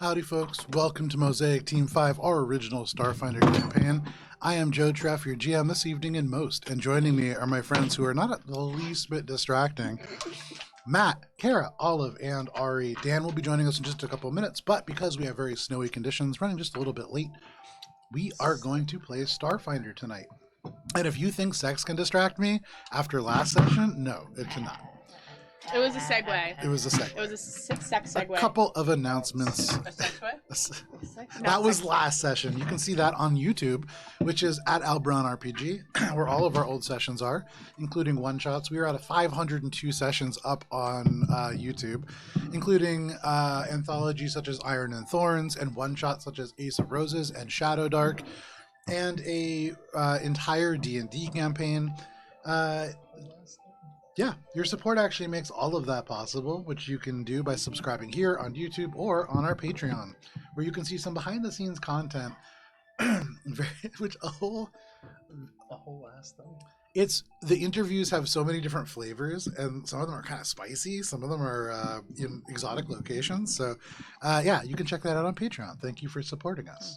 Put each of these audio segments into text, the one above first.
Howdy folks, welcome to Mosaic Team 5, our original Starfinder campaign. I am Joe Treff, your GM this evening and most, and joining me are my friends who are not the least bit distracting. Matt, Kara, Olive, and Ari. Dan will be joining us in just a couple of minutes, but because we have very snowy conditions, running just a little bit late, we are going to play Starfinder tonight. And if you think sex can distract me after last session, no, it cannot. It was a segue. It was a segue. It was a sex segue. A couple of announcements. A segue? That was last session. You can see that on YouTube, which is at Albron RPG, where all of our old sessions are, including one-shots. We are at 502 sessions up on YouTube, including anthologies such as Iron and Thorns, and one-shots such as Ace of Roses and Shadow Dark, and a entire D&D campaign. Yeah, your support actually makes all of that possible, which you can do by subscribing here on YouTube or on our Patreon, where you can see some behind-the-scenes content, which a whole last thing. It's the interviews have so many different flavors, and some of them are kind of spicy. Some of them are in exotic locations. So, yeah, you can check that out on Patreon. Thank you for supporting us.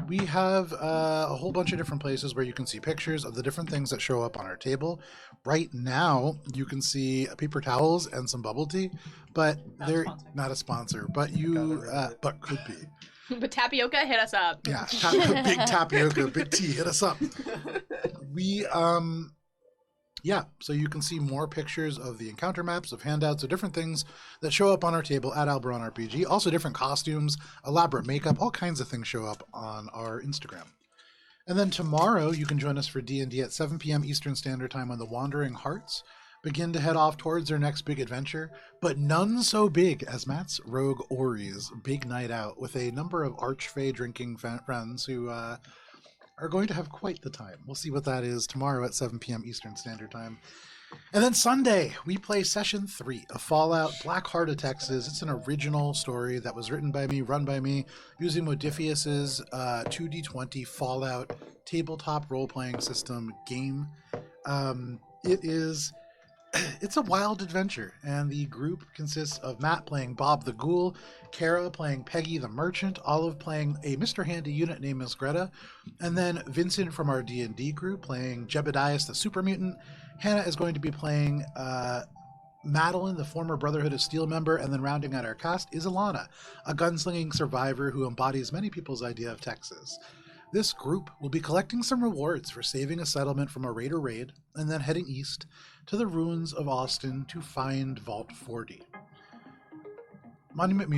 We have a whole bunch of different places where you can see pictures of the different things that show up on our table. Right now, you can see paper towels and some bubble tea, but they're not a sponsor. But but could be. But tapioca, hit us up. Yeah, big tapioca, big tea, hit us up. We yeah, so you can see more pictures of the encounter maps, of handouts, of different things that show up on our table at Alberon RPG. Also different costumes, elaborate makeup, all kinds of things show up on our Instagram. And then tomorrow you can join us for D&D at 7 p.m. Eastern Standard Time when the Wandering Hearts begin to head off towards their next big adventure, but none so big as Matt's Rogue Ori's big night out with a number of Archfey drinking friends who are going to have quite the time. We'll see what that is tomorrow at 7 p.m. Eastern Standard Time. And then Sunday, we play Session 3 of Fallout Black Heart of Texas. It's an original story that was written by me, run by me, using Modifius's 2D20 Fallout tabletop role-playing system game. It's a wild adventure, and the group consists of Matt playing Bob the Ghoul, Kara playing Peggy the Merchant, Olive playing a Mr. Handy unit named Miss Greta, and then Vincent from our D&D group playing Jebedias the Super Mutant. Hannah is going to be playing Madeline, the former Brotherhood of Steel member, and then rounding out our cast is Alana, a gunslinging survivor who embodies many people's idea of Texas. This group will be collecting some rewards for saving a settlement from a raider raid, and then heading east to the ruins of Austin to find Vault 40. Monument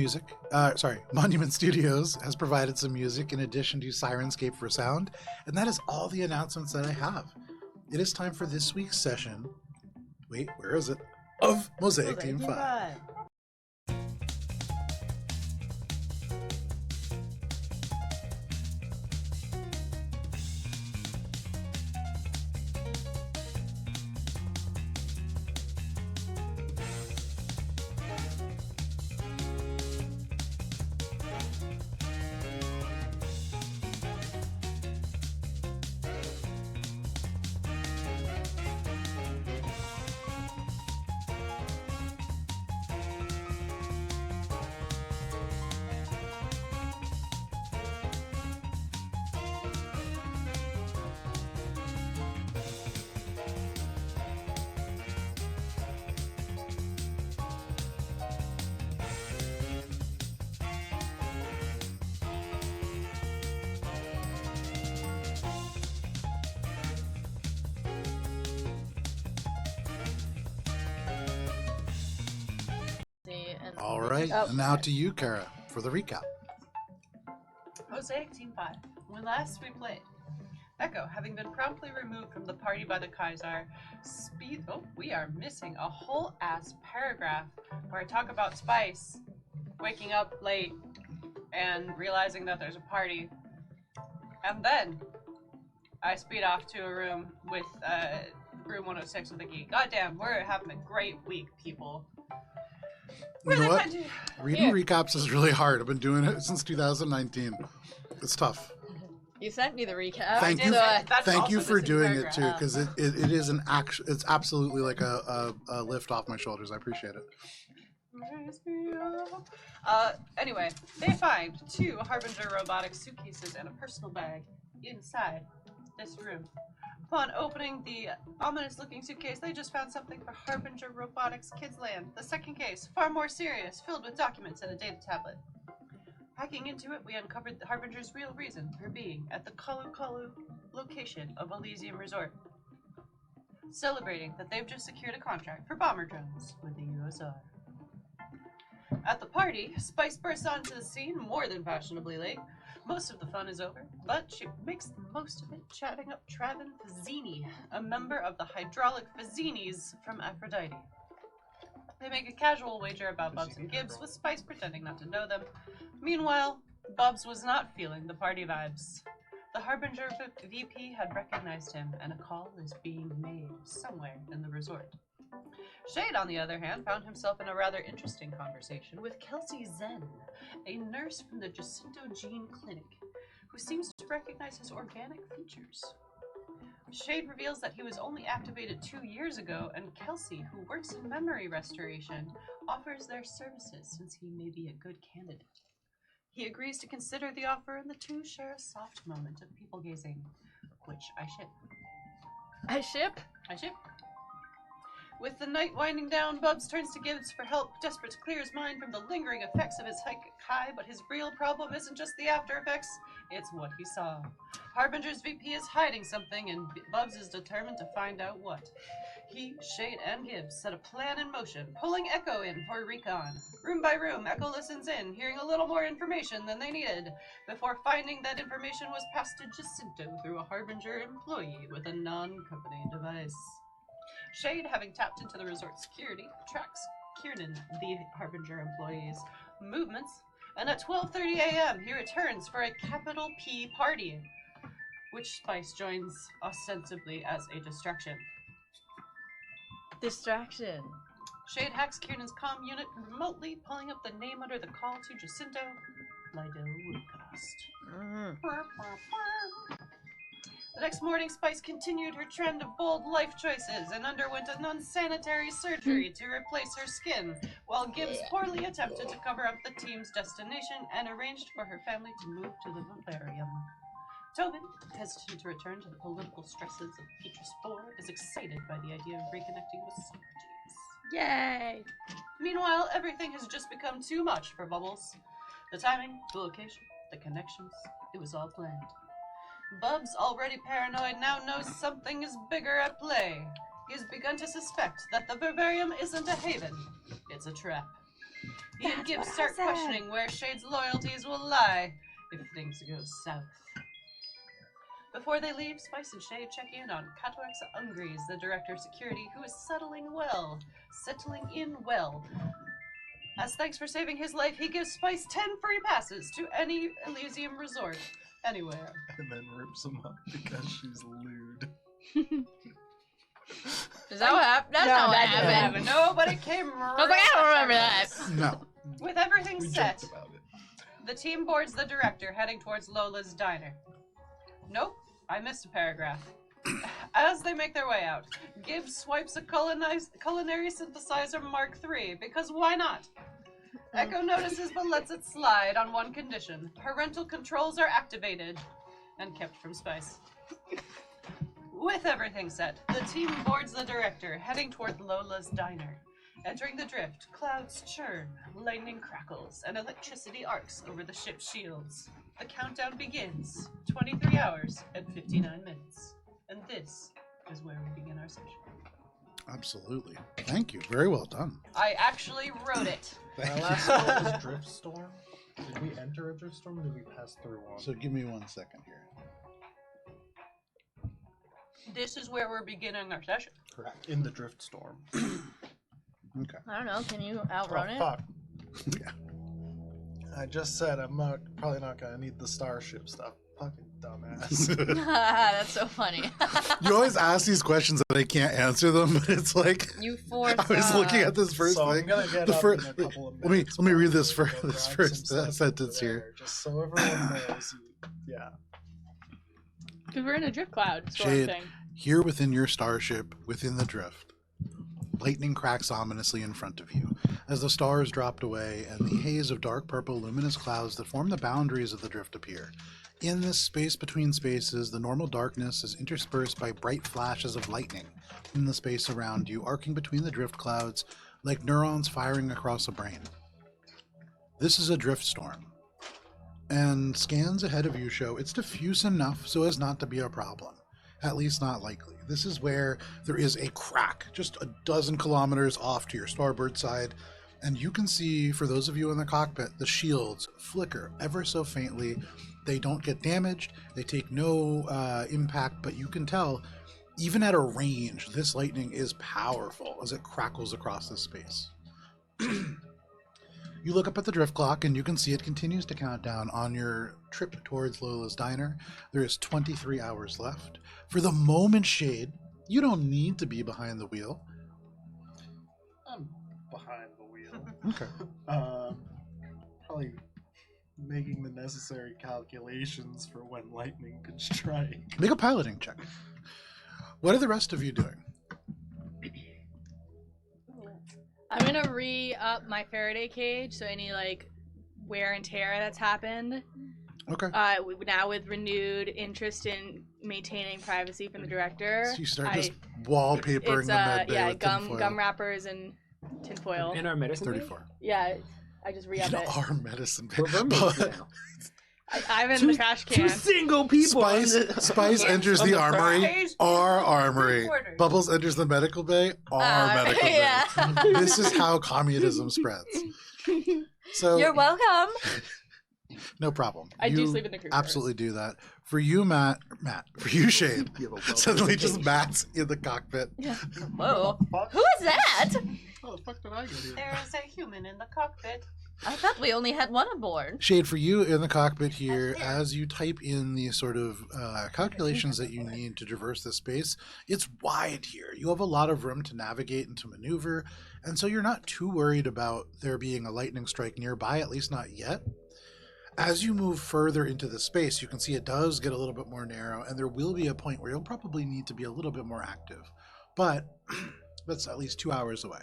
Studios has provided some music in addition to Sirenscape for sound, and that is all the announcements that I have. It is time for this week's session. Wait, where is it? Of Mosaic Team 5. All right, and now to you, Kara, for the recap. Mosaic Team 5. When last we played, Echo, having been promptly removed from the party by the Kaiser, we are missing a whole ass paragraph where I talk about Spice waking up late and realizing that there's a party. And then I speed off to a room with room 106 with a geek. Goddamn, we're having a great week, people. You know what? Reading recaps is really hard. I've been doing it since 2019. It's tough. You sent me the recap. Thank you for doing it too, because it is it's absolutely like a lift off my shoulders. I appreciate it. Raise me up. Anyway, they find 2 Harbinger robotic suitcases and a personal bag inside this room. Upon opening the ominous-looking suitcase, they just found something for Harbinger Robotics Kids Land. The second case, far more serious, filled with documents and a data tablet. Hacking into it, we uncovered the Harbinger's real reason for being at the Kalu Kalu location of Elysium Resort, celebrating that they've just secured a contract for bomber drones with the USR. At the party, Spice bursts onto the scene more than fashionably late. Most of the fun is over, but she makes the most of it chatting up Travin Fazzini, a member of the hydraulic Fazzinis from Aphrodite. They make a casual wager about Bubs and Gibbs, with Spice pretending not to know them. Meanwhile, Bubs was not feeling the party vibes. The Harbinger VP had recognized him, and a call is being made somewhere in the resort. Shade, on the other hand, found himself in a rather interesting conversation with Kelsey Zen, a nurse from the Jacinto Gene Clinic, who seems to recognize his organic features. Shade reveals that he was only activated 2 years ago, and Kelsey, who works in memory restoration, offers their services since he may be a good candidate. He agrees to consider the offer, and the two share a soft moment of people-gazing, which I ship. I ship? I ship. With the night winding down, Bubs turns to Gibbs for help, desperate to clear his mind from the lingering effects of his high, but his real problem isn't just the after effects, it's what he saw. Harbinger's VP is hiding something, and Bubs is determined to find out what. He, Shade, and Gibbs set a plan in motion, pulling Echo in for recon. Room by room, Echo listens in, hearing a little more information than they needed, before finding that information was passed to Jacinto through a Harbinger employee with a non-company device. Shade, having tapped into the resort security, tracks Kiernan, the Harbinger employee's movements, and at 12:30 a.m. he returns for a capital P party, which Spice joins ostensibly as a distraction. Distraction. Shade hacks Kiernan's comm unit remotely, pulling up the name under the call to Jacinto, Lydell Woodcost. The next morning, Spice continued her trend of bold life choices and underwent an unsanitary surgery to replace her skin, while Gibbs poorly attempted to cover up the team's destination and arranged for her family to move to the vivarium. Tobin, hesitant to return to the political stresses of Petrus IV, is excited by the idea of reconnecting with Socrates. Yay! Meanwhile, everything has just become too much for Bubbles. The timing, the location, the connections, it was all planned. Bubs, already paranoid, now knows something is bigger at play. He has begun to suspect that the vivarium isn't a haven, it's a trap. He and Gibbs start questioning where Shade's loyalties will lie if things go south. Before they leave, Spice and Shade check in on Katoexa Ungries, the director of security, who is settling in well. As thanks for saving his life, he gives Spice 10 free passes to any Elysium resort, anywhere. And then rips him up because she's lewd. Is that what happened? That's not what happened. No, but it came I was like, I don't remember that. No. With everything We set, joked about it. the team boards the director, heading towards Lola's diner. Nope, I missed a paragraph. As they make their way out, Gibbs swipes a culinary synthesizer Mark III, because why not? Echo notices but lets it slide on one condition. Parental controls are activated and kept from Spice. With everything set, the team boards the director, heading toward Lola's diner. Entering the drift, clouds churn, lightning crackles, and electricity arcs over the ship's shields. The countdown begins, 23 hours and 59 minutes. And this is where we begin our session. Absolutely. Thank you. Very well done. I actually wrote it. Our last spell was Drift Storm. Did we enter a Drift Storm or did we pass through one? So give me 1 second here. This is where we're beginning our session. Correct. In the Drift Storm. Okay. I don't know. Can you outrun it? Fuck. Yeah. I just said I'm probably not gonna need the starship stuff. Fucking dumbass. That's so funny. You always ask these questions that I can't answer them, but it's like You forced. I was looking at this first so thing. I'm gonna get The up first, in a couple of let me minutes. read this Go first. grab This some first stuff sentence over here. there, just so everyone knows. Yeah. Because we're in a drift cloud storm Shade. thing. Here within your starship, within the drift, lightning cracks ominously in front of you as the stars dropped away and the haze of dark purple luminous clouds that form the boundaries of the drift appear. In this space between spaces, the normal darkness is interspersed by bright flashes of lightning in the space around you, arcing between the drift clouds like neurons firing across a brain. This is a drift storm, and scans ahead of you show it's diffuse enough so as not to be a problem. At least not likely. This is where there is a crack just a dozen kilometers off to your starboard side, and you can see, for those of you in the cockpit, the shields flicker ever so faintly. They don't get damaged, they take no impact, but you can tell, even at a range, this lightning is powerful as it crackles across the space. You look up at the drift clock and you can see it continues to count down on your trip towards Lola's Diner. There is 23 hours left. For the moment, Shade, you don't need to be behind the wheel. I'm behind the wheel. Okay. Probably making the necessary calculations for when lightning could strike. Make a piloting check. What are the rest of you doing? I'm gonna re-up my Faraday cage, so any like wear and tear that's happened. Okay. Now with renewed interest in maintaining privacy from the director. So you start just wallpapering the med bay with tinfoil. gum wrappers and tinfoil. In our medicine 34. Yeah, I just re-up You it. are medicine. We're roommates now. I'm in the trash can. Two single people. Spice enters the armory. Phase Our armory. Quarters. Bubbles enters the medical bay. Our medical bay. Yeah. This is how communism spreads. So You're welcome. no problem. I do You sleep in the crew absolutely do that. For you, Matt. For you, Shade. Suddenly, just Matt's in the cockpit. Whoa. Fuck. Who is that? How the fuck did I get here? There is a human in the cockpit. I thought we only had one aboard. Shade, for you in the cockpit here, as you type in the sort of calculations that you need to traverse this space, it's wide here. You have a lot of room to navigate and to maneuver, and so you're not too worried about there being a lightning strike nearby, at least not yet. As you move further into the space, you can see it does get a little bit more narrow, and there will be a point where you'll probably need to be a little bit more active. But that's at least 2 hours away.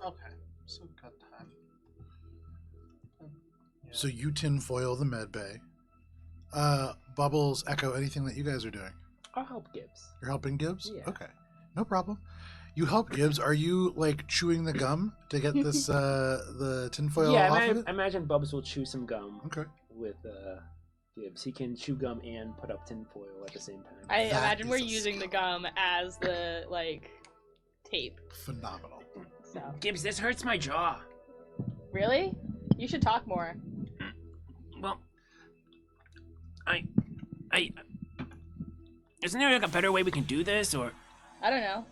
Okay, so cut time. Yeah. So you tinfoil the med bay. Bubbles, Echo, anything that you guys are doing? I'll help Gibbs. You're helping Gibbs? Yeah. Okay. No problem. You help Gibbs. Are you like chewing the gum to get this the tinfoil Yeah, off of it? I imagine Bubs will chew some gum Okay. with Gibbs. He can chew gum and put up tinfoil at the same time. I That imagine is we're a using the skill. gum as the like tape. Phenomenal. So Gibbs, this hurts my jaw. really, you should talk more. Well, isn't there like a better way we can do this, or? I don't know.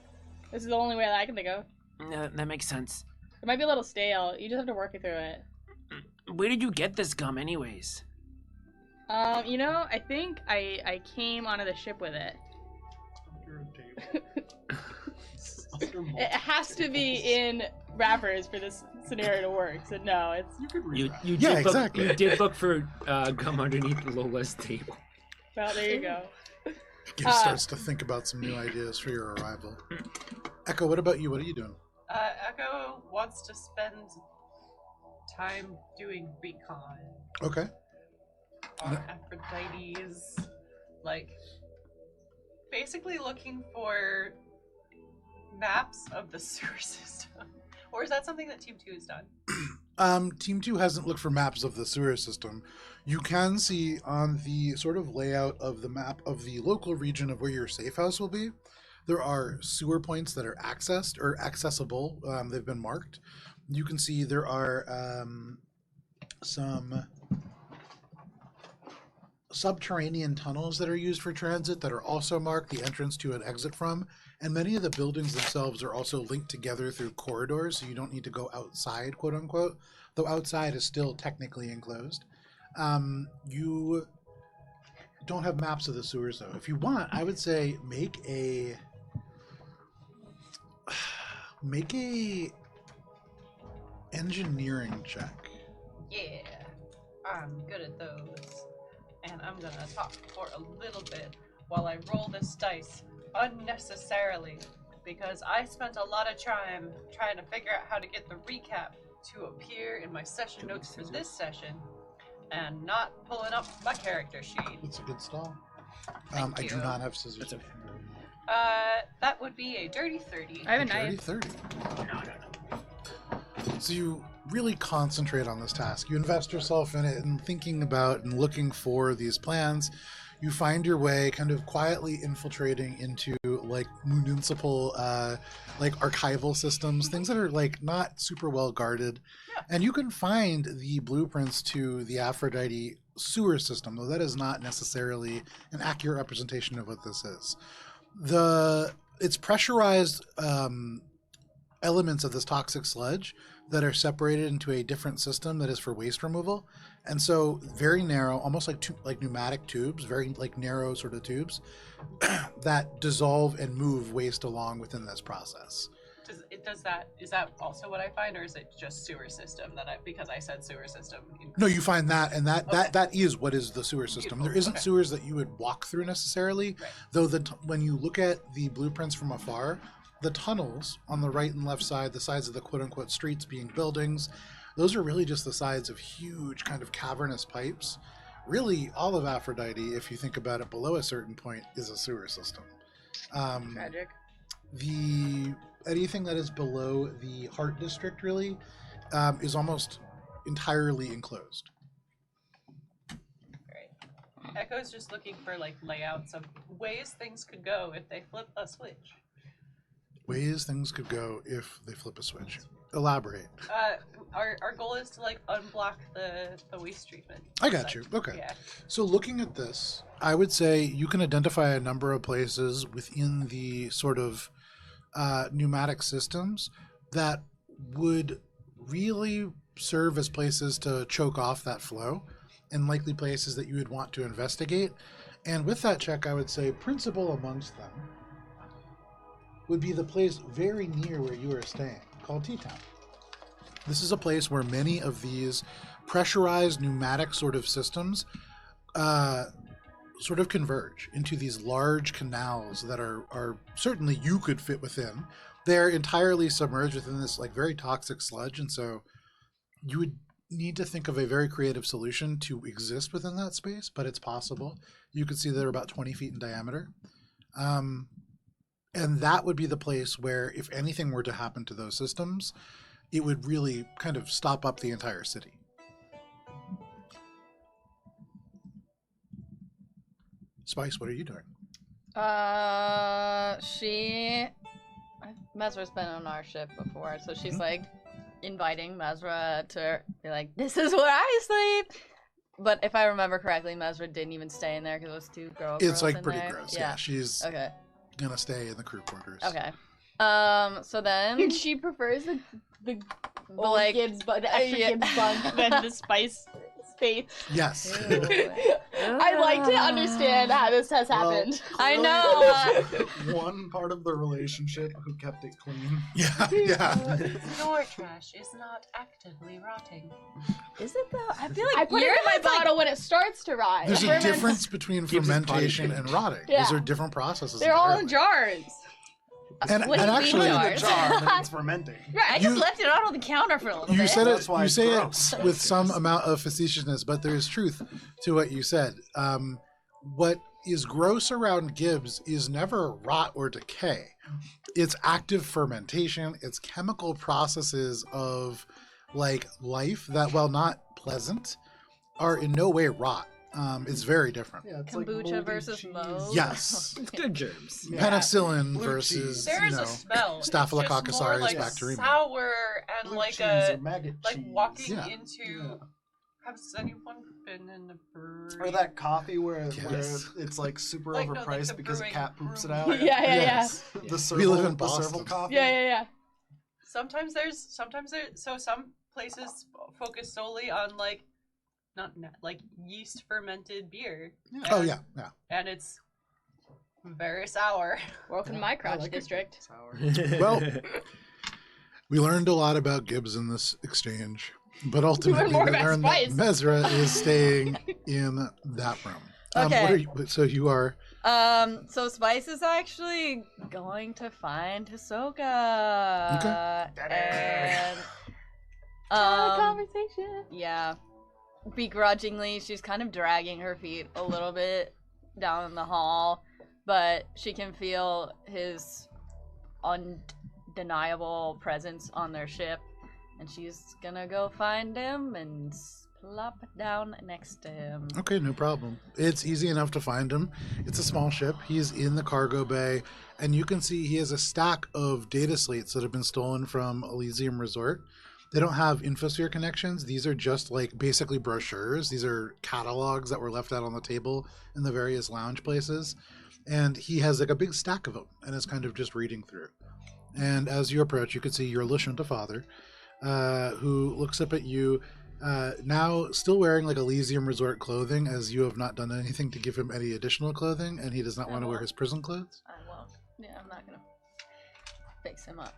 This is the only way that I can think of. No, that makes sense. It might be a little stale. You just have to work it through it. Where did you get this gum, anyways? You know, I think I came onto the ship with it. Under a table. Under It has to be in wrappers for this scenario to work. So no, it's You could read You that. you Yeah, did look, exactly. You did look for gum underneath Lola's table. well. There you go. Gibbs starts to think about some new ideas for your arrival. Echo, what about you? What are you doing? Echo wants to spend time doing recon Okay. on Aphrodite's, like, basically looking for maps of the sewer system. Or is that something that Team 2 has done? Team 2 hasn't looked for maps of the sewer system. You can see on the sort of layout of the map of the local region of where your safe house will be, there are sewer points that are accessed or accessible. They've been marked. You can see there are some subterranean tunnels that are used for transit that are also marked the entrance to and exit from. And many of the buildings themselves are also linked together through corridors, so you don't need to go outside, quote unquote, though outside is still technically enclosed. You don't have maps of the sewers, though. If you want, I would say make a engineering check. Yeah, I'm good at those. And I'm gonna talk for a little bit while I roll this dice unnecessarily. because I spent a lot of time trying to figure out how to get the recap to appear in my session notes for this session and not pulling up my character sheet. It's a good stall. Thank I do you. not have scissors. That's okay. That would be a dirty 30. I have a Dirty knife. 30. No. So you really concentrate on this task. You invest yourself in it and thinking about and looking for these plans. You find your way kind of quietly infiltrating into like municipal, like archival systems, things that are like not super well guarded. Yeah. And you can find the blueprints to the Aphrodite sewer system, though that is not necessarily an accurate representation of what this is. It's pressurized elements of this toxic sludge that are separated into a different system that is for waste removal, and so very narrow, almost like pneumatic tubes, very like narrow sort of tubes that dissolve and move waste along within this process. Is that also what I find, or is it just sewer system because I said sewer system? No, you find that, and that Okay. that is what is the sewer system. Beautiful. There isn't Okay. sewers that you would walk through necessarily, Right. though when you look at the blueprints from afar, the tunnels on the right and left side, the sides of the quote-unquote streets being buildings, those are really just the sides of huge kind of cavernous pipes. Really, all of Aphrodite, if you think about it below a certain point, is a sewer system. Tragic. Anything that is below the Heart District really is almost entirely enclosed. Right. Echo's just looking for like layouts of ways things could go if they flip a switch. Ways things could go if they flip a switch. Elaborate. Our goal is to like unblock the waste treatment. I got you. Okay. Yeah. So looking at this, I would say you can identify a number of places within the sort of pneumatic systems that would really serve as places to choke off that flow, and likely places that you would want to investigate. And with that check, I would say principal amongst them would be the place very near where you are staying, called T-Town. This is a place where many of these pressurized pneumatic sort of systems sort of converge into these large canals that are certainly you could fit within. They're entirely submerged within this like very toxic sludge, and so you would need to think of a very creative solution to exist within that space, but it's possible. You could see they're about 20 feet in diameter. And that would be the place where if anything were to happen to those systems, it would really kind of stop up the entire city. Spice, what are you doing? Mesra's been on our ship before, so she's like inviting Mesra to be like, this is where I sleep. But if I remember correctly, Mesra didn't even stay in there because it was too gross. It's like in pretty there. gross. Yeah, she's Okay. gonna stay in the crew quarters. Okay. So then And she prefers the old like, Gibbs, but the extra yeah. Gibbs bunk than the spice space. Yes. I'd like to understand how this has happened. I Clearly know. one part of the relationship who kept it clean. Yeah. Yeah. Your trash is not actively rotting. Is it though? I feel like I put it in my yours, like, bottle when it starts to rot. There's a Ferments- difference between Gibbs' body fermentation shape. and rotting. Yeah. These are different processes. They're all in entirely. jars. And, What and do you mean actually, jars? Jar, then it's fermenting. Right, I You- just left it out on the counter for a little you bit. said That's it. why You it's say gross. it with some amount of facetiousness, but there is truth to what you said. What is gross around Gibbs is never rot or decay. It's active fermentation. It's chemical processes of like life that, while not pleasant, are in no way rot. It's very different. Yeah, it's Kombucha like moldy versus cheese. Mo. Yes. It's good germs. Yeah. Penicillin Blue versus, cheese. There you is know, a smell. Staphylococcus It's just more aureus like bacterium. sour and Blue like cheese a or maggot like cheese. walking Yeah. into. Has anyone been in the brewery? Or that coffee where Yes. it's like super Like, no, like overpriced the because a brewing cat poops it room. out. Yeah, yeah, Yes. The serval, We live in the Boston. serval coffee. yeah. Sometimes so some places focus solely on like like yeast fermented beer. Oh yeah, yeah. And it's very sour. Welcome to Yeah, my I crotch like it. district. Sour. Well, we learned a lot about Gibbs in this exchange, but ultimately more we about learned that spice. Mesra is staying in that room. Okay. So you are. So Spice is actually going to find Hisoka. And conversation. yeah. Begrudgingly, she's kind of dragging her feet a little bit down the hall, but she can feel his undeniable presence on their ship, and she's gonna go find him and plop down next to him. Okay, no problem. It's easy enough to find him. It's a small ship. He's in the cargo bay, and you can see he has a stack of data slates that have been stolen from Elysium Resort. They don't have infosphere connections. These are just like basically brochures. These are catalogs that were left out on the table in the various lounge places. And he has like a big stack of them and is kind of just reading through. And as you approach, you can see your Lishunta father, who looks up at you, now still wearing like Elysium Resort clothing, as you have not done anything to give him any additional clothing, and he does not want to wear his prison clothes. I won't. Yeah, I'm not gonna fix him up.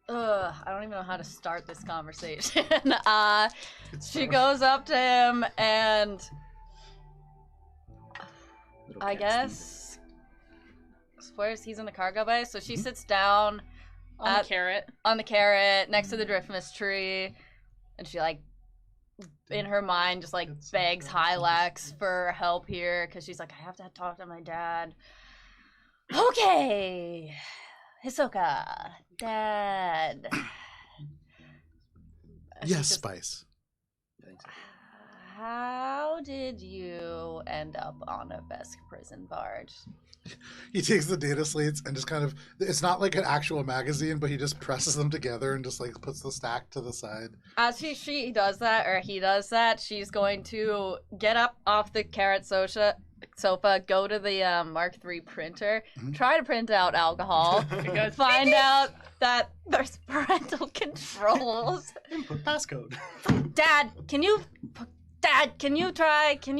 I don't even know how to start this conversation. She goes up to him and I guess swears he's in the cargo bay. So she sits down On the carrot. on the carrot next to the Drift-Mist tree, and she like in her mind just like begs Hylax for help here because she's like, I have to talk to my dad. Okay, Hisoka, Dad. Yes, Spice. How did you end up on a Vesk prison barge? He takes the data slates and just kind of, it's not like an actual magazine, but he just presses them together and just like puts the stack to the side. As she does that, or he does that, she's going to get up off the carrot sofa, go to the Mark III printer, try to print out alcohol, find out that there's parental controls. Input passcode. Dad, can you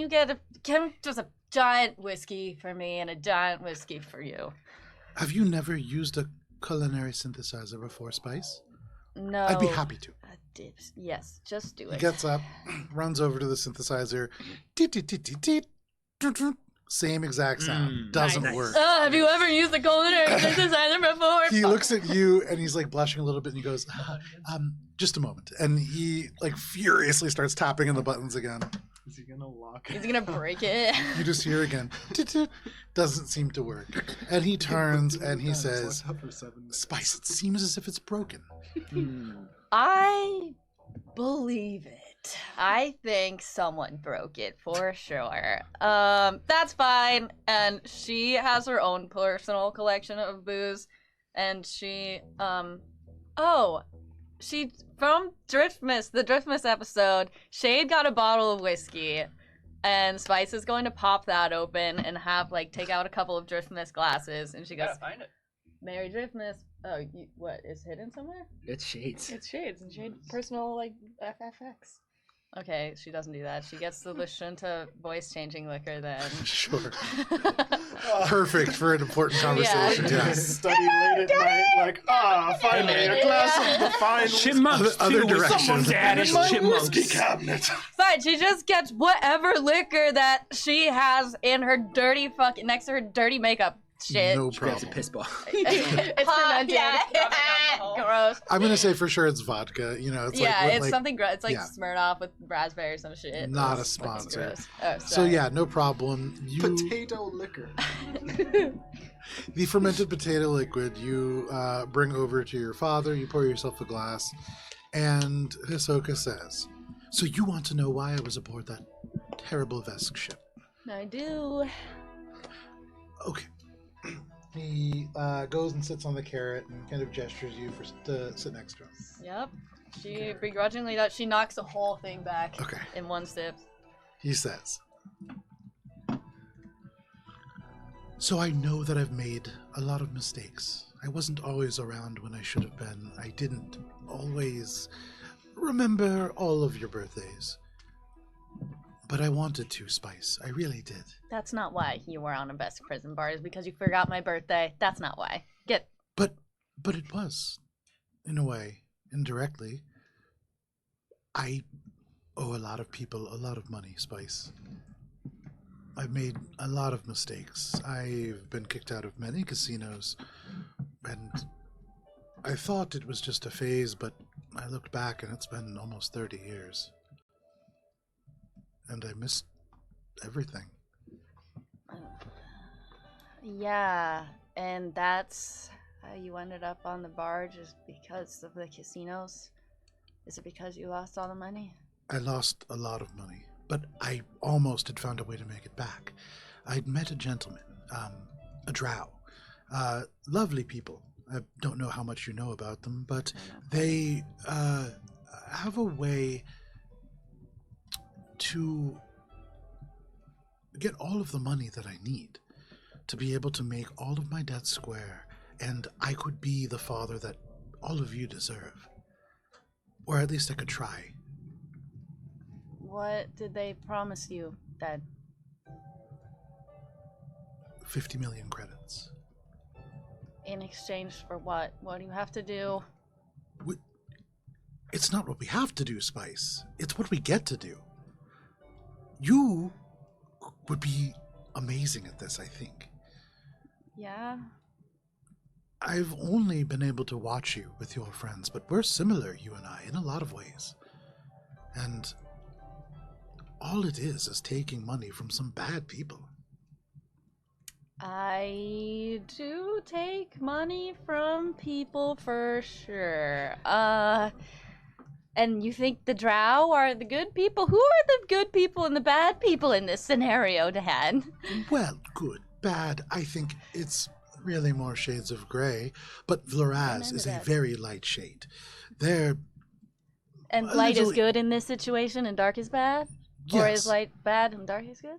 get just a giant whiskey for me and a giant whiskey for you? Have you never used a culinary synthesizer before, Spice? No. I'd be happy to. Dips. Yes, just do He it. gets up, runs over to the synthesizer. Same exact sound. Doesn't nice. work. Have you ever used a culinary synthesizer before? He looks at you and he's like blushing a little bit and he goes, just a moment. And he like furiously starts tapping on the buttons again. Is he gonna lock Is it? he gonna break it? You just hear again. Doesn't seem to work. And he turns and he says, Spice, it seems as if it's broken. I believe it. I think someone broke it for sure. That's fine. And she has her own personal collection of booze. And she, from Drift-Mist, the Drift-Mist episode, Shade got a bottle of whiskey. And Spice is going to pop that open and take out a couple of Drift-Mist glasses. And she goes, Gotta find it. Mary Drift-Mist. Oh, what, is hidden somewhere? It's Shades. It's Shades and Shade personal FFX. Okay, she doesn't do that. She gets the Lishunta voice-changing liquor then. Sure. Perfect for an important conversation. Yeah. Yeah. Study late at night, like, finally a glass of the fine Chipmunks. Other too, with direction. someone's dad is whiskey chipmunks. cabinet. Fine, she just gets whatever liquor that she has in her dirty next to her dirty makeup shit. No Grabs a problem. piss ball. It's fermented. Yeah. alcohol. Gross. I'm going to say for sure it's vodka. You know, it's Yeah, like, it's something gross. It's like yeah. Smirnoff with raspberry or some shit. Not a It's fucking sponsor. gross. Oh, So sorry. yeah, no problem. Potato liquor. The fermented potato liquid you bring over to your father. You pour yourself a glass, and Hisoka says, "So you want to know why I was aboard that terrible Vesk ship?" I do. Okay. He goes and sits on the carrot and kind of gestures you to sit next to him. Yep. She begrudgingly does. She knocks the whole thing back Okay. in one sip. He says, "So I know that I've made a lot of mistakes. I wasn't always around when I should have been. I didn't always remember all of your birthdays. But I wanted to, Spice. I really did." That's not why you were on a best prison bar. Is because you forgot my birthday. That's not why. But it was, in a way, indirectly. I owe a lot of people a lot of money, Spice. I've made a lot of mistakes. I've been kicked out of many casinos, and I thought it was just a phase, but I looked back and it's been almost 30 years. And I missed everything. Yeah, and that's how you ended up on the barge is because of the casinos? Is it because you lost all the money? I lost a lot of money, but I almost had found a way to make it back. I'd met a gentleman, a drow. Lovely people. I don't know how much you know about them, but they have a way to get all of the money that I need to be able to make all of my debts square, and I could be the father that all of you deserve. Or at least I could try. What did they promise you, Dad? 50 million credits. In exchange for what? What do you have to do? It's not what we have to do, Spice. It's what we get to do. You would be amazing at this, I think. Yeah? I've only been able to watch you with your friends, but we're similar, you and I, in a lot of ways. And all it is taking money from some bad people. I do take money from people for sure. And you think the drow are the good people? Who are the good people and the bad people in this scenario, Dad? Well, good, bad, I think it's really more shades of gray, but Vloraz is a very light shade. They're... And light is good in this situation and dark is bad? Yes. Or is light bad and dark is good?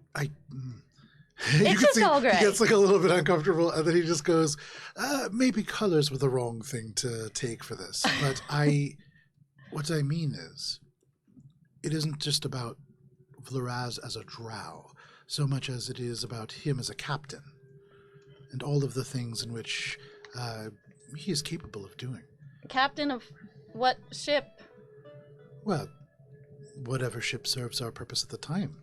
It's just all gray. He gets like a little bit uncomfortable, and then he just goes, maybe colors were the wrong thing to take for this. But what I mean is, it isn't just about Vloraz as a drow, so much as it is about him as a captain, and all of the things in which he is capable of doing. Captain of what ship? Well, whatever ship serves our purpose at the time.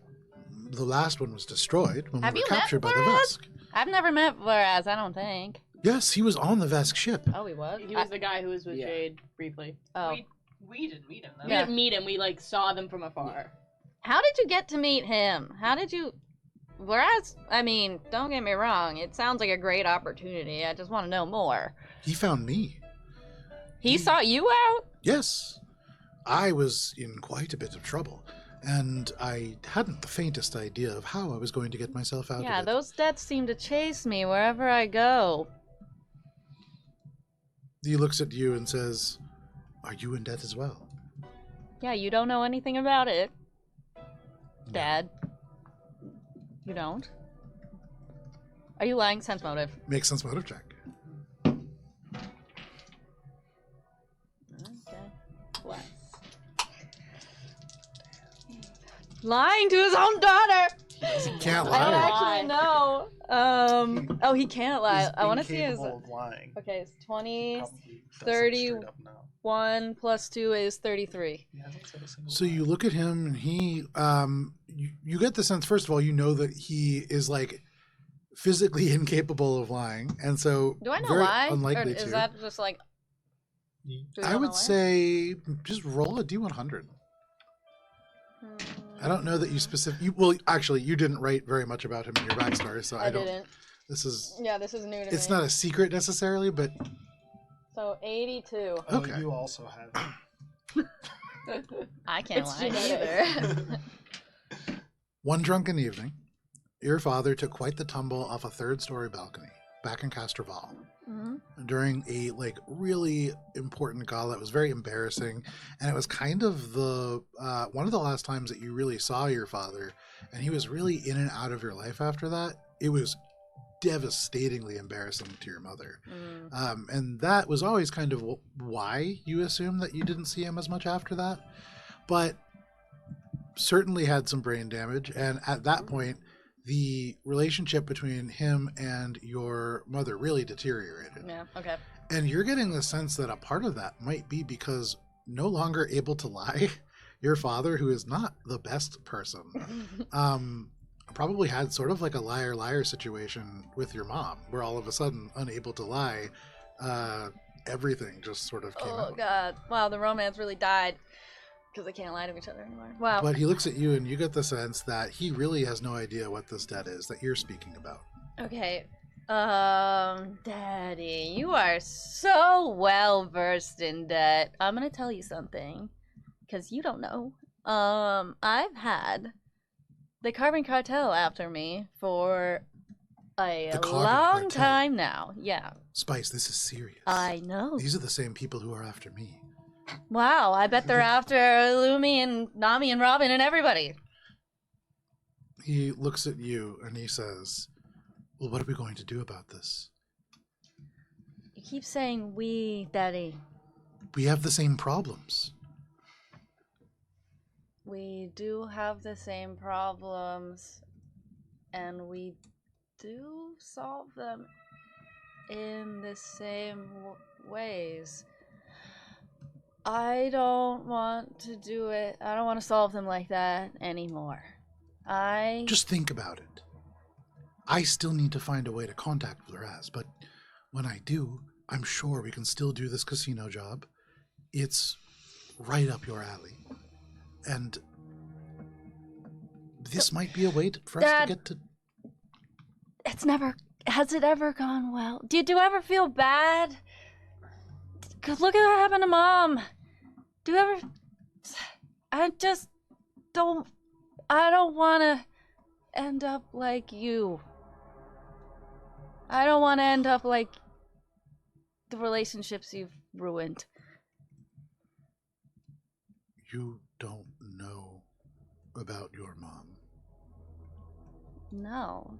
The last one was destroyed when we were captured by the Vesk. I've never met Vloraz, I don't think. Yes, he was on the Vesk ship. Oh, he was? He was the guy who was with Jade briefly. Oh. We didn't meet him, though. We didn't meet him. We, saw them from afar. How did you get to meet him? How did you... Whereas, I mean, don't get me wrong, it sounds like a great opportunity. I just want to know more. He found me. He sought you out? Yes. I was in quite a bit of trouble, and I hadn't the faintest idea of how I was going to get myself out of it. Yeah, those debts seem to chase me wherever I go. He looks at you and says, "Are you in debt as well?" Yeah, you don't know anything about it, Dad. You don't? Are you lying? Sense motive. Make sense motive check. Okay. What? Lying to his own daughter! He can't I don't lie. actually know. Oh, he can't lie. I want to see his... Incapable of lying. Okay, it's 20, Probably doesn't 30, straight up know. 1 plus 2 is 33. He hasn't said a single So lie. you look at him, and he, you get the sense, first of all, you know that he is physically incapable of lying, and so Do I know very why? Or unlikely is to. that just like... do we I don't know would why? say just roll a d100. I don't know that you well, actually, you didn't write very much about him in your backstory, so I don't. didn't. This is. Yeah, this is new to me. It's not a secret necessarily, but So, 82. Oh, okay. you also have. I can't It's lie either. One drunken evening, your father took quite the tumble off a third-story balcony back in Castroval. Mhm. During a really important gala. It was very embarrassing, and it was kind of the one of the last times that you really saw your father, and he was really in and out of your life after that. It was devastatingly embarrassing to your mother, and that was always kind of why you assume that you didn't see him as much after that, but certainly had some brain damage, and at that point the relationship between him and your mother really deteriorated. Yeah, okay. And you're getting the sense that a part of that might be because no longer able to lie, your father, who is not the best person, probably had sort of like a liar-liar situation with your mom, where all of a sudden, unable to lie, everything just sort of came Oh out. god. Wow, the romance really died. Because they can't lie to each other anymore. Wow. But he looks at you and you get the sense that he really has no idea what this debt is that you're speaking about. Okay. Daddy, you are so well versed in debt. I'm gonna tell you something. Because you don't know. I've had the Carbon Cartel after me for a The Carbon long Cartel? time now. Yeah. Spice, this is serious. I know. These are the same people who are after me. Wow, I bet they're after Lumi and Nami and Robin and everybody. He looks at you and he says, well, what are we going to do about this? You keep saying we, Daddy. We have the same problems. We do have the same problems, and we do solve them in the same ways. I don't want to do it. I don't want to solve them like that anymore. Just think about it. I still need to find a way to contact Flores, but when I do, I'm sure we can still do this casino job. It's right up your alley. And this might be a way for us to get to... Has it ever gone well? Did you ever feel bad? Because look at what happened to Mom. Do you ever... I don't want to end up like you. I don't want to end up like the relationships you've ruined. You don't know about your mom. No.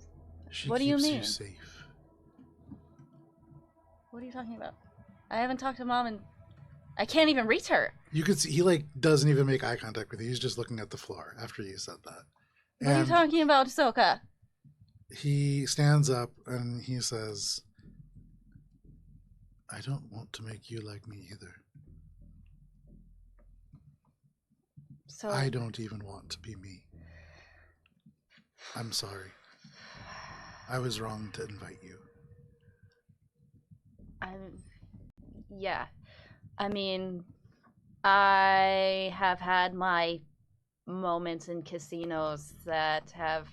She What do you keeps mean? you safe. What are you talking about? I haven't talked to Mom and I can't even reach her. You could see he doesn't even make eye contact with you. He's just looking at the floor after you said that. What are you talking about, Ahsoka? He stands up and he says, I don't want to make you like me either. So I don't even want to be me. I'm sorry. I was wrong to invite you. Yeah. I mean, I have had my moments in casinos that have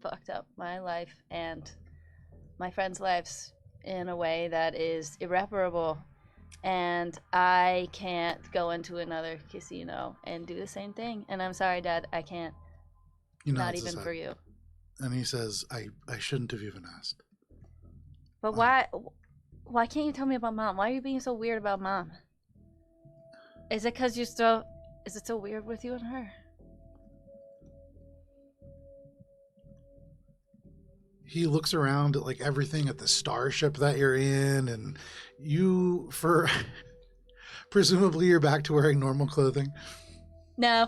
fucked up my life and my friends' lives in a way that is irreparable. And I can't go into another casino and do the same thing. And I'm sorry, Dad, I can't. Not even for you. And he says, I shouldn't have even asked. But why can't you tell me about Mom? Why are you being so weird about Mom? Is it because is it so weird with you and her? He looks around at everything at the starship that you're in, and you, presumably you're back to wearing normal clothing. No.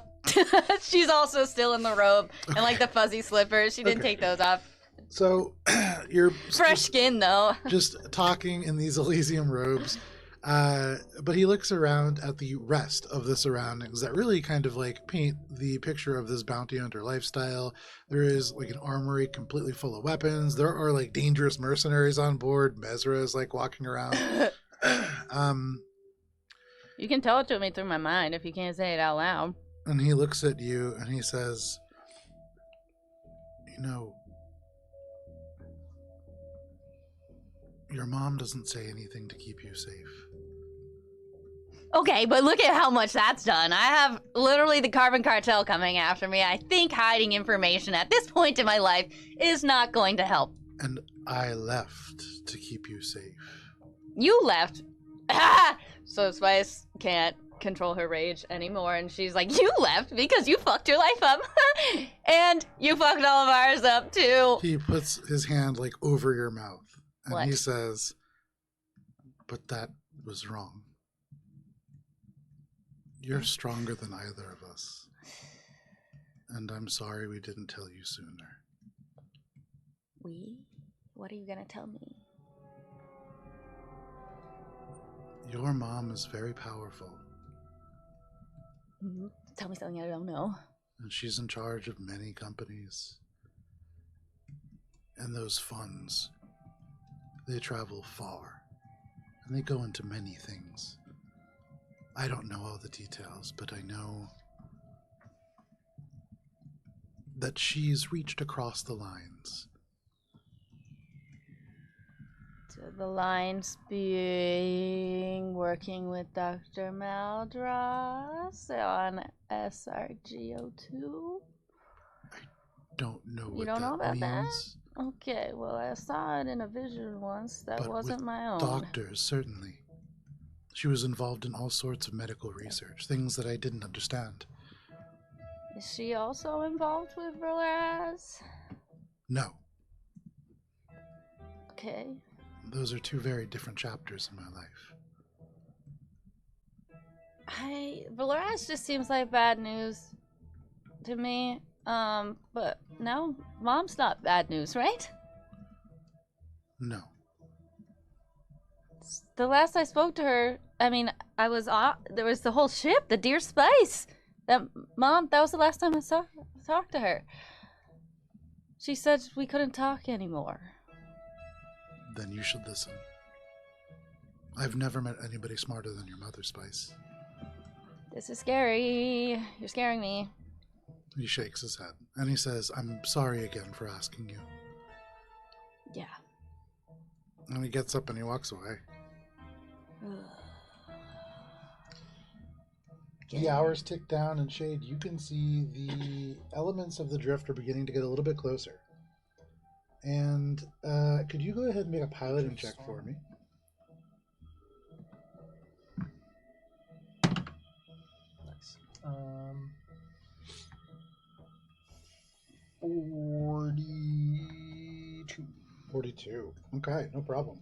She's also still in the robe and the fuzzy slippers. She didn't take those off. So you're fresh skin though. Just talking in these Elysium robes. But he looks around at the rest of the surroundings that really kind of paint the picture of this bounty hunter lifestyle. There is an armory completely full of weapons. There are dangerous mercenaries on board. Mesra is walking around. You can tell it to me through my mind if you can't say it out loud. And he looks at you and he says, your mom doesn't say anything to keep you safe. Okay, but look at how much that's done. I have literally the Carbon Cartel coming after me. I think hiding information at this point in my life is not going to help. And I left to keep you safe. You left? So Spice can't control her rage anymore, and she's like, you left because you fucked your life up. And you fucked all of ours up, too. He puts his hand over your mouth, and he says, but that was wrong. You're stronger than either of us. And I'm sorry we didn't tell you sooner. We? What are you gonna tell me? Your mom is very powerful. Mm-hmm. Tell me something I don't know. And she's in charge of many companies. And those funds, they travel far. And they go into many things. I don't know all the details, but I know that she's reached across the lines. So the lines being working with Dr. Maldras on SRGO2? Don't know what You don't that know about that? means. Okay, well, I saw it in a vision once. That But wasn't with my own. Doctors, certainly. She was involved in all sorts of medical research, things that I didn't understand. Is she also involved with Veraz? No, Okay. those are two very different chapters in my life. Veraz just seems like bad news to me. But no, Mom's not bad news, right? No. The last I spoke to her, I mean, I was there was the whole ship, the Dear Spice. That was the last time I talked to her. She said we couldn't talk anymore. Then you should listen. I've never met anybody smarter than your mother, Spice. This is scary. You're scaring me. He shakes his head, and he says, I'm sorry again for asking you. Yeah. And he gets up and he walks away. The hours tick down, and Shade, you can see the elements of the drift are beginning to get a little bit closer. And could you go ahead and make a piloting check for me? Nice. 42. 42. Okay, no problem.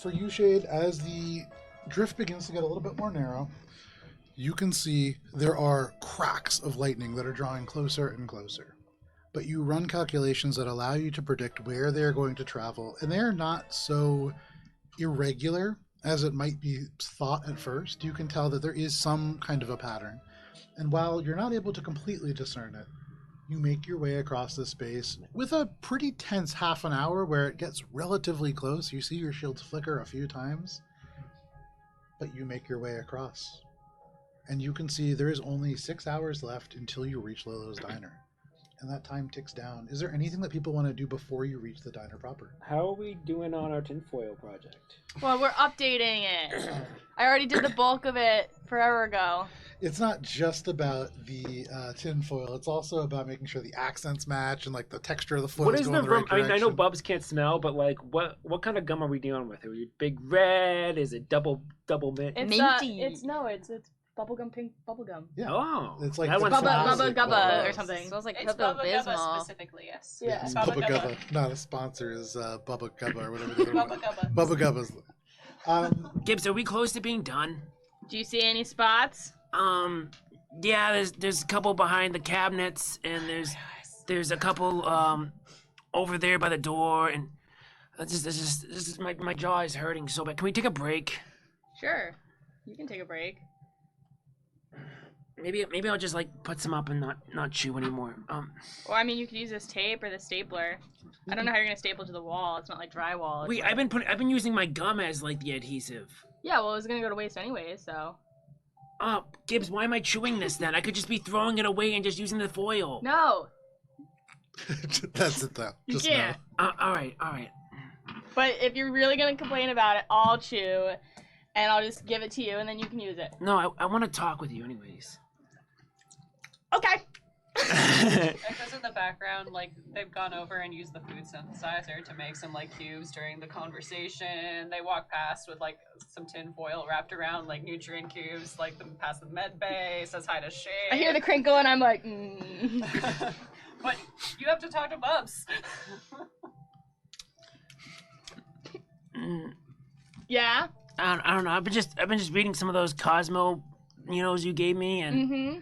For you, Shade, as the drift begins to get a little bit more narrow, you can see there are cracks of lightning that are drawing closer and closer. But you run calculations that allow you to predict where they're going to travel, and they are not so irregular as it might be thought at first. You can tell that there is some kind of a pattern. And while you're not able to completely discern it, you make your way across the space with a pretty tense half an hour where it gets relatively close. You see your shields flicker a few times, but you make your way across. And you can see there is only 6 hours left until you reach Lolo's Diner. And that time ticks down. Is there anything that people want to do before you reach the diner proper? How are we doing on our tinfoil project? Well, we're updating it. I already did the bulk of it forever ago. It's not just about the tinfoil. It's also about making sure the accents match and like the texture of the foil What is is going the the right I mean, I know direction. Bubs can't smell, but like, what kind of gum are we dealing with? Are we big red? Is it double mint? It's Minty. it's bubblegum, pink bubblegum. Yeah. Oh, It's like that the one's classic Bubba Gubba one. or something. Smells like It's Pepto Bubba Gubba Bismol. specifically, yes. Yeah. It's Bubba Gubba. Not a sponsor, is Bubba Gubba or whatever the other Bubba one. Gubba. Bubba Gubba's. Gibbs, are we close to being done? Do you see any spots? Yeah, there's a couple behind the cabinets, and there's a couple over there by the door, and my jaw is hurting so bad. Can we take a break? Sure. You can take a break. Maybe I'll just like put some up and not chew anymore. Well, I mean, you could use this tape or the stapler. I don't know how you're gonna staple to the wall. It's not like drywall. It's Wait, like... I've been using my gum as like the adhesive. Yeah, well, it was gonna go to waste anyway, so. Gibbs, why am I chewing this then? I could just be throwing it away and just using the foil. No. That's it though. You Just can't. All right. But if you're really gonna complain about it, I'll chew, and I'll just give it to you, and then you can use it. No, I want to talk with you anyways. Okay. Echoes in the background, like they've gone over and used the food synthesizer to make some like cubes during the conversation. They walk past with like some tin foil wrapped around like nutrient cubes, like them past the med bay, says hi to Shay. I hear the crinkle, and I'm like, But you have to talk to Bubs. Yeah. I don't know. I've been just reading some of those Cosmo, you gave me, and Mm-hmm.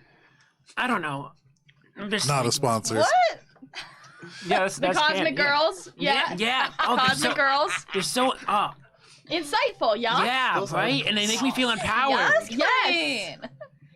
I don't know. I'm just Not a sponsor. What? Yeah, The Cosmic Girls? Yeah. Yeah. Oh, they're Cosmic so, Girls? they're so. Insightful, yeah? Yeah, Those right. are And they make me feel empowered. Yes.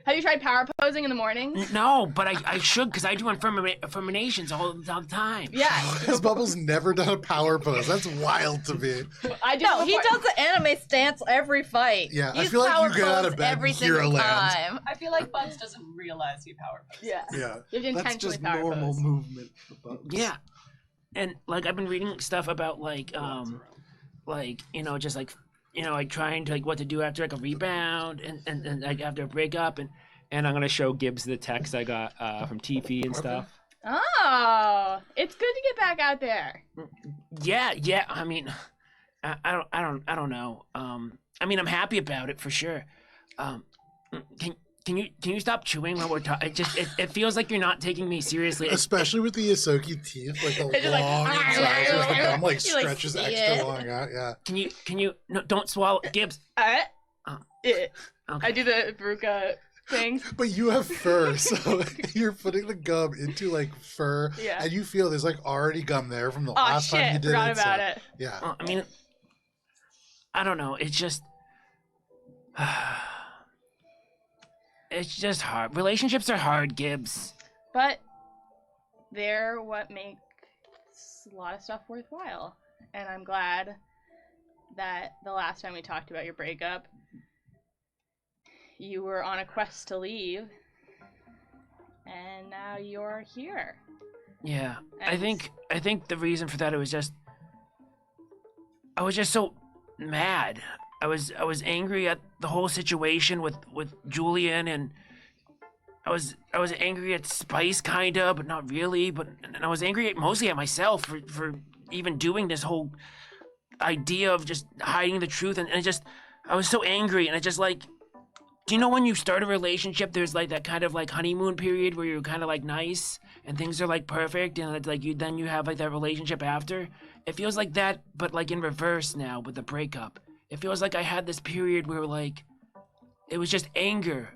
Have you tried power posing in the mornings? No, but I should because I do affirmations all the time. Yeah. Has Bubbles never done a power pose? That's wild to me. I do. No, he does the anime stance every fight. Yeah, I He's feel like power you get out of posed bed every and hear a single land. time. I feel like Bugs doesn't realize he power poses. Yeah. Yeah. You have to That's intentionally just power normal pose. movement for bugs. Yeah, and like I've been reading stuff about like just like like trying to like what to do after like a rebound and like after a breakup and I'm gonna show Gibbs the text I got from Tiffy and stuff. Oh, it's good to get back out there. Yeah. I mean, I don't know. I mean, I'm happy about it for sure. Can you stop chewing while we're talking? It feels like you're not taking me seriously. Especially with the Isoki teeth, like the It's just like, long incisors, the gum like You, like, stretches see extra it. long out. Yeah. Can you no, don't swallow, Gibbs. I Okay. do the Veruca thing. But you have fur, so you're putting the gum into like fur, Yeah. and you feel there's like already gum there from the Oh last time you shit, did forgot it. about so, it. Yeah. I mean, I don't know. It's just hard. Relationships are hard, Gibbs. But they're what makes a lot of stuff worthwhile. And I'm glad that the last time we talked about your breakup, you were on a quest to leave, and now you're here. Yeah, I And- think the reason for that I was just so mad. I was angry at the whole situation with Julian, and I was angry at Spice kinda, but not really. And I was angry mostly at myself for even doing this whole idea of just hiding the truth, and I was so angry, and I just like. Do you know when you start a relationship, there's like that kind of like honeymoon period where you're kind of like nice and things are like perfect, and it's like you have like that relationship after? It feels like that, but like in reverse now with the breakup. It feels like I had this period where like it was just anger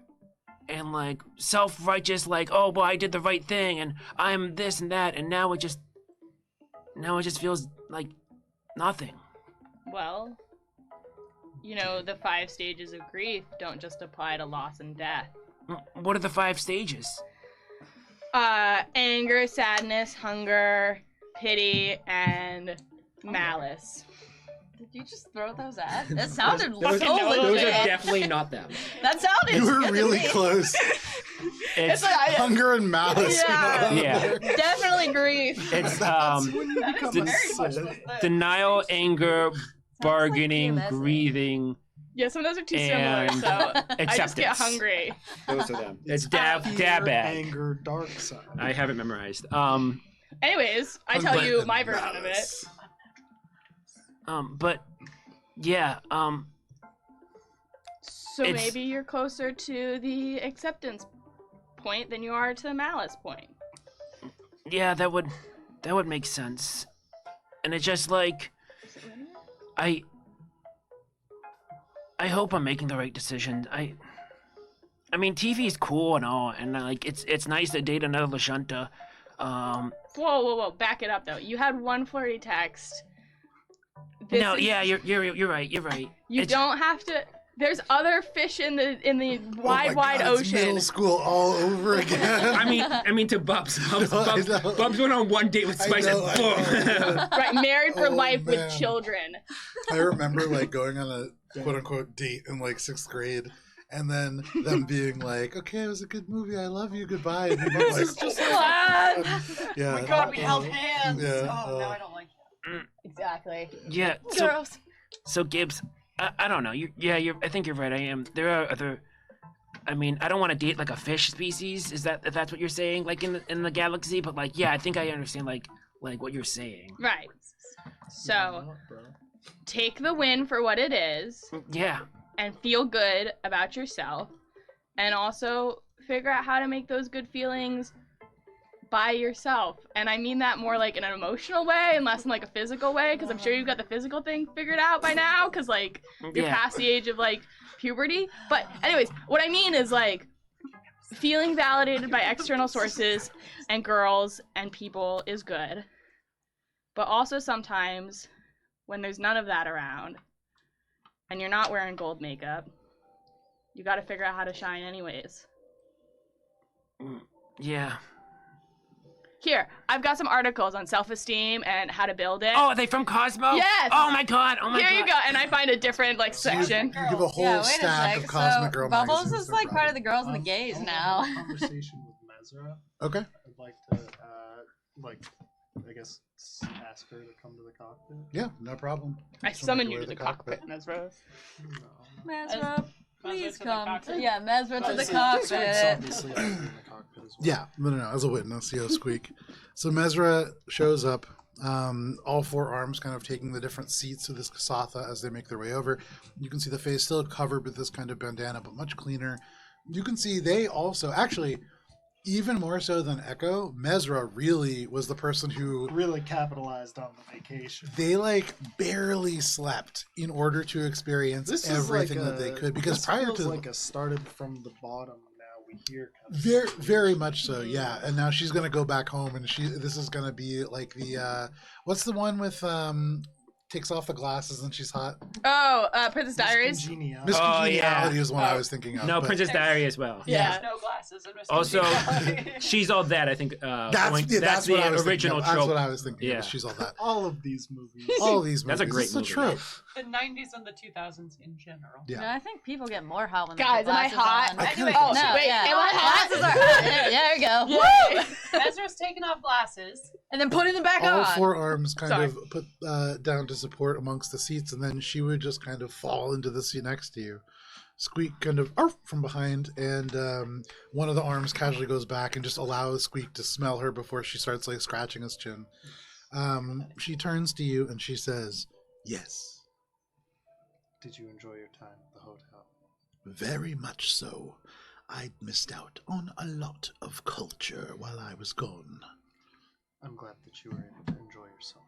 and like self-righteous, like, oh well, I did the right thing and I'm this and that, and now it just feels like nothing. Well, you know, the 5 stages of grief don't just apply to loss and death. What are the 5 stages? Anger, sadness, hunger, pity, and malice. Did you just throw those at? That sounded so Those are legit. definitely not them. That sounded You were good to really me. close. It's like, Hunger and malice. Yeah. Yeah. Definitely grief. It's That is very much the thing. denial, anger, bargaining, PMS. breathing, Yeah, some of those are too similar, and so I just get acceptance. hungry. Those are them. It's dab Fear, bag. anger, dark side. I have it memorized. Anyways, I tell Hunger you and my version of it. malice. But yeah, So It's- maybe you're closer to the acceptance point than you are to the malice point. yeah, that would make sense. And it's just like I hope I'm making the right decision. I mean, TV's cool and all, and like it's nice to date another Lashunta. Whoa, back it up though. You had one flirty text. This No, is- yeah, you're right. You're right. You It's- don't have to. There's other fish in the Oh my wide God, it's ocean. middle school all over again. I mean to Bubs. Bubs, No, I know. Bubs went on one date with I Spice know, and boom. Right, married for Oh, life man. with children. I remember like going on a quote unquote date in like 6th grade, and then them being like, "Okay, it was a good movie. I love you. Goodbye." And you're like, yeah, Oh my god, we held hands. Yeah, Oh, now I don't like it. Exactly. Yeah. So, Gross. so Gibbs, I don't know. I think you're right. I am. There are other. I mean, I don't want to date like a fish species. Is that if that's what you're saying? Like in the galaxy, but like, yeah, I think I understand like what you're saying. Right. So take the win for what it is Yeah. and feel good about yourself, and also figure out how to make those good feelings by yourself. And I mean that more like in an emotional way and less in like a physical way, because I'm sure you've got the physical thing figured out by now, because like you're Yeah. past the age of like puberty. But anyways, what I mean is like feeling validated by external sources and girls and people is good. But also sometimes when there's none of that around and you're not wearing gold makeup, you got to figure out how to shine anyways. Yeah. Here, I've got some articles on self-esteem and how to build it. Oh, are they from Cosmo? Yes. Oh my god. Oh my god. Here you go, and I find a different section. You give a whole stack of Cosmic Girl Bubbles magazines, is no like part of problem. the girls and the gays I wanna now. have a conversation with Mesra. Okay. I'd like to, I guess, ask her to come to the cockpit. Yeah, no problem. I Just summon make you your to way the to cockpit, Mesra. No. Mesra, please to the come. cockpit? Yeah, Mesra to the It's cockpit. obviously I'll be in the cockpit as well. Yeah, no, as a witness, Squeak. So Mesra shows up, all four arms kind of taking the different seats of this Kasatha as they make their way over. You can see the face still covered with this kind of bandana, but much cleaner. You can see they also, actually, even more so than Echo, Mesra really was the person who Really capitalized on the vacation. they like barely slept in order to experience This everything is like that they could. Because this prior feels to like a started from the bottom. Now we hear kind of very, situation. very much so, yeah. And now she's gonna go back home, and this is gonna be like the what's the one with takes off the glasses and she's hot. Oh, Princess Diaries. Congeniality. Miss Oh, Congeniality yeah. is one I was thinking of. No, but Princess Diary as well. Yeah. No glasses and Miss Also, Congeniality. she's all that. I think. That's the what I was original thinking of. trope. That's what I was thinking. Yeah. Of. She's all that. All of these movies. All these movies. That's a great It's movie. a trope. The 90s and the 2000s in general. Yeah. No, I think people get more hot when Guys, they am I put glasses hot? on. I kinda Oh, think so. No, wait, yeah. am I hot? Glasses are hot. There you go. Yay. Ezra's taking off glasses. And then putting them back All on. four arms kind Sorry. of put down to support amongst the seats, and then she would just kind of fall into the seat next to you. Squeak kind of arf from behind, and one of the arms casually goes back and just allows Squeak to smell her before she starts like scratching his chin. She turns to you and she says, "Yes, Did you enjoy your time at the hotel? very much so. I missed out on a lot of culture while I was gone." I'm glad that you were able to enjoy yourself.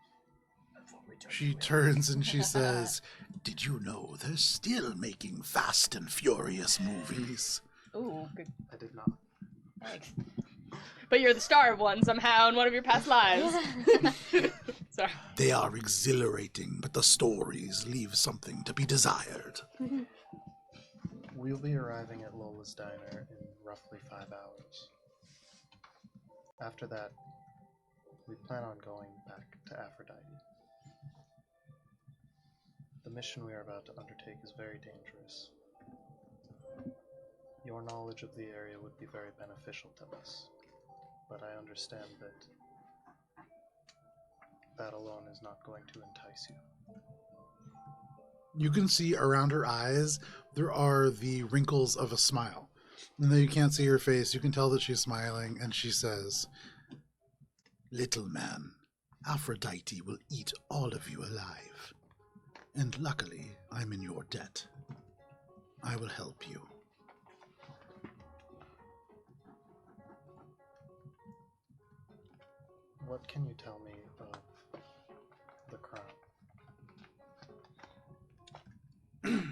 She turns and she says, "Did you know they're still making Fast and Furious movies?" Ooh, good. I did not. Thanks. But you're the star of one somehow in one of your past lives. Sorry. They are exhilarating, but the stories leave something to be desired. We'll be arriving at Lola's Diner in roughly 5 hours. After that, we plan on going back to Aphrodite. The mission we are about to undertake is very dangerous. Your knowledge of the area would be very beneficial to us, but I understand that alone is not going to entice you. You can see around her eyes, there are the wrinkles of a smile. And though you can't see her face, you can tell that she's smiling, and she says, "Little man, Aphrodite will eat all of you alive. And luckily, I'm in your debt. I will help you." What can you tell me of the crown?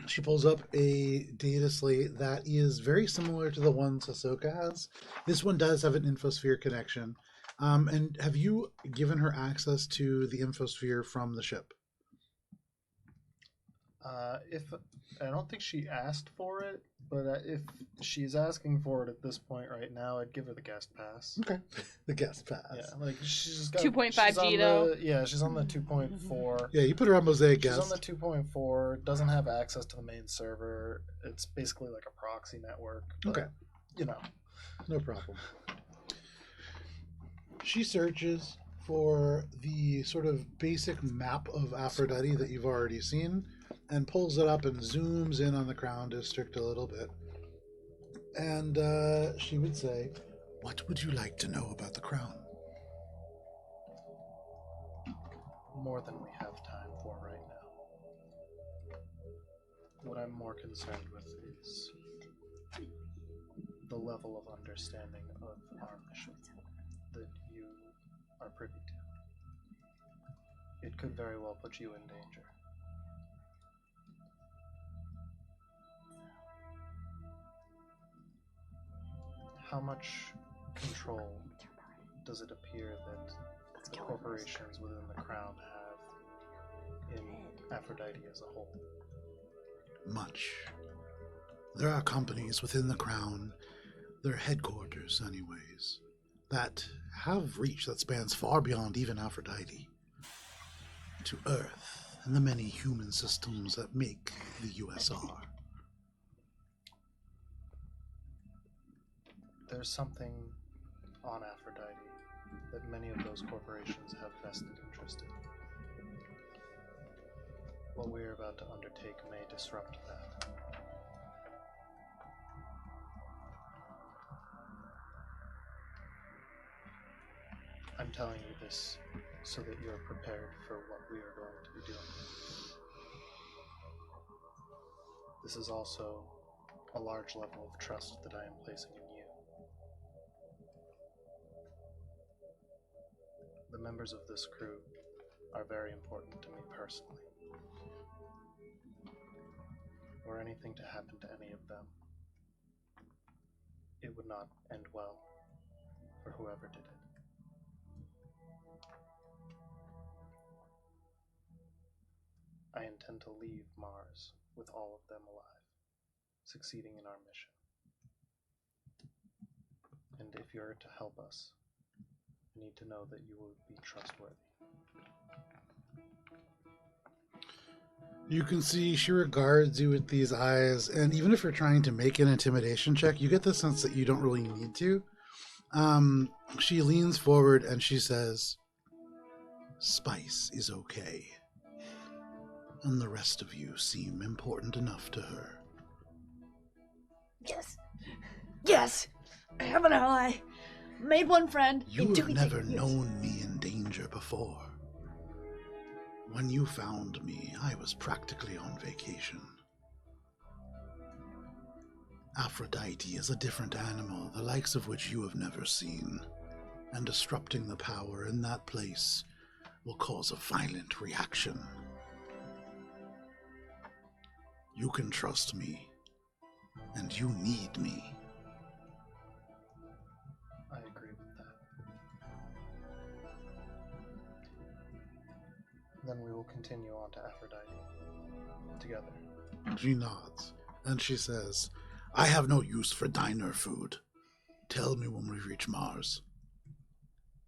She pulls up a data slate that is very similar to the ones Ahsoka has. This one does have an infosphere connection. And have you given her access to the infosphere from the ship? If I don't think she asked for it, but if she's asking for it at this point right now, I'd give her the guest pass. Okay. The guest pass. Yeah, like she's got 2.5 she's on G though. Yeah, she's on the 2.4. Yeah, you put her on Mosaic She's guest. on the 2.4. Doesn't have access to the main server. It's basically like a proxy network. But, Okay. You know. No problem. She searches for the sort of basic map of Aphrodite that you've already seen and pulls it up and zooms in on the Crown District a little bit. And she would say, "What would you like to know about the Crown?" More than we have time for right now. What I'm more concerned with is the level of understanding of our mission that you are privy to. It could very well put you in danger. How much control does it appear that the corporations within the Crown have in Aphrodite as a whole? Much. There are companies within the Crown their headquarters, anyways, that have reach that spans far beyond even Aphrodite, to Earth and the many human systems that make the USR. There's something on Aphrodite that many of those corporations have vested interest in. What we are about to undertake may disrupt that. I'm telling you this so that you're prepared for what we are going to be doing. This is also a large level of trust that I am placing in you. The members of this crew are very important to me personally. Were anything to happen to any of them, it would not end well for whoever did it. I intend to leave Mars with all of them alive, succeeding in our mission. And if you're to help us, I need to know that you will be trustworthy. You can see she regards you with these eyes, and even if you're trying to make an intimidation check, you get the sense that you don't really need to. She leans forward and she says, "Spice is okay. And the rest of you seem important enough to her." Yes. Yes. I have an ally. Made one friend. You have never known me in danger before. When you found me, I was practically on vacation. Aphrodite is a different animal, the likes of which you have never seen, and disrupting the power in that place will cause a violent reaction. You can trust me, and you need me. I agree with that. Then we will continue on to Aphrodite together. She nods, and she says, "I have no use for diner food. Tell me when we reach Mars."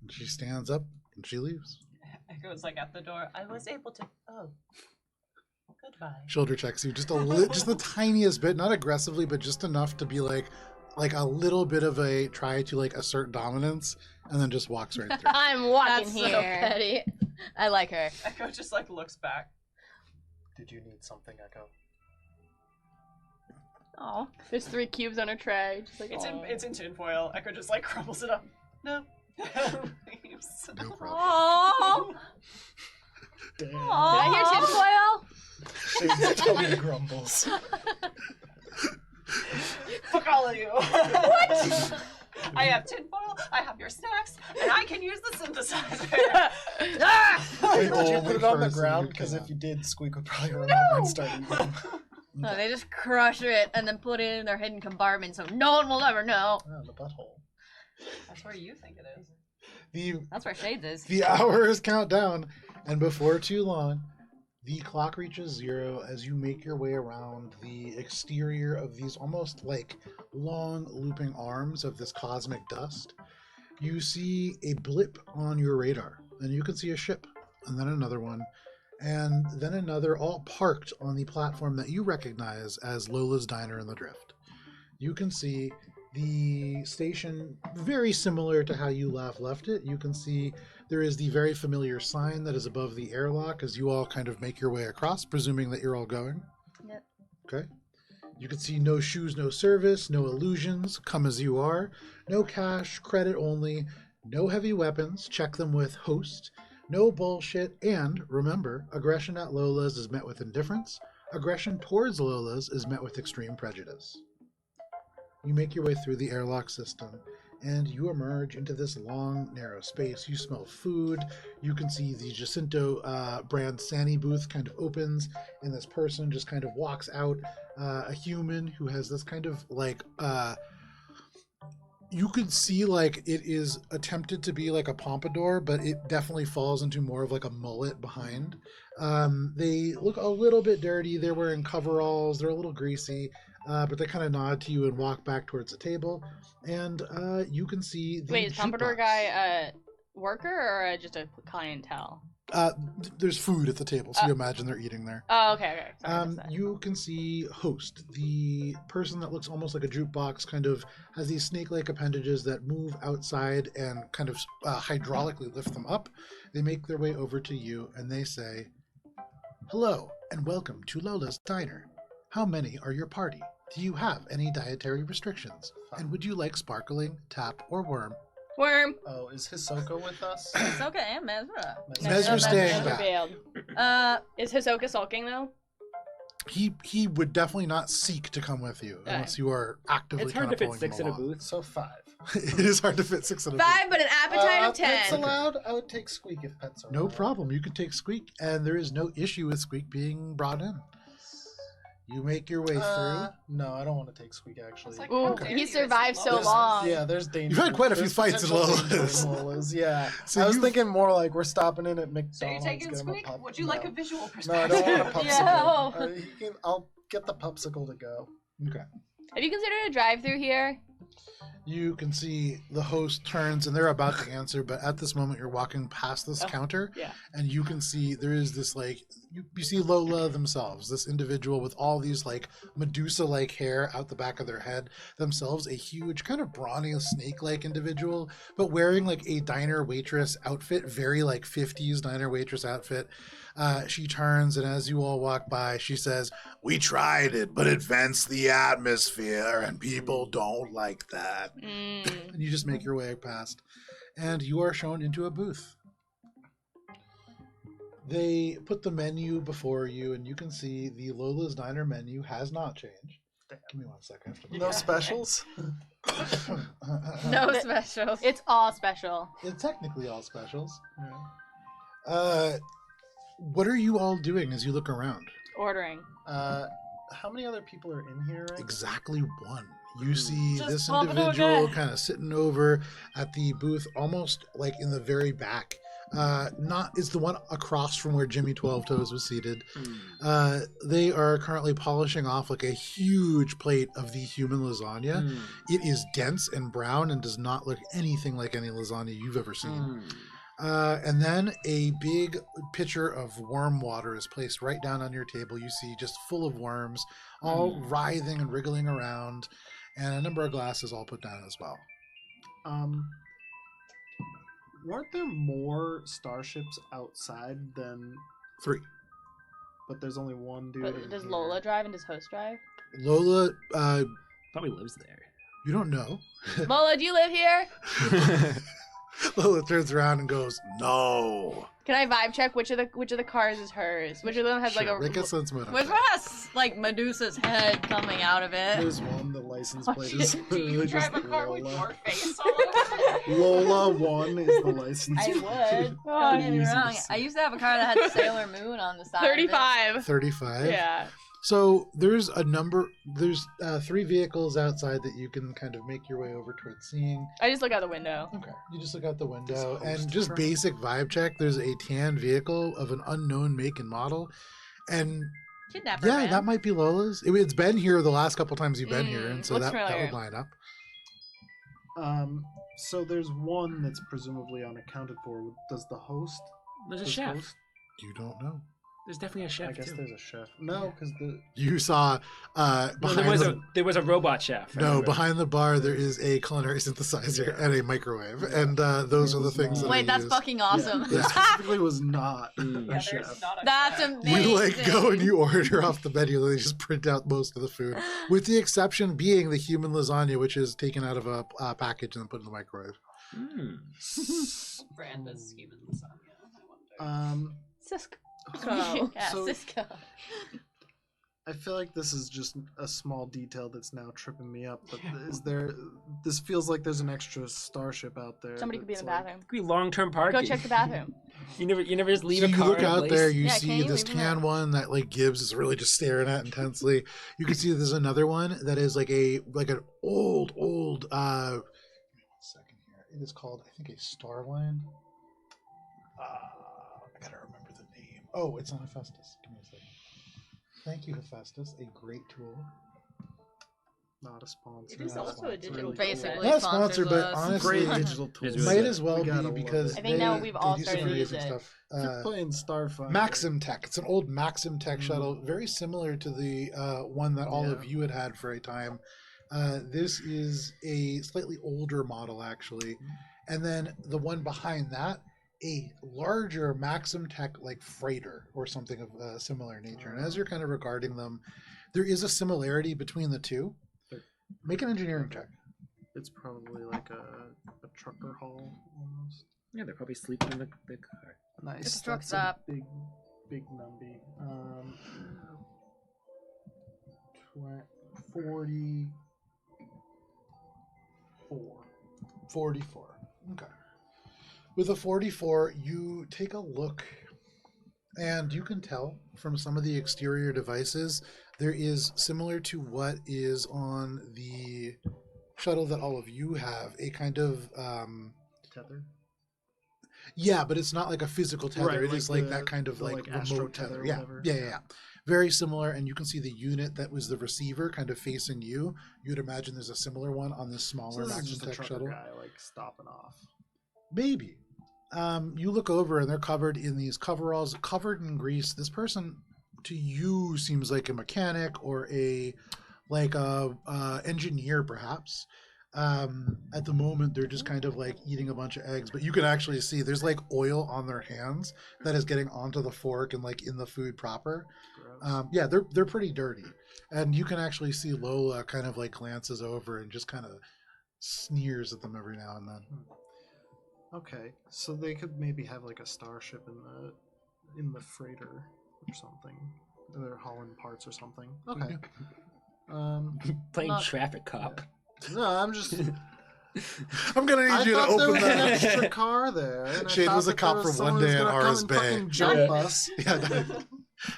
And she stands up, and she leaves. Echo's like at the door. I was able to. Oh. Goodbye. Shoulder checks you just just the tiniest bit, not aggressively, but just enough to be like a little bit of a try to like assert dominance, and then just walks right through. I'm walking That's here. so petty. I like her. Echo just like looks back. Did you need something, Echo? Oh, there's 3 cubes on a tray. Just like, It's in tinfoil. Echo just like crumbles it up. No. Leaves. No problem. Oh. Damn. Did I hear tinfoil? Shane's tummy grumbles. Fuck all of you. What? I have tinfoil, I have your snacks, and I can use the synthesizer. Wait, did you put it on the person ground? who Because if cannot. you did, Squeak would probably run over and start eating them. No, they just crush it and then put it in their hidden compartment so no one will ever know. Oh, the butthole. That's where you think it is. That's where Shades is. The hours count down, and before too long, the clock reaches 0 as you make your way around the exterior of these almost like long looping arms of this cosmic dust. You see a blip on your radar, and you can see a ship, and then another one, and then another, all parked on the platform that you recognize as Lola's Diner in the Drift. You can see the station very similar to how you left it. You can see there is the very familiar sign that is above the airlock as you all kind of make your way across, presuming that you're all going. Yep. Okay. You can see no shoes, no service, no illusions, come as you are, no cash, credit only, no heavy weapons, check them with host, no bullshit, and remember, aggression at Lola's is met with indifference, aggression towards Lola's is met with extreme prejudice. You make your way through the airlock system, and you emerge into this long, narrow space. You smell food. You can see the Jacinto brand Sani booth kind of opens, and this person just kind of walks out, a human who has this kind of like You could see like it is attempted to be like a pompadour, but it definitely falls into more of like a mullet behind. They look a little bit dirty. They're wearing coveralls. They're a little greasy, but they kind of nod to you and walk back towards the table. And you can see the Wait, is Pompadour jukebox. guy a worker or just a clientele? There's food at the table, so you imagine they're eating there. Oh, okay. Sorry, I missed that. You can see host, the person that looks almost like a jukebox, kind of has these snake-like appendages that move outside and kind of hydraulically lift them up. They make their way over to you and they say, "Hello and welcome to Lola's Diner. How many are your party? Do you have any dietary restrictions? And would you like sparkling, tap, or worm?" Worm. Oh, is Hisoka with us? Hisoka and Mesra. Mesra's staying back. back. Is Hisoka sulking though? He would definitely not seek to come with you unless you are actively It's hard kind to of fit pulling 6 him in a along. booth. So 5. It is hard to fit 6 in a booth. 5, but an appetite of 10. Pets allowed? I would take Squeak if pets are No allowed. problem. You can take Squeak, and there is no issue with Squeak being brought in. You make your way through. No, I don't want to take Squeak actually. It's like, Ooh, how dare he you, survived it's so Lola's. long. Yeah, there's danger. You've had quite a few There's fights in potential danger Lola's. in Lola's. Yeah. So I was you've- thinking more like we're stopping in at McDonald's. So you're taking get him a Squeak? pup- Would you no. like a visual No, I perspective? don't want a popsicle. Yeah. I'll get the popsicle to go. Okay. Have you considered a drive-through here? You can see the host turns, and they're about to answer, but at this moment, you're walking past this counter, yeah. and you can see there is this, like, you see Lola themselves, this individual with all these, like, Medusa-like hair out the back of their head themselves, a huge, kind of brawny, snake-like individual, but wearing, like, a diner waitress outfit, very, like, 50s diner waitress outfit. She turns, and as you all walk by, she says, "We tried it, but it vents the atmosphere, and people don't like that." And you just make your way past, and you are shown into a booth. They put the menu before you, and you can see the Lola's Diner menu has not changed. Give me 1 second. No specials? No specials. It's all special. It's technically all specials. What are you all doing as you look around? Ordering. How many other people are in here? Right? Exactly 1. You see Just this pop it individual over. kind of sitting over at the booth, almost like in the very back. It's the one across from where Jimmy 12 Toes was seated. They are currently polishing off like a huge plate of the human lasagna. It is dense and brown and does not look anything like any lasagna you've ever seen. And then a big pitcher of worm water is placed right down on your table. You see just full of worms, all writhing and wriggling around, and a number of glasses all put down as well. Weren't there more starships outside than... 3. But there's only one dude in But does here. Lola drive and does Host drive? Lola, Probably lives there. you don't know. Lola, do you live here? Lola turns around and goes, "No." Can I vibe check which of the cars is hers? Which of them has like Sure, a make a sense motive. Which one has like Medusa's head coming out of it? There's one, the license Oh, plate shit. is Do literally you just drive a car with Lola. your face all over it? Lola 1 is the license I plate. would. Don't get me wrong. I used to have a car that had Sailor Moon on the side. of it. 35. 35. Yeah. So there's 3 vehicles outside that you can kind of make your way over towards seeing. I just look out the window. Okay. You just look out the window Just host and just truck. basic vibe check. There's a tan vehicle of an unknown make and model. And Kidnapper yeah, man. that might be Lola's. It's been here the last couple times you've been here, and so looks that familiar. would line up. So there's one that's presumably unaccounted for. Does the host? There's a does chef. host- You don't know. There's definitely a chef I guess too. there's a chef. No, because the You saw No, behind there was a robot chef. I no, remember. behind the bar there is a culinary synthesizer and a microwave, and those are the things that Wait, are that's used. fucking awesome. there specifically was not Yeah, a there's chef. not a That's chef. amazing. You like go and you order off the menu, and they just print out most of the food, with the exception being the human lasagna, which is taken out of a package and then put in the microwave. Brand is human lasagna. I wonder. Cisco. Yeah, So- Cisco. I feel like this is just a small detail that's now tripping me up. But this feels like there's an extra starship out there. Somebody could be in the that's bathroom. Could be long-term parking. Go check the bathroom. You never just leave So a you car look in a out place? there, you Yeah, see can you this leave 'em tan one that like Gibbs is really just staring at intensely. You can see there's another one that is like an old it is called, I think, a Starline. I gotta remember the name. Oh, it's on Hephaestus. Give me a second. Thank you, Hephaestus. A great tool. Not a sponsor. It is Not also a digital Really Basically, Not sponsors sponsored, but us. honestly, Great digital tools. It's really might good. as well We gotta be love because it. I think now we've all do some started to use amazing it. stuff. You're playing Starfinder. Maxim Tech. It's an old Maxim Tech shuttle, very similar to the one that all of you had for a time. This is a slightly older model, actually. And then the one behind that, a larger Maxim Tech like freighter or something of a similar nature. And as you're kind of regarding them, there is a similarity between the two. Make an engineering check. It's probably like a trucker haul almost. Yeah, they're probably sleeping in the car. Nice. Just truck That's stop. a big numby. 44. 44. Okay. With a 44, you take a look, and you can tell from some of the exterior devices, there is similar to what is on the shuttle that all of you have, a kind of Tether. yeah, but it's not like a physical tether. Right, It like is like the- that kind of the, like Astro remote tether tether. or Yeah. whatever. Yeah. Very similar, and you can see the unit that was the receiver kind of facing you. You'd imagine there's a similar one on this So smaller this is Maxim just a Tech trucker shuttle. guy like stopping off. Maybe. You look over and they're covered in these coveralls, covered in grease. This person, to you, seems like a mechanic or a engineer, perhaps. At the moment, they're just kind of like eating a bunch of eggs, but you can actually see there's like oil on their hands that is getting onto the fork and like in the food proper. Gross. Yeah, they're pretty dirty, and you can actually see Lola kind of like glances over and just kind of sneers at them every now and then. Okay, so they could maybe have like a starship in the freighter or something. They're hauling parts or something. Okay. Playing Not- traffic cop. No, I'm just. I'm gonna I need you to thought there open was an that. extra car there. And I Shade thought was a that cop there was for one someone who's day in gonna come Aura's and Bay. fucking jump Yeah. us. Yeah,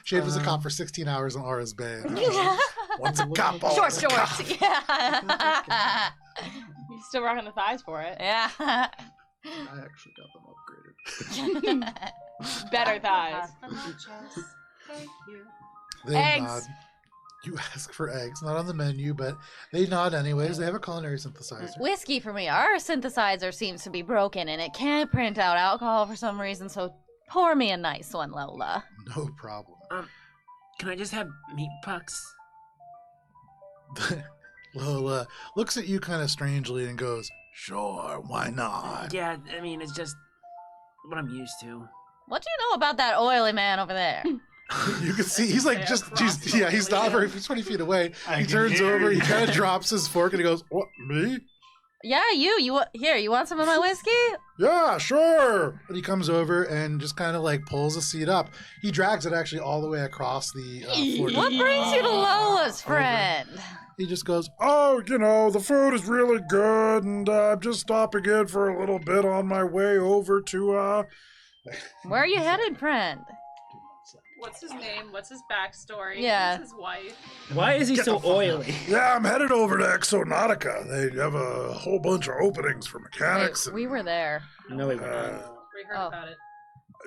Shade was a Um, cop for 16 hours in Aura's Bay. Yeah. Once a Look cop, at- always Short a cop. shorts. Yeah. He's still rocking the thighs for it. Yeah. I actually got them upgraded. Better thighs. Thank you. They Eggs. nod. You ask for eggs, not on the menu, but they nod anyways. They have a culinary synthesizer. Whiskey for me. Our synthesizer seems to be broken and it can't print out alcohol for some reason, so pour me a nice one, Lola. No problem. Can I just have meat pucks? Lola looks at you kind of strangely and goes, "Sure, why not?" Yeah, I mean, it's just what I'm used to. What do you know about that oily man over there? You can see he's like Yeah, just across he's the yeah he's not very he's 20 feet away. He turns over, he kind of drops his fork and he goes, "What, me? Yeah, you here, you want some of my whiskey? Yeah, sure." And he comes over and just kind of like pulls a seat up. He drags it actually all the way across the floor. What brings you to Lola's friend? He just goes, "Oh, you know, the food is really good, and I'm just stopping in for a little bit on my way over to Where are you headed, friend? What's his name? What's his backstory? Yeah. Who's his wife? Why is he Get so the fuck out. oily? Yeah, I'm headed over to Exonautica. They have a whole bunch of openings for mechanics. Wait, we were there. No, he went. We heard Oh. about it.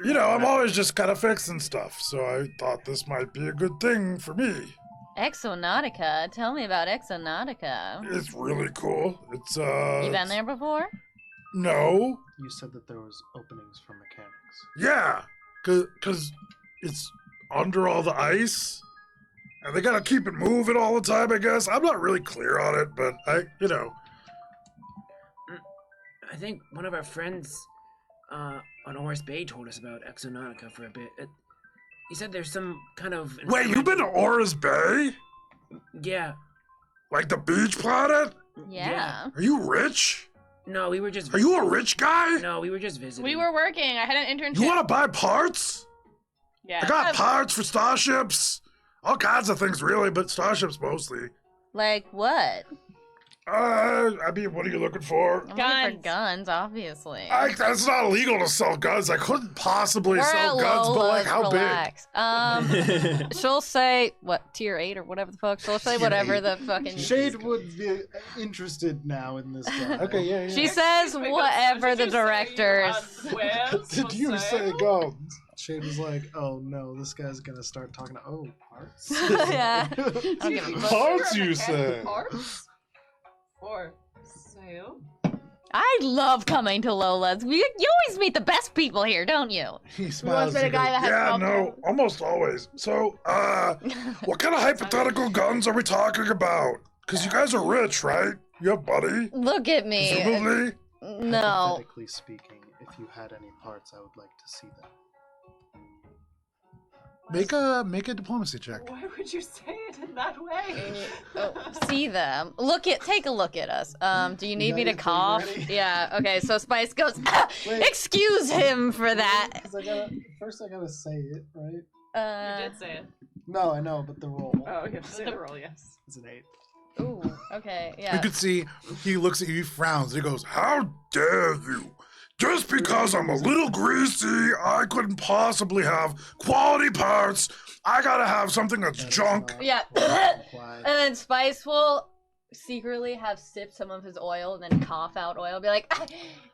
You know, I'm always just kind of fixing stuff, so I thought this might be a good thing for me. Exonautica. Tell me about Exonautica. It's really cool. It's You been there before? No. You said that there was openings for mechanics. Yeah, cause it's under all the ice, and they gotta keep it moving all the time. I guess I'm not really clear on it, but you know. I think one of our friends on Oris Bay told us about Exonautica for a bit. He said there's some kind of... Wait, you've been to Aura's Bay? Yeah. Like the beach planet? Yeah. Are you rich? No, we were just... Are you a rich guy? No, we were just visiting. We were working. I had an internship. You want to buy parts? Yeah. I got parts for starships. All kinds of things, really, but starships mostly. Like what? I mean, what are you looking for? I'm looking for guns, obviously. That's not illegal to sell guns. I couldn't possibly We're sell at guns, but like, Lola's, how relax. She'll say what tier 8 or whatever the fuck. She'll say whatever the fucking. Shade would be interested now in this guy. Okay, yeah. She says whatever the directors. Did you say guns? Shade was like, "Oh no, this guy's gonna start talking to parts." Yeah. I don't give a fuck. Parts, you say? Parts? For sale? I love coming to Lola's. You always meet the best people here, don't you? He Who smiles. wants to be the and guy goes, that has Yeah, problem? no, almost always. So, what kind of hypothetical guns are we talking about? Because you guys are rich, right? You have money, Look at me. presumably. No. Hypothetically speaking, if you had any parts, I would like to see them. Make a diplomacy check. Why would you say it in that way? See them. Take a look at us. Do you need got me to your thing cough? ready? Yeah. Okay. So Spice goes. Wait. Excuse him for that. Because I gotta say it, right? You did say it. No, I know, but the roll. Oh, you have to say the roll, yes. It's an 8. Ooh. Okay. You Yeah. could see he looks at you, he frowns, and he goes, How dare you? Just because I'm a little greasy, I couldn't possibly have quality parts. I gotta have something that's junk. Yeah. And then Spice will secretly have sipped some of his oil and then cough out oil. Be like,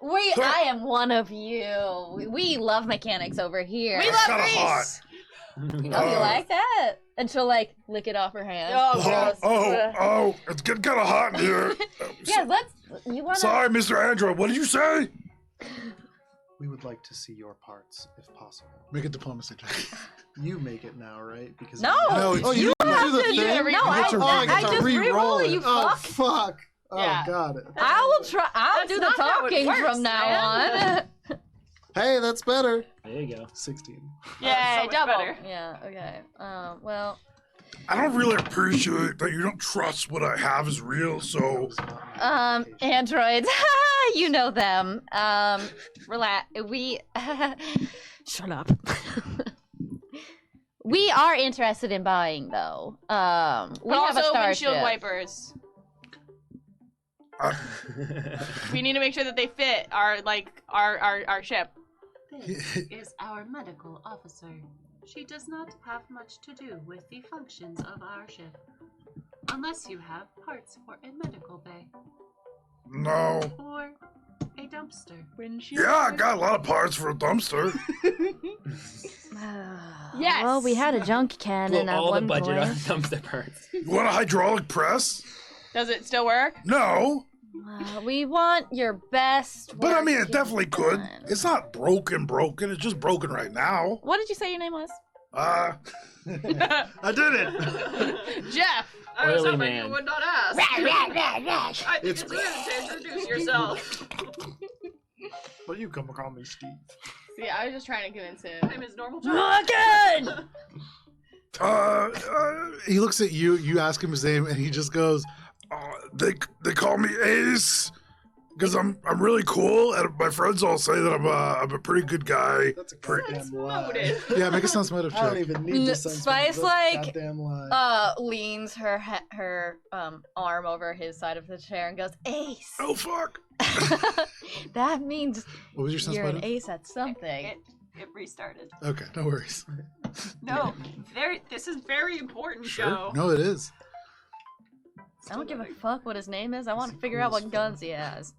I am one of you. We love mechanics over here. We That's love kinda hot. Grease. Oh, you like that? And she'll like lick it off her hand. Oh, it's getting kind of hot in here. Yeah, you wanna. Sorry, Mr. Android, what did you say? We would like to see your parts, if possible. make a diplomacy check. You make it now, right? Because No, No, it's you do have the to do thing? No, You I get to- I get to just re-roll it, you Oh, fuck. fuck. Oh, Yeah. got it. I will try. I'll That's do the not how it talking works, from now man. on. Hey, that's better. There you go. 16. Yay, much double. better. Yeah. Okay. Well. I don't really appreciate that you don't trust what I have is real, so Androids. You know them. Relax. We. Shut up. We are interested in buying, though. We have a Also, starship. windshield wipers. We need to make sure that they fit our ship. This is our medical officer. She does not have much to do with the functions of our ship. Unless you have parts for a medical bay. no. Or a dumpster. Windshield. Yeah, I got a lot of parts for a dumpster. Yes. Well, we had a junk cannon Blow at all the one budget on point. dumpster parts. You want a hydraulic press? Does it still work? No. We want your best. But I mean, it working definitely could. gun. It's not broken. It's just broken right now. What did you say your name was? I did it. Jeff. I was Oily hoping man. you would not ask. I think It's- it's good to introduce yourself. But you come call me Steve. See, I was just trying to convince him. My name is Normal John. He looks at you, you ask him his name, and he just goes, they call me Ace because I'm really cool, and my friends all say that I'm a pretty good guy. That's a goddamn lie. Motive. yeah, make a sense motive I don't check. even need to sense Spice, that's like, goddamn lie. leans her arm over his side of the chair and goes, Ace. Oh fuck! That means What was your sense you're an motive? ace at something. It restarted. Okay, no worries. No, this is very important, Joe. No, it is. I don't give a fuck what his name is. I want to figure out what guns he has.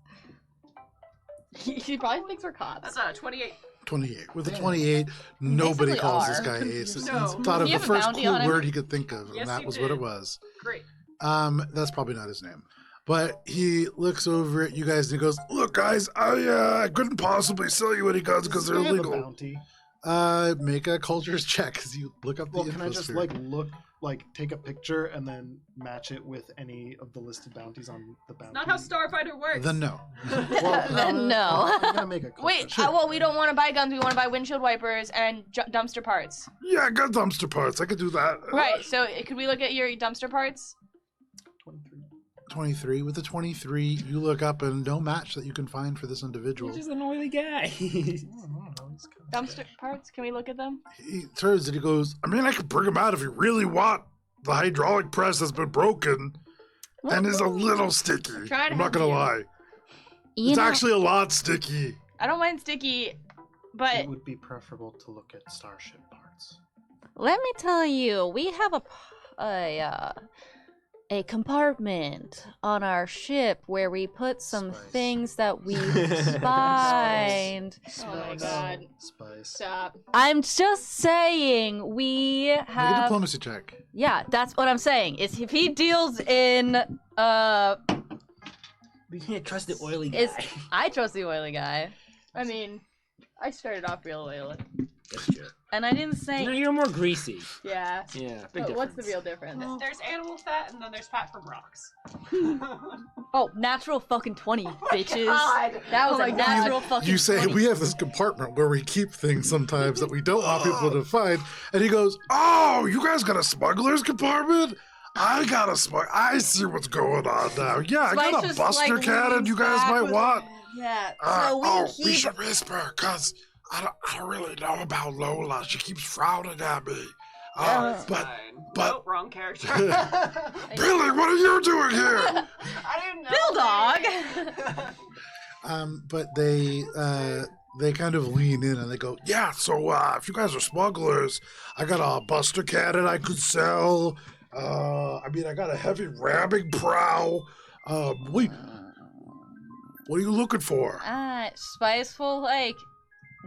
He probably thinks we're cops. That's 28. 28. With a 28, nobody basically calls this are. guy Ace. He No. thought of Do you the have a first bounty cool on him? word he could think of, Yes, and that he was what it did. was. Great. That's probably not his name. But he looks over at you guys and he goes, Look, guys, I couldn't possibly sell you any guns because they're Is this guy the illegal. bounty? make a cultures check as you look up the Well, can I info just sphere. take a picture and then match it with any of the listed bounties on the bounty? Not how Starfinder works. Then no. Well, Then no. I'm gonna make a Wait, culture. well, we don't want to buy guns. We want to buy windshield wipers and dumpster parts. Yeah, I got dumpster parts. I could do that. Right. So could we look at your dumpster parts? 23. 23. With the 23, you look up and no match that you can find for this individual. He's just an oily guy. I don't know, he's kinda Dumpster sketchy. parts? Can we look at them? He turns and he goes, I mean, I could bring them out if you really want the hydraulic press that's been broken. and is a little sticky. Try to I'm not help gonna you. lie. You It's know, actually a lot sticky. I don't mind sticky, but It would be preferable to look at starship parts. let me tell you, we have a compartment on our ship where we put some Spice. things that we find. oh my god, Spice. stop. I'm just saying we Make a have. diplomacy check. Yeah, that's what I'm saying. Is if he deals in We can't trust the oily guy. is I trust the oily guy, I mean, I started off real oily. That's true. and I didn't say. No, you're more greasy. Yeah. Yeah, big But what's the difference. real difference? There's animal fat and then there's fat from rocks. Oh, natural fucking 20, bitches. God. That was Oh my a God. natural fucking. You say 20. we have this compartment where we keep things sometimes that we don't want people to find, and he goes, Oh, you guys got a smuggler's compartment? I got a I see what's going on now. Yeah, I Spice got a just, buster like, cannon leans you guys back might with- want. Yeah. We should whisper, cause I don't really know about Lola. She keeps frowning at me. But Fine. but- Nope, wrong character. Billy, what are you doing here? I didn't know. Bill dog. but they kind of lean in and they go, Yeah, so if you guys are smugglers, I got a buster cannon I could sell. I got a heavy ramming prow. What are you looking for? Spice will like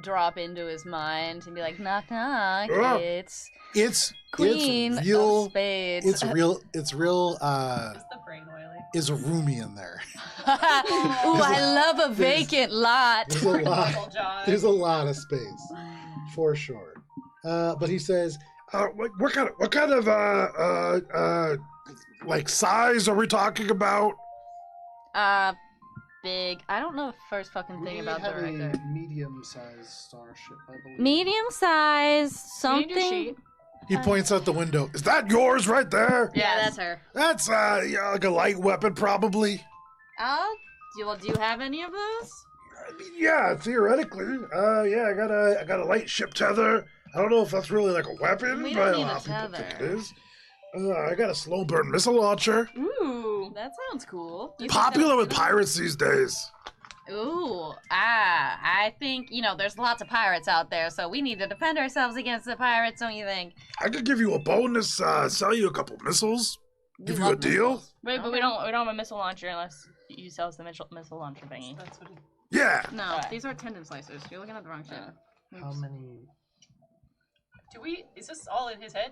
drop into his mind and be like, knock knock. Yeah. It's it's Queen it's real. of Spades. It's real. It's real. Is the brain oily? Is a roomie in there? Ooh, I love a vacant lot. There's a Uncle lot. John. There's a lot of space, for sure. But he says, What kind of like size are we talking about? Big. I don't know the first fucking thing We about have director. a medium-sized starship, I believe. Medium size, You need your something. sheet. he points out the window. Is that yours right there? Yeah, that's her. That's like a light weapon, probably. Do you have any of those? I mean, yeah, theoretically. Yeah, I got a light ship tether. I don't know if that's really like a weapon, We but don't need a a lot of people think it tether. is. I got a slow burn missile launcher. Ooh. That sounds cool. Popular with pirates these days. Ooh, I think, there's lots of pirates out there, so we need to defend ourselves against the pirates, don't you think? I could give you a bonus, sell you a couple missiles. Give you a deal. Wait, but Okay. we don't have a missile launcher unless you sell us the missile launcher thingy. That's what he... Yeah. No, Alright. these are tendon slicers. You're looking at the wrong shit. How many? Is this all in his head?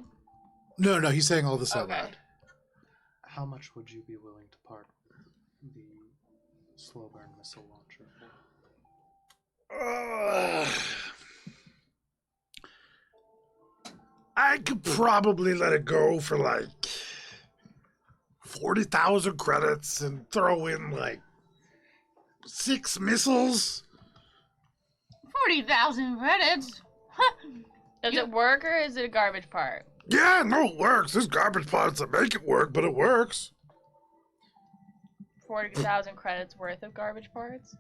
No, he's saying all this out Okay. loud. How much would you be willing to part with the slow burn missile launcher for? I could probably let it go for like 40,000 credits and throw in like 6 missiles. 40,000 credits? Does it work or is it a garbage part? Yeah, no, it works. There's garbage parts that make it work, but it works. 40,000 credits worth of garbage parts?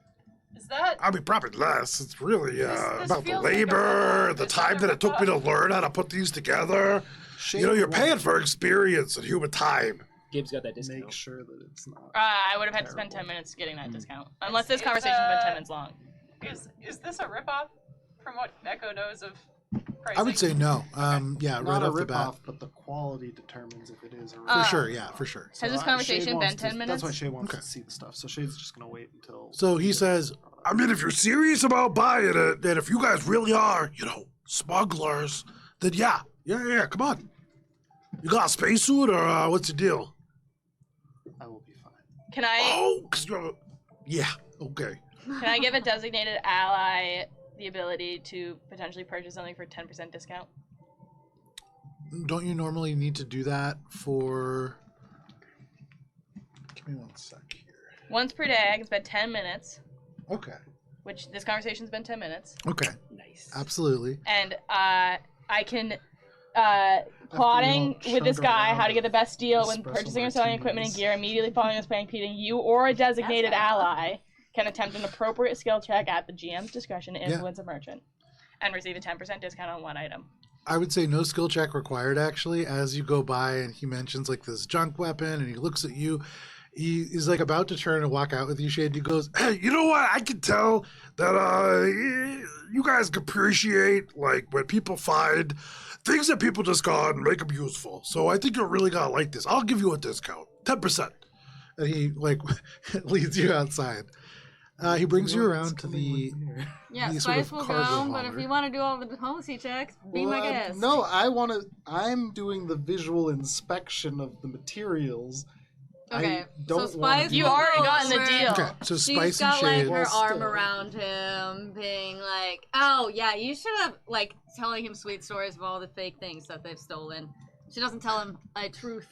Is that... I mean, probably less. It's really This about the feels like a labor, rip-off. the It's time like a that it took me to rip-off. learn how to put these together. Shade You know, you're one. paying for experience and human time. Gibbs got that discount. Make sure that it's not. I would have had to spend 10 terrible. minutes getting that discount. Unless this It's, conversation's been 10 minutes long. Is this a ripoff from what Echo knows of pricing? I would say no. Yeah, Not right a off the bat. ripoff, but the quality determines if it is a For ripoff. sure, yeah, for sure. Has this conversation been 10 minutes? That's why Shay wants Okay. to see the stuff. So Shay's just gonna wait until. So he says, I mean, if you're serious about buying it, and if you guys really are, smugglers, then yeah, come on. You got a spacesuit, or what's the deal? I will be fine. Can I Oh, 'cause you're... Yeah, okay. give a designated ally the ability to potentially purchase something for 10% discount? don't you normally need to do that for... Give me one sec here. Once per day, I can spend 10 minutes, Okay, which this conversation's been 10 minutes, okay, Nice. absolutely. and I can plotting all with this chug guy around how to get the best deal when espresso purchasing or selling equipment and martinis. gear, immediately following a stampeding, you or a designated That's bad. ally can attempt an appropriate skill check at the GM's discretion to Yeah. influence a merchant and receive a 10% discount on one item. I would say no skill check required, actually. As you go by and he mentions like this junk weapon and he looks at you, he's like about to turn and walk out with you, Shade. He goes, Hey, you know what? I can tell that you guys appreciate like when people find things that people just got and make them useful. So I think you're really gonna like this. I'll give you a discount, 10%. and he like leads you outside. He brings you around to the Yeah, the sort Spice of will cargo go, but if hauler. you want to do all the diplomacy checks, be my guest. No, I'm doing the visual inspection of the materials. Okay, I don't so wanna Spice do You will already go gotten the over- deal. Okay, so She's Spice and got like Shade. her Well, arm still. around him, being like, "Oh yeah, you should have like telling him sweet stories of all the fake things that they've stolen." She doesn't tell him a truth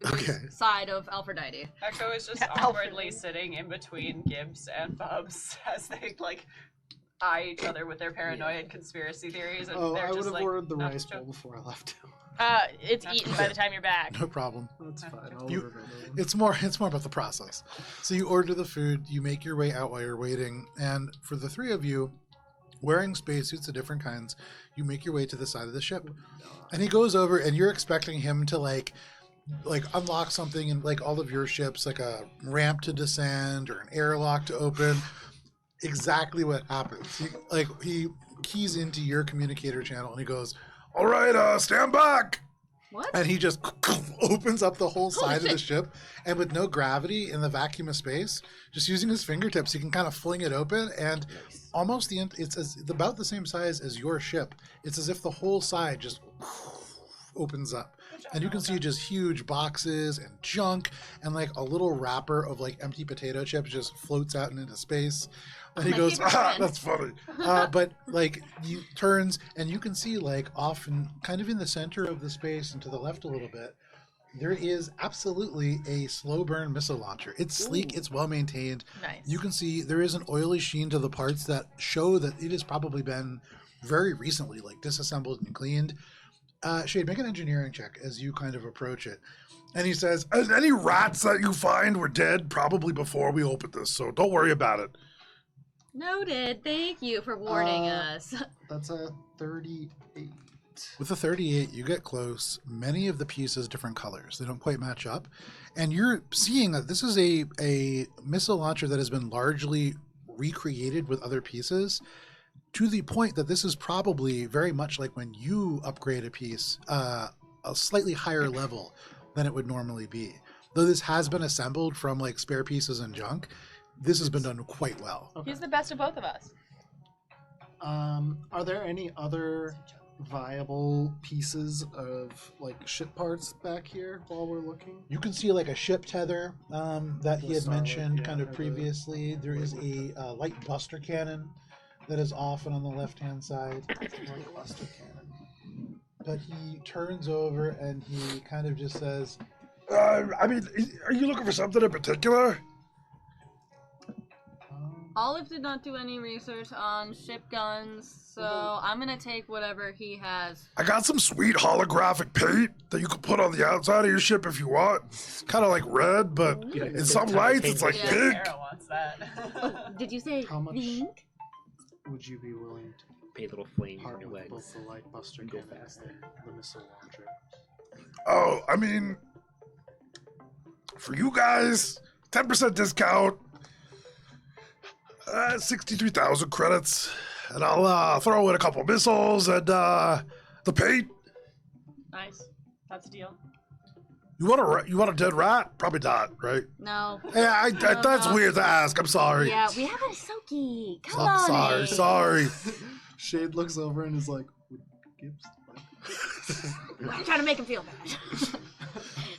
Okay. side of Aphrodite. Echo is just awkwardly sitting in between Gibbs and Bubs as they like eye each other with their paranoia and conspiracy theories, and Oh, they're I would just have like, ordered the "No, rice joke." bowl before I left. It's eaten by the time you're back. No problem. That's fine. I'll You- order another one. It's more about the process. So you order the food, you make your way out while you're waiting, and for the three of you, wearing spacesuits of different kinds, you make your way to the side of the ship. And he goes over, and you're expecting him to like unlock something in like all of your ships, like a ramp to descend or an airlock to open. Exactly what happens. He keys into your communicator channel, and he goes, All right, stand back. What? and he just opens up the whole side of the ship, and with no gravity in the vacuum of space, just using his fingertips, he can kind of fling it open, and almost it's about the same size as your ship. It's as if the whole side just opens up, and you can see just huge boxes and junk, and like a little wrapper of like empty potato chips just floats out into space. And he My goes, favorite Ah, friend. that's funny. but like he turns, and you can see like often kind of in the center of the space and to the left a little bit, there is absolutely a slow burn missile launcher. It's sleek, it's well maintained. Nice. You can see there is an oily sheen to the parts that show that it has probably been very recently like disassembled and cleaned. Shade, make an engineering check as you kind of approach it. And he says, any rats that you find were dead probably before we opened this, so don't worry about it. Noted. Thank you for warning Uh, us. That's a 38. With the 38, you get close. Many of the pieces different colors. They don't quite match up. And you're seeing that this is a missile launcher that has been largely recreated with other pieces, to the point that this is probably very much like when you upgrade a piece, a slightly higher level than it would normally be. Though this has been assembled from like spare pieces and junk, this has been done quite well. He's the best of both of us. Are there any other viable pieces of like ship parts back here while we're looking? You can see like a ship tether that he The had solid, mentioned yeah, kind of or the- previously. There is a light buster cannon that is off and on the left-hand side. Cluster cannon. But he turns over and he kind of just says, I mean, are you looking for something in particular? Olive did not do any research on ship guns, so I'm gonna take whatever he has. I got some sweet holographic paint that you can put on the outside of your ship if you want. It's kind of like red, but Yeah, in some lights it's like Yeah. pink. Kara wants that. Did you say How much pink? would you be willing to Pay a little flame part on your with both legs. the light buster Go cannon faster. and the missile launcher? Oh, I mean, for you guys, 10% discount, 63,000 credits, and I'll throw in a couple missiles and the paint. Nice. That's a deal. You want a dead rat? Probably not, right? No. Yeah, that's no. weird to ask. I'm sorry. Yeah, we have a Soaky. Come on. Sorry, Abe. sorry. Shade looks over and is like, would Gibbs like? I'm trying to make him feel bad.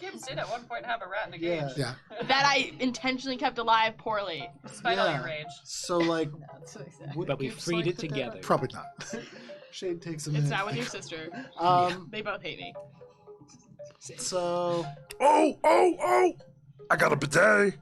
Gibbs did at one point have a rat in a cage. Yeah. yeah. That I intentionally kept alive poorly. Despite all Yeah. your rage. So like, That's what I said. would But we Gibbs freed like it the dead together. rat? Probably not. Shade takes a It's minute. not with your sister. Um, They both hate me. so Oh! I got a bidet.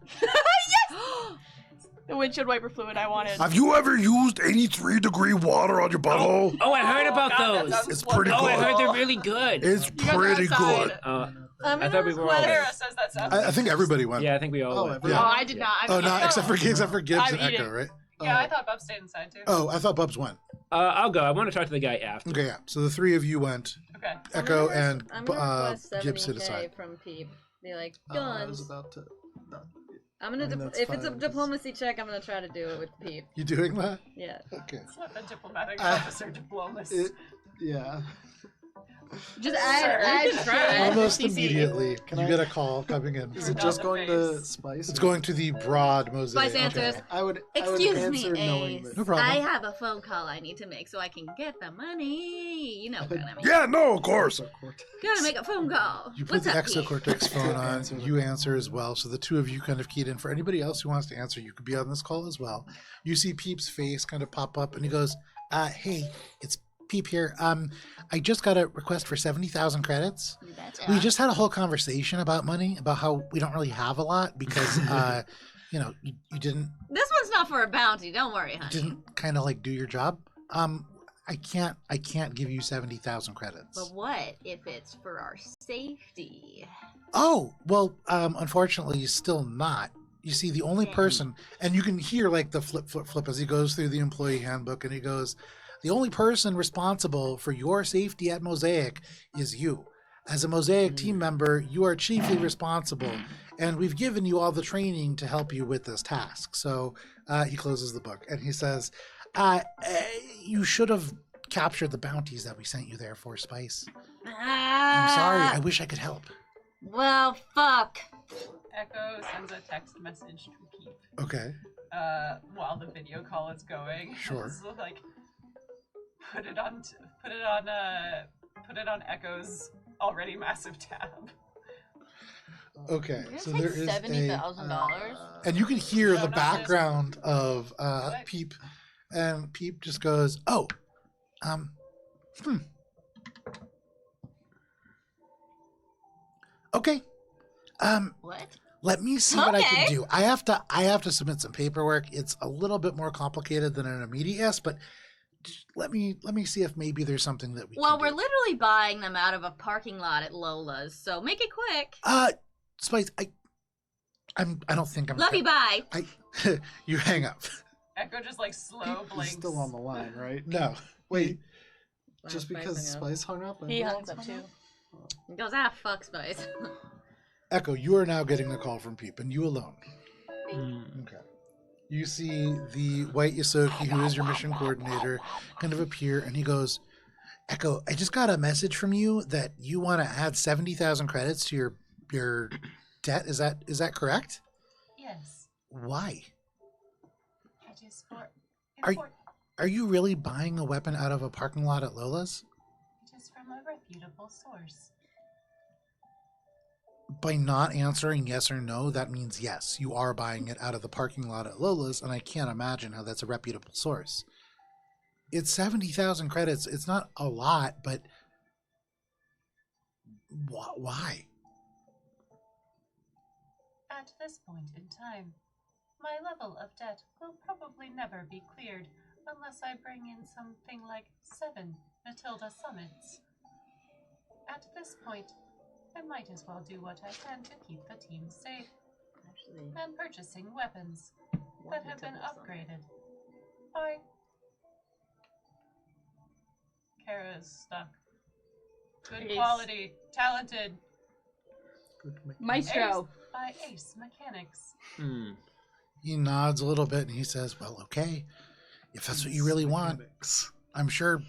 The windshield wiper fluid I wanted. Have you ever used 83-degree water on your butthole? Oh, I heard about God, that those. sounds It's pretty Oh, I good. heard they're really good. It's You guys are pretty outside. good. I'm I in thought a we were all sweater. there. Kara says that sounds I think everybody went. Yeah, I think we all Oh, went. everyone- Oh, I did not. Oh, I'm no, eating. except for Gibbs I'm and Echo, eating. right? Yeah, I thought Bub stayed inside too. Oh, I thought Bubs went. I'll go. I want to talk to the guy after. Okay, yeah. So the three of you went. Okay. Echo and I'm gonna request Gibbs sit 70K aside. from Peep. Be like, I was guns. about to. No. I'm gonna. I mean, that's If it's a fine, diplomacy check, I'm gonna try to do it with Peep. You doing that? Yeah. Okay. It's not a diplomatic officer diplomacy. Yeah. Just Sir. add Almost CC. immediately, Can you I- get a call coming in. Is it Not just the going face. to Spice? It's or- going to the broad mosaic. Spice answers. I would Excuse me, answer knowing Ace. that. No problem. I have a phone call I need to make so I can get the money. You know what I mean. Yeah, no, of course. Gotta make a phone call. You put What's the up, Pete? exocortex phone on. Answer You answer as well. So the two of you kind of keyed in. For anybody else who wants to answer, you could be on this call as well. You see Peep's face kind of pop up, and he goes, "Hey, it's Peep here. I just got a request for 70,000 credits. We just had a whole conversation about money, about how we don't really have a lot because, you didn't This one's not for a bounty. Don't worry, honey. kind of like do your job. I can't give you 70,000 credits. But what if it's for our safety? Oh, well, unfortunately, still not. You see, the only person, and you can hear like the flip as he goes through the employee handbook, and he goes, the only person responsible for your safety at Mosaic is you. As a Mosaic team member, you are chiefly responsible, and we've given you all the training to help you with this task. So he closes the book, and he says, you should have captured the bounties that we sent you there for, Spice. I'm sorry. I wish I could help. Well, fuck. Echo sends a text message to Peep Okay. while the video call is going. Sure. So, like, put it on Echo's already massive tab. Okay. You're So gonna there take is $70,000. and you can hear No, the not this. background of Peep, and Peep just goes, "Oh, okay, What? let me see what I can Okay. do. I have to submit some paperwork. It's a little bit more complicated than an immediate yes, but just let me see if maybe there's something that we Well, can we're do. literally buying them out of a parking lot at Lola's, so make it quick. Spice, I don't think I'm. Love you, bye. You hang up. Echo just like slow blinks. He's still on the line, right? No. Wait, Wow, just Spice because hung up. Spice hung up? He everyone's hung up hung too. He goes, fuck Spice. Echo, you are now getting a call from Peep, and you alone. Mm. Okay. You see the white Yosoki, who is your mission coordinator, kind of appear, and he goes, Echo, I just got a message from you that you want to add 70,000 credits to your debt. Is that correct? Yes, Why? it is for. Are important. Are you really buying a weapon out of a parking lot at Lola's? It is from a reputable source. By not answering yes or no, that means yes, you are buying it out of the parking lot at Lola's, and I can't imagine how that's a reputable source. It's 70,000 credits. It's not a lot, but why? At this point in time, my level of debt will probably never be cleared unless I bring in something like 7 Matilda summits. At this point, I might as well do what I can to keep the team safe. Actually, And purchasing weapons that have been upgraded by... Kara's stuck. Good Ace. quality, talented, Maestro. by Ace Mechanics. Hmm. He nods a little bit and he says, well, okay, if that's what you really want, I'm sure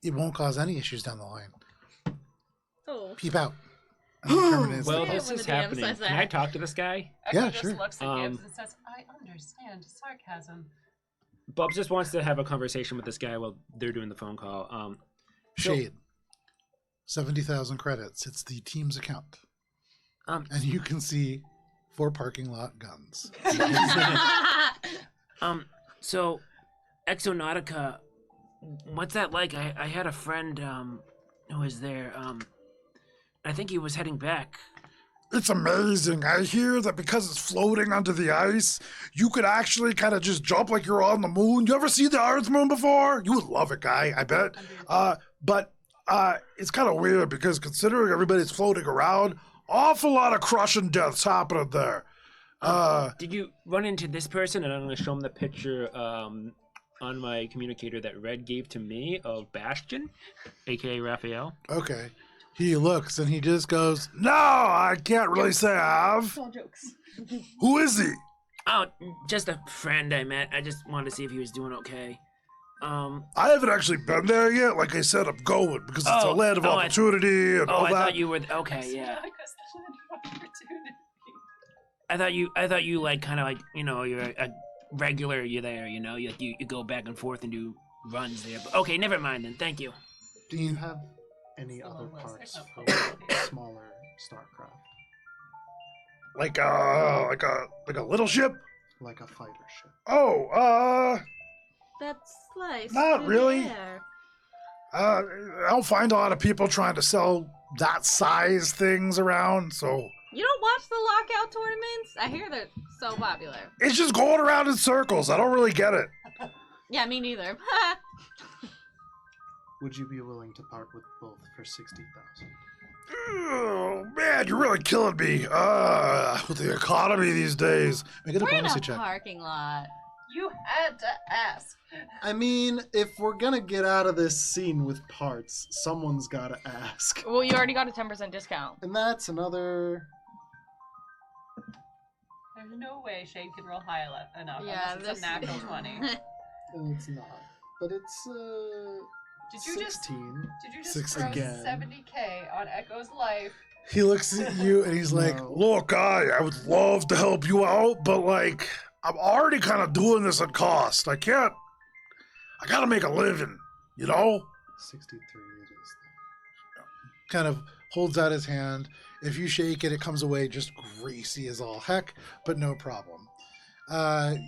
it won't cause any issues down the line. oh. Peep out. And he terminates Well, the Yeah, this when is the DM happening. says Can I that. talk to this guy? Echo Yeah, just sure. looks at Gibbs and says, I understand sarcasm. Bubs just wants to have a conversation with this guy while they're doing the phone call. Shade. 70,000 credits. It's the team's account. And you can see 4 parking lot guns. So, Exonautica, what's that like? I had a friend, who was there, I think he was heading back. It's amazing. I hear that because it's floating under the ice, you could actually kind of just jump like you're on the moon. You ever see the Earth moon before? You would love it, guy, I bet. But it's kind of weird because considering everybody's floating around, awful lot of crushing deaths happening there. Did you run into this person? And I'm going to show him the picture on my communicator that Red gave to me of Bastion, aka Raphael. Okay. He looks and he just goes, No, I can't really say I have. All jokes. Who is he? Oh, just a friend I met. I just wanted to see if he was doing okay. I haven't actually been there yet. Like I said, I'm going because it's a land of opportunity and all I that. thought you were okay. Yeah. I thought you like kind of like you're a regular. You're there. You go back and forth and do runs there. But okay, never mind then. Thank you. Do you have any other parts for smaller starcraft, Like a little ship? like a fighter ship? Oh, That's sliced. Not through really. the air. I don't find a lot of people trying to sell that size things around, so You don't watch the lockout tournaments? I hear they're so popular. it's just going around in circles. I don't really get it. Yeah, me neither. Would you be willing to part with both for 60,000? Oh, man, you're really killing me. With the economy these days. make a We're in a diplomacy check. parking lot. You had to ask. I mean, if we're gonna get out of this scene with parts, someone's gotta ask. Well, you already got a 10% discount. And that's another. There's no way Shade can roll high enough Yeah, unless it's a natural 20. It's not. But it's, Did you just 16. Did you just Six throw again. 70K on Echo's life? He looks at you and he's like, No. Look, I would love to help you out, but like, I'm already kind of doing this at cost. I gotta make a living, you know? 63 it is. kind of holds out his hand. If you shake it, it comes away just greasy as all heck, but no problem.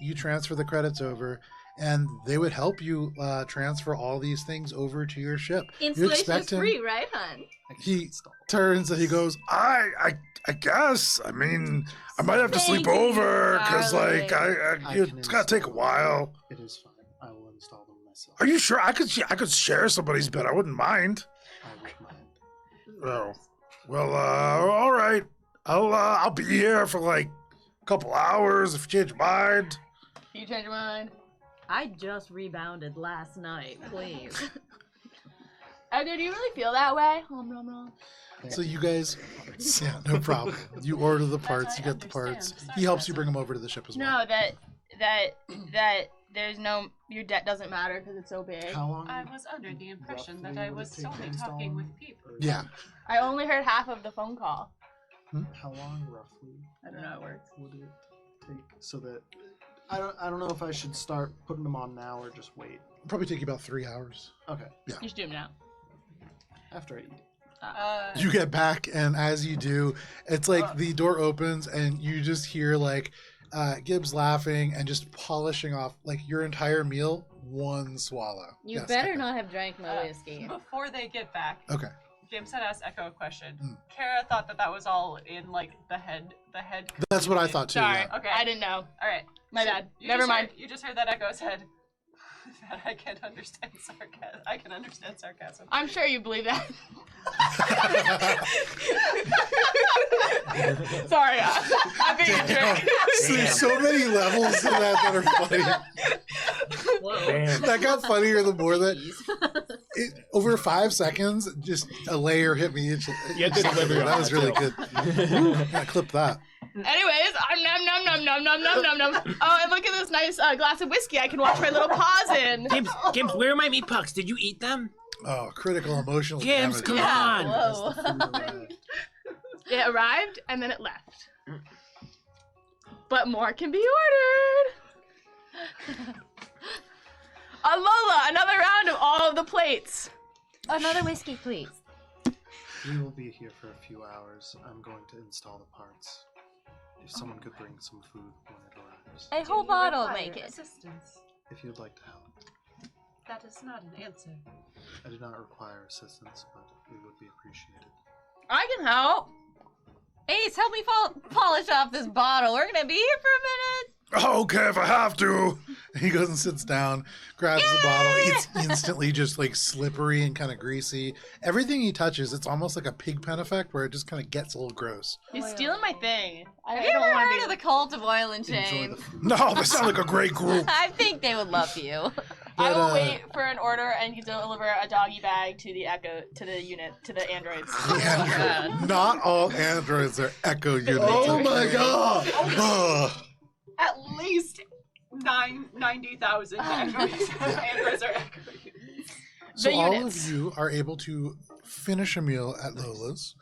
You transfer the credits over, and they would help you transfer all these things over to your ship. You Installation's expect him. free, right, hon? He turns and he goes, I guess. I mean, I might have to Thank sleep you, over because, like, darling. it's gotta take a while. It is fine. I will install them myself. Are you sure? I could share somebody's bed. I wouldn't mind. I would mind. Oh, well, all right. I'll be here for like a couple hours if you change your mind. You change your mind. I just rebounded last night, please. Edgar, do you really feel that way? Nom, nom, nom. so you guys, yeah, no problem. You order the parts, you get the parts. He helps you bring them over to the ship as well. No, that there's no, your debt doesn't matter because it's so big. How long? I was under the impression that roughly I would was it take to solely install talking them? with people. Yeah. I only heard half of the phone call. How long roughly I don't know how it works. would it take so that I don't know if I should start putting them on now or just wait. Probably take you about 3 hours. Okay. You should do them now. After I eat. You get back, and as you do, it's like the door opens, and you just hear like Gibbs laughing and just polishing off like your entire meal, one swallow. You Yes, better Echo. not have drank my whiskey. Before they get back, Okay. James had asked Echo a question. Mm. Kara thought that was all in like the head. That's what I thought too. Sorry, Yeah. Okay. I didn't know. All right. My So bad. you Never just mind. Heard, you just heard that Echo said that I can understand sarcasm. I can understand sarcasm. I'm sure you believe that. Sorry, I'm being a jerk. There's so many levels to that are funny. Damn. That got funnier the more that over 5 seconds, just a layer hit me. Yeah, good delivery on That was that, really too. good. Yeah, clip that. Anyways, I'm nom nom nom nom nom nom nom nom. Oh, and look at this nice glass of whiskey. I can wash my little paws in. Gibbs, where are my meat pucks? Did you eat them? Oh, critical emotional Gibbs, damage. come Yeah, on. whoa. As the food arrived. It arrived and then it left. But more can be ordered. Lola, another round of all of the plates. Another whiskey, please. We will be here for a few hours. I'm going to install the parts. If someone could bring some food when it arrives. A Do whole you bottle require make it. Assistance. If you'd like to help. That is not an answer. I do not require assistance, but it would be appreciated. I can help. Ace, help me polish off this bottle. We're gonna be here for a minute. Okay, if I have to. He goes and sits down, grabs the bottle. It's instantly just like slippery and kind of greasy. Everything he touches, it's almost like a pig pen effect where it just kind of gets a little gross. He's stealing my thing. Have I you don't ever want heard to of be. the cult of oil and Enjoy shame? the food. No, they sound like a great group. I think they would love you. I But, will wait for an order and you deliver a doggy bag to the androids. Not all androids are Echo units. Oh my god! At least 90,000 androids are echo units. So The all units. of you are able to finish a meal at Lola's.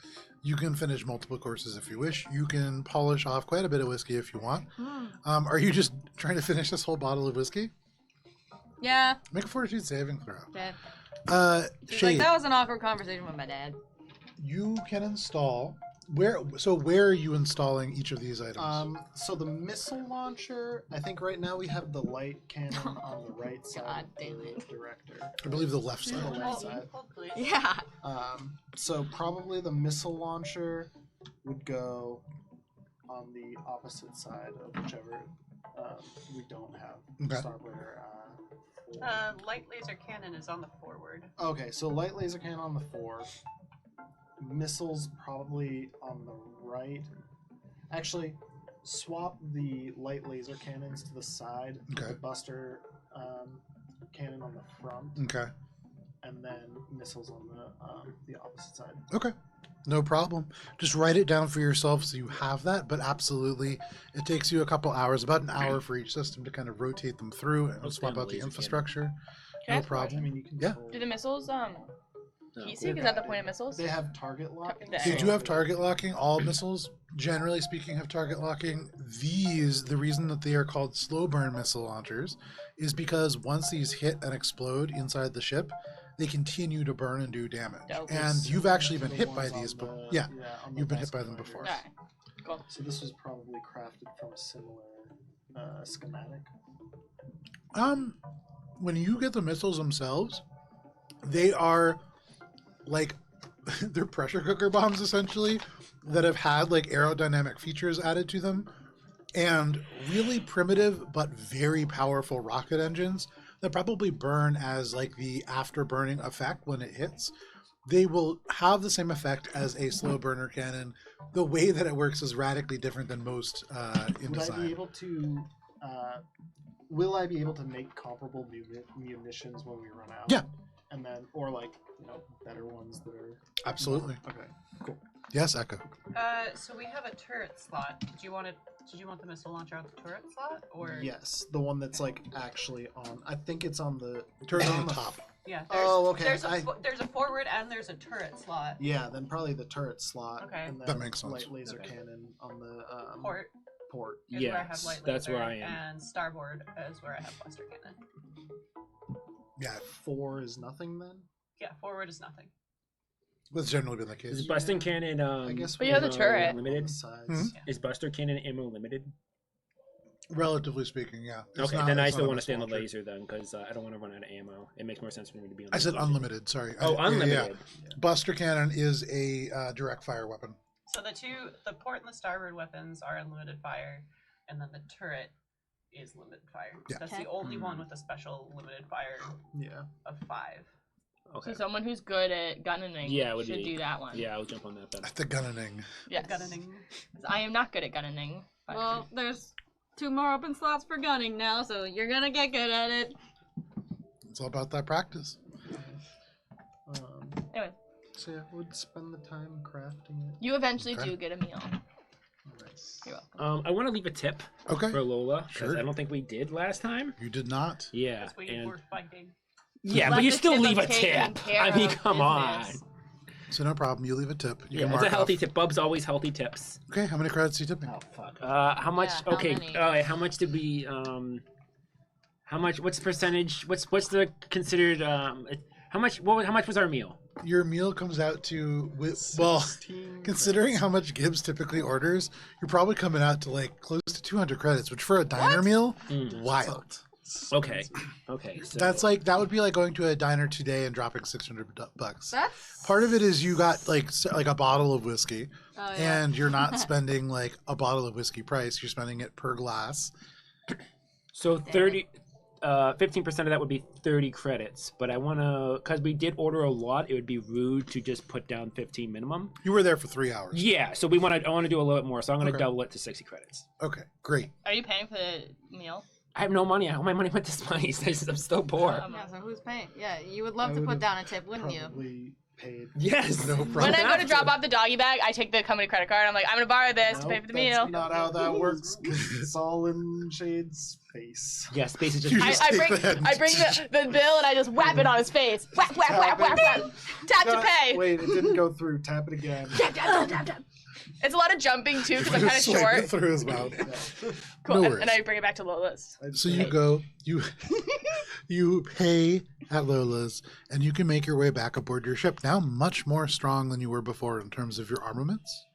You can finish multiple courses if you wish. You can polish off quite a bit of whiskey if you want. Are you just trying to finish this whole bottle of whiskey? Yeah. Make a fortitude saving throw. Okay. She's Shade, like, that was an awkward conversation with my dad. you can install where are you installing each of these items? So the missile launcher, I think right now we have the light cannon on the right side God of damn the it. director. I believe the left The side. left side. Hold, please. Yeah. So probably the missile launcher would go on the opposite side of whichever we don't have. Okay. Starfinder. Light laser cannon is on the forward. Okay, so light laser cannon on the 4. Missiles probably on the right. Actually, swap the light laser cannons to the side. Okay. The buster cannon on the front, Okay. and then missiles on the opposite side. Okay. No problem. Just write it down for yourself so you have that, but absolutely it takes you a couple hours, about an hour for each system to kind of rotate them through and I'll swap stand out the laser infrastructure. Can I No ask a question? I problem. mean, you can. Yeah. Do the missiles No. heat seek? Is that the point of missiles? They have target lock. They do have target locking. All missiles, generally speaking, have target locking. These, the reason that they are called slow burn missile launchers is because once these hit and explode inside the ship, they continue to burn and do damage. Dope. And you've actually been The hit by ones on these, the- yeah, on the you've been hit bus by them collider. before. Alright. Cool. So this was probably crafted from a similar schematic. When you get the missiles themselves, they are like they're pressure cooker bombs essentially that have had like aerodynamic features added to them and really primitive but very powerful rocket engines that probably burn as like the afterburning effect when it hits. They will have the same effect as a slow burner cannon. The way that it works is radically different than most in Would I design. be able to? Will I be able to make comparable munitions when we run out? Yeah. And then, or like better ones that are. Absolutely. Okay. Cool. Yes, Echo. So we have a turret slot. Did you want the missile launcher on the turret slot, or Yes, the one that's like actually on. I think it's on the Turret on the top. yeah? Oh, okay, There's a forward and there's a turret slot. Yeah, then probably the turret slot. Okay. And then That makes sense. light laser Okay. cannon on the Port port. is where I have Yes, light that's laser, where I am. and starboard is where I have buster cannon. Yeah, 4 is nothing then. Yeah, forward is nothing. that's generally been the case. Is Buster Cannon I guess. But you have the ammo turret. limited? Size. Mhm. Is Buster Cannon ammo limited? Relatively speaking, yeah. It's Okay, not- then I it's still not a want to stay on the missile laser then, because I don't want to run out of ammo. It makes more sense for me to be on. I the said laser. unlimited. Sorry. Oh, Yeah, yeah, unlimited. yeah. Buster cannon is a direct fire weapon. So the port and the starboard weapons are unlimited fire, and then the turret is limited fire. Yeah. That's Okay. the only one with a special limited fire Yeah. of 5. Okay. So someone who's good at gunning Yeah, it would should be- do that one. Yeah, I'll jump on that then. At the gunning. Yes. Gunning. 'Cause I am not good at gunning. Well, there's 2 more open slots for gunning now, so you're gonna get good at it. It's all about that practice. Anyway, So yeah, would spend the time crafting it. you eventually Okay. do get a meal. Nice. You're welcome. I want to leave a tip Okay. for Lola, because Sure. I don't think we did last time. You did not. Yeah, Because we and were fighting. yeah, Let but you the still tip leave of a taking tip. care I mean, of come on. business. So no problem. You leave a tip. You Yeah, can it's a mark healthy off. tip. Bub's always healthy tips. Okay, how many credits are you tipping? Oh fuck. How much? Yeah, how okay. many? How much did we? How much? What's the percentage? What's the considered? How much? How much was our meal? Your meal comes out to, well, 16 considering how much Gibbs typically orders, you're probably coming out to like close to 200 credits, which for a diner meal, wild. Okay. Okay. So That's like, that would be like going to a diner today and dropping $600. That's Part of it is you got like a bottle of whiskey, Oh, yeah. and you're not spending like a bottle of whiskey price. You're spending it per glass. So 30, 15% of that would be 30 credits. But I want to, because we did order a lot, it would be rude to just put down 15 minimum. You were there for 3 hours. Yeah. So I want to do a little bit more. So I'm going to Okay. double it to 60 credits. Okay, great. Are you paying for the meal? I have no money. All my money went to Spice. I'm still poor. Yeah, so who's paying? Yeah, you would love I to put would've down a tip, wouldn't you? Probably paid. Yes. No problem. When I go to drop off the doggy bag, I take the company credit card. I'm like, I'm gonna borrow this to pay for the Nope, meal. That's not how that works. 'Cause it's all in Shade's face. Yeah, Space is You just. just I take bring that and- I bring the bill and I just whap it on his face. Whap whap whap whap whap. Tap to pay. Wait, it didn't go through. Tap it again. Tap, tap, tap, tap, tap. It's a lot of jumping too because I'm kind of Swipe it short. through his mouth. Cool. No And worries. I bring it back to Lola's. So you go, you pay at Lola's, and you can make your way back aboard your ship. Now much more strong than you were before in terms of your armaments.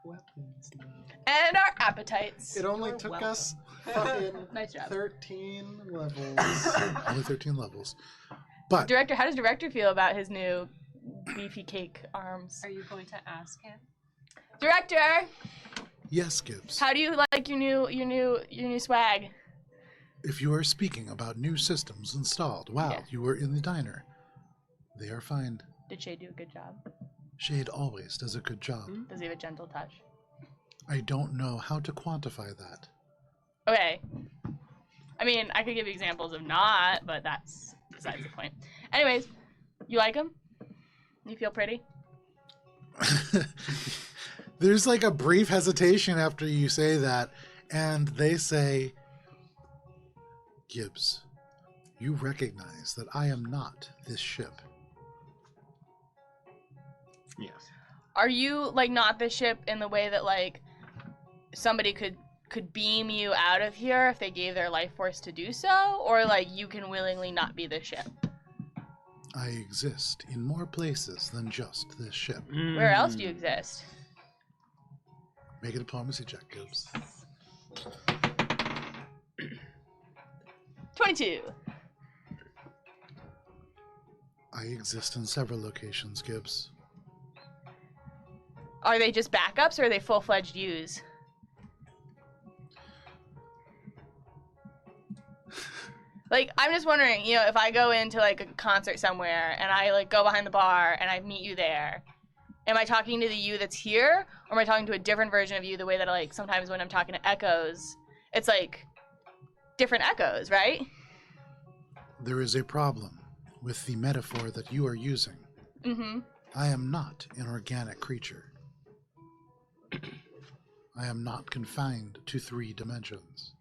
Weapons now. And our appetites. It only took us fucking Nice job. 13 levels. Only 13 levels. But Director, how does Director feel about his new beefy cake arms? Are you going to ask him? Director, yes, Gibbs, how do you like your new swag? if you are speaking about new systems installed while Yeah. you were in the diner, they are fine. Did Shay do a good job? Shade always does a good job. Does he have a gentle touch? I don't know how to quantify that. Okay. I mean, I could give you examples of not, but that's besides the point. Anyways, you like him? You feel pretty? There's like a brief hesitation after you say that, and they say, Gibbs, you recognize that I am not this ship. Yes. Are you like not the ship in the way that like somebody could beam you out of here if they gave their life force to do so, or like you can willingly not be the ship? I exist in more places than just this ship. Where else do you exist? Make a diplomacy check, Gibbs. 22. I exist in several locations, Gibbs. Are they just backups or are they full-fledged U's? Like, I'm just wondering, you know, if I go into like a concert somewhere and I like go behind the bar and I meet you there, am I talking to the you that's here, or am I talking to a different version of you the way that like sometimes when I'm talking to echoes, it's like different echoes, right? There is a problem with the metaphor that you are using. Mm-hmm. I am not an organic creature. I am not confined to 3 dimensions.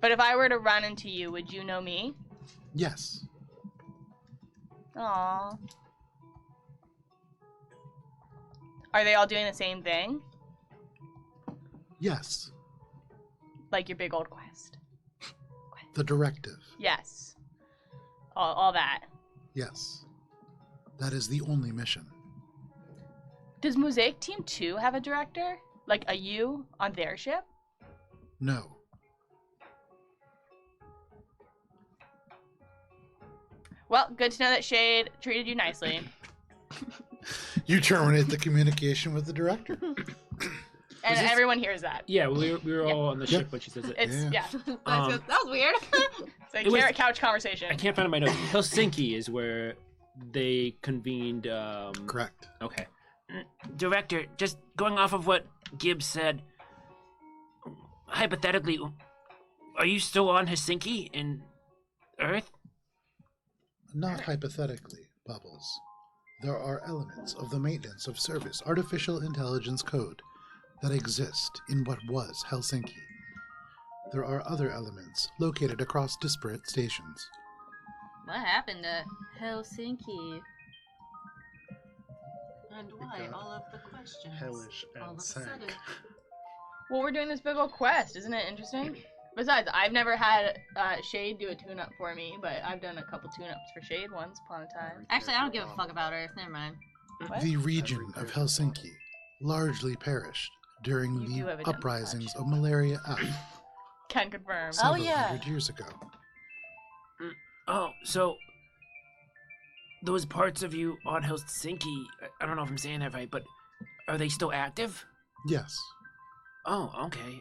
But if I were to run into you, would you know me? Yes, Aww. Are they all doing the same thing? yes, Like your big old quest? the directive. Yes. All that. Yes, that is the only mission. Does Mosaic Team 2 have a director? Like a you on their ship? No, Well, good to know that Shade treated you nicely. you terminate the communication with the director. And this- everyone hears that. Yeah, we were all on the Yep. ship when she says it. It's, Yeah. yeah. That was weird. It's a It was- carrot couch conversation. I can't find in my notes. Helsinki is where they convened. Correct. Okay. Director, just going off of what Gibbs said, hypothetically, are you still on Helsinki in Earth? Not hypothetically, Bubbles. There are elements of the maintenance of service artificial intelligence code that exist in what was Helsinki. There are other elements located across disparate stations. What happened to Helsinki? And why all of the questions? Hellish all of and a sank. sudden? Well, we're doing this big old quest. Isn't it interesting? Besides, I've never had Shade do a tune-up for me, but I've done a couple tune-ups for Shade once upon a time. Actually, I don't give a fuck about Earth. Never mind. What? The region of Helsinki largely perished during You do have the a gentle uprisings touch. of Malaria F Can confirm. several yeah. hundred years ago. Oh, so those parts of you on Helsinki, I don't know if I'm saying that right, but are they still active? Yes, Oh, okay.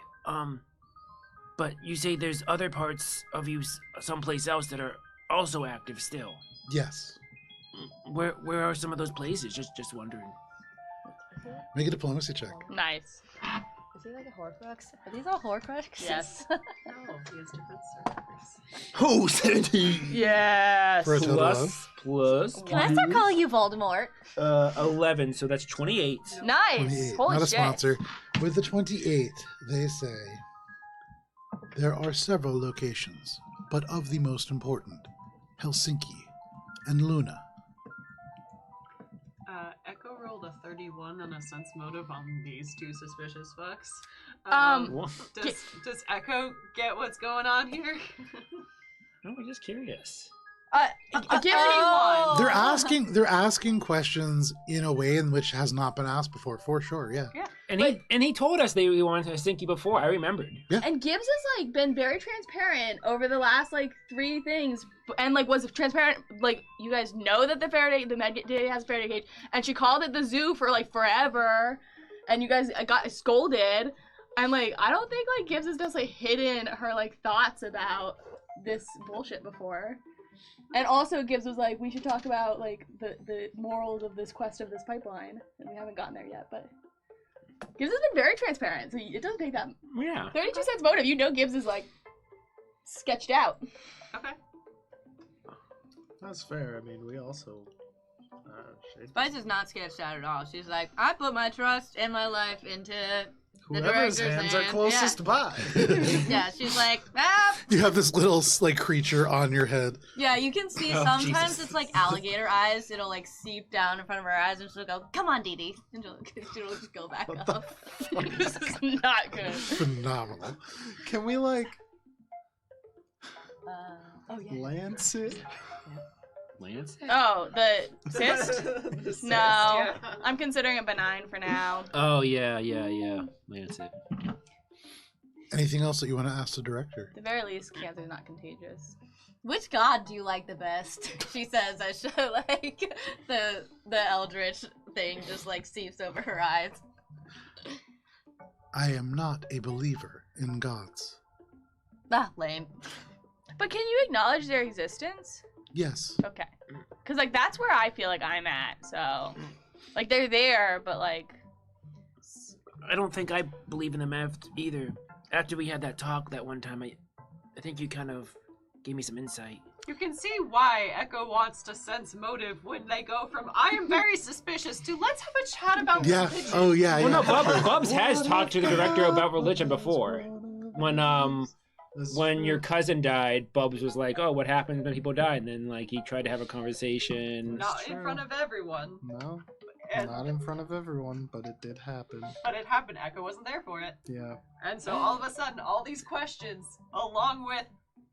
But you say there's other parts of you someplace else that are also active still. yes. Where are some of those places? Just wondering. Make a diplomacy check. Nice. Is he like a Horcrux? Are these all Horcruxes? Yes. No, he has different servers. Who said he? Yes. For a total Plus, of plus. Can I start calling you Voldemort? 11, so that's 28. Nice. 28. Holy Not a shit. sponsor. With the 28, they say there are several locations, but of the most important, Helsinki and Luna. Echo rolled a 31 on a sense motive on these two suspicious fucks. Does Echo get what's going on here? No, we're just curious. Give me one. They're asking questions in a way in which has not been asked before, for sure. Yeah. And he told us they wanted to Helsinki before. I remembered. And Gibbs has like been very transparent over the last like 3 things, and like was transparent. Like you guys know that the med day has a Faraday cage, and she called it the zoo for like forever, and you guys got scolded. And like I don't think like Gibbs has just like hidden her like thoughts about this bullshit before. And also Gibbs was like, we should talk about like the morals of this quest of this pipeline, and we haven't gotten there yet, but. Gibbs has been very transparent, so it doesn't take that. Yeah. 32 cents motive, you know Gibbs is like sketched out. Okay. That's fair. I mean, we also. Spice is not sketched out at all. She's like, I put my trust and my life into the Whoever's director's hands are hand. closest by. Yeah, she's like, ah. You have this little like creature on your head. Yeah, you can see Oh, sometimes Jesus. it's like alligator eyes. It'll like seep down in front of her eyes and she'll go, come on, Dee Dee. And she'll just go back up. This is not good. Phenomenal. Can we like Oh, yeah. lance it? Lance? Oh, the cyst? The cyst, No. yeah. I'm considering it benign for now. Oh, yeah. Lance it. Anything else that you want to ask the director? At the very least, cancer is not contagious. Which god do you like the best? She says as she, like the eldritch thing just like seeps over her eyes. I am not a believer in gods. Ah, lame. But can you acknowledge their existence? Yes. Okay. Because, like, that's where I feel like I'm at, so... Like, they're there, but, like... I don't think I believe in them either. After we had that talk that one time, I think you kind of gave me some insight. You can see why Echo wants to sense motive when they go from I am very suspicious to let's have a chat about Yeah. religion. Oh, yeah, Well, no, yeah. Bubs has talked to the director about religion before. When your cousin died, Bubs was like, "Oh, what happens when people die?" And then, like, he tried to have a conversation. Not in true. front of everyone. No, And, not in front of everyone, but it did happen. but it happened. Echo wasn't there for it. Yeah. And so all of a sudden, all these questions, along with,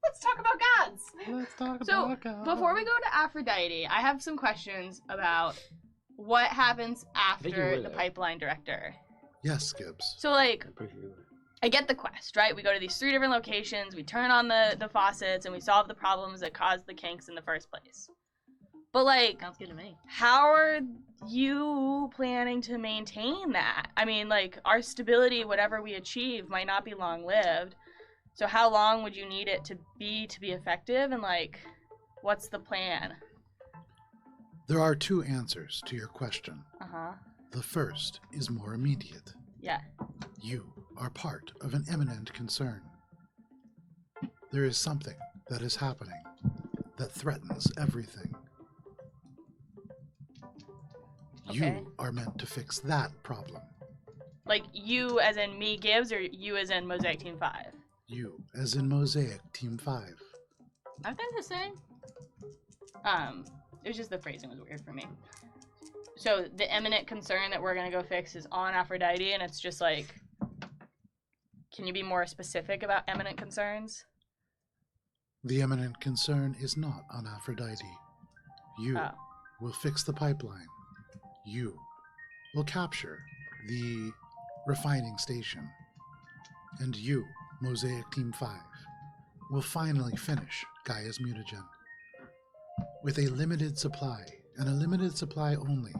let's talk about gods. Let's talk So, about God. before we go to Aphrodite, I have some questions about what happens think you after were the there. pipeline director. Yes, Gibbs. So, like, I'm pretty sure you were. I get the quest, right? We go to these 3 different locations, we turn on the faucets, and we solve the problems that caused the kinks in the first place. But, like, Sounds good to me. how are you planning to maintain that? I mean, like, our stability, whatever we achieve, might not be long-lived. So how long would you need it to be effective? And, like, what's the plan? There are 2 answers to your question. Uh-huh. The first is more immediate. Yeah. You are part of an imminent concern. There is something that is happening that threatens everything. Okay. You are meant to fix that problem. Like, you as in me, Gibbs, or you as in Mosaic Team 5? You, as in Mosaic Team 5. Aren't they the same? It was just the phrasing was weird for me. So the imminent concern that we're gonna go fix is on Aphrodite, and it's just like, can you be more specific about imminent concerns? The imminent concern is not on Aphrodite. You Oh. will fix the pipeline. You will capture the refining station. And you, Mosaic Team 5, will finally finish Gaia's mutagen. With a limited supply, and a limited supply only,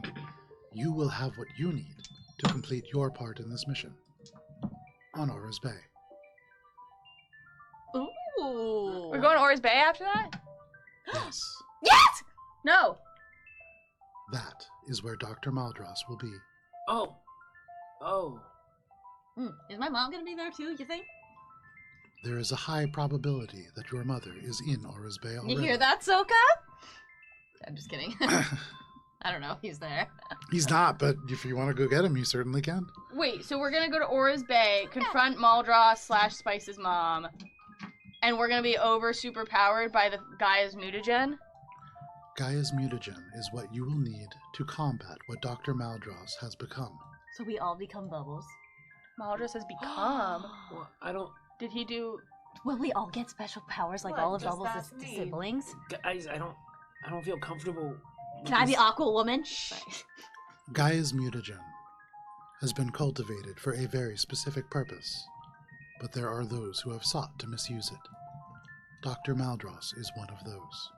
you will have what you need to complete your part in this mission. On Aura's Bay. Ooh. We're going to Orr's Bay after that? Yes, Yes! No. that is where Dr. Maldros will be. Oh. Is my mom gonna be there too, you think? There is a high probability that your mother is in Aura's Bay already. You hear that, Soka? I'm just kidding. I don't know if he's there. He's not, but if you want to go get him, you certainly can. Wait, so we're gonna go to Aura's Bay, confront Maldross / Spice's mom, and we're gonna be super powered by the Gaia's mutagen? Gaia's mutagen is what you will need to combat what Dr. Maldross has become. So we all become Bubbles. Maldross has become. Well, I don't. Did he do? Will we all get special powers like What all of does Bubbles' that mean? siblings? Guys, I don't feel comfortable. Can I be Aqua Woman? Gaia's mutagen has been cultivated for a very specific purpose, but there are those who have sought to misuse it. Dr. Maldross is one of those.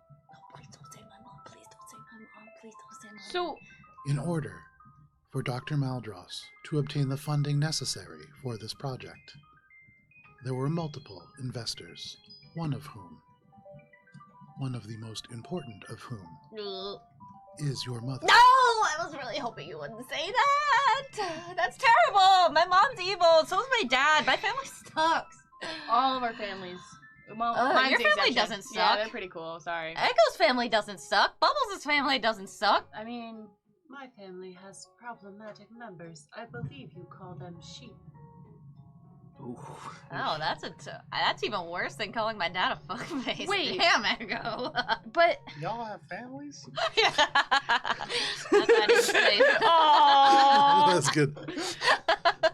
Please don't say my mom. Please don't say my mom. Please don't say my mom. So In order for Dr. Maldross to obtain the funding necessary for this project, there were multiple investors, one of the most important of whom, is your mother. No! I was really hoping you wouldn't say that! That's terrible! My mom's evil, so's my dad. My family sucks. all of our families. Well, Your mine's the family exception. doesn't Yeah, suck. they're pretty cool. Sorry. Echo's family doesn't suck. Bubbles' family doesn't suck. I mean, My family has problematic members. I believe you call them sheep. Oh, that's even worse than calling my dad a fuckface. Wait. Damn, Echo. but Y'all have families? That's what I didn't say. That's good.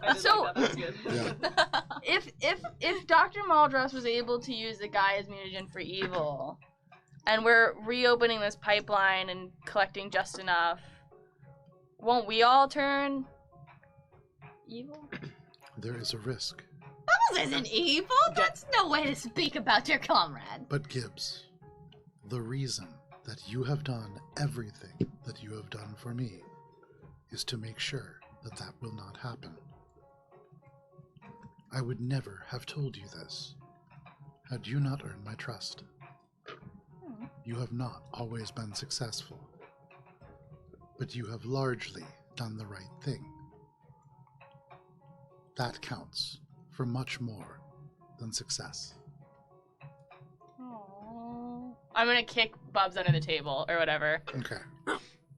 I did So- like that. That's good. Yeah. if Dr. Maldross was able to use the Gaia's mutagen for evil, and we're reopening this pipeline and collecting just enough, won't we all turn evil? There is a risk. Bubbles isn't evil. That's no way to speak about your comrade. But Gibbs, the reason that you have done everything that you have done for me is to make sure that that will not happen. I would never have told you this had you not earned my trust. You have not always been successful, but you have largely done the right thing. That counts for much more than success. Aww. I'm gonna kick Bubs under the table or whatever. Okay.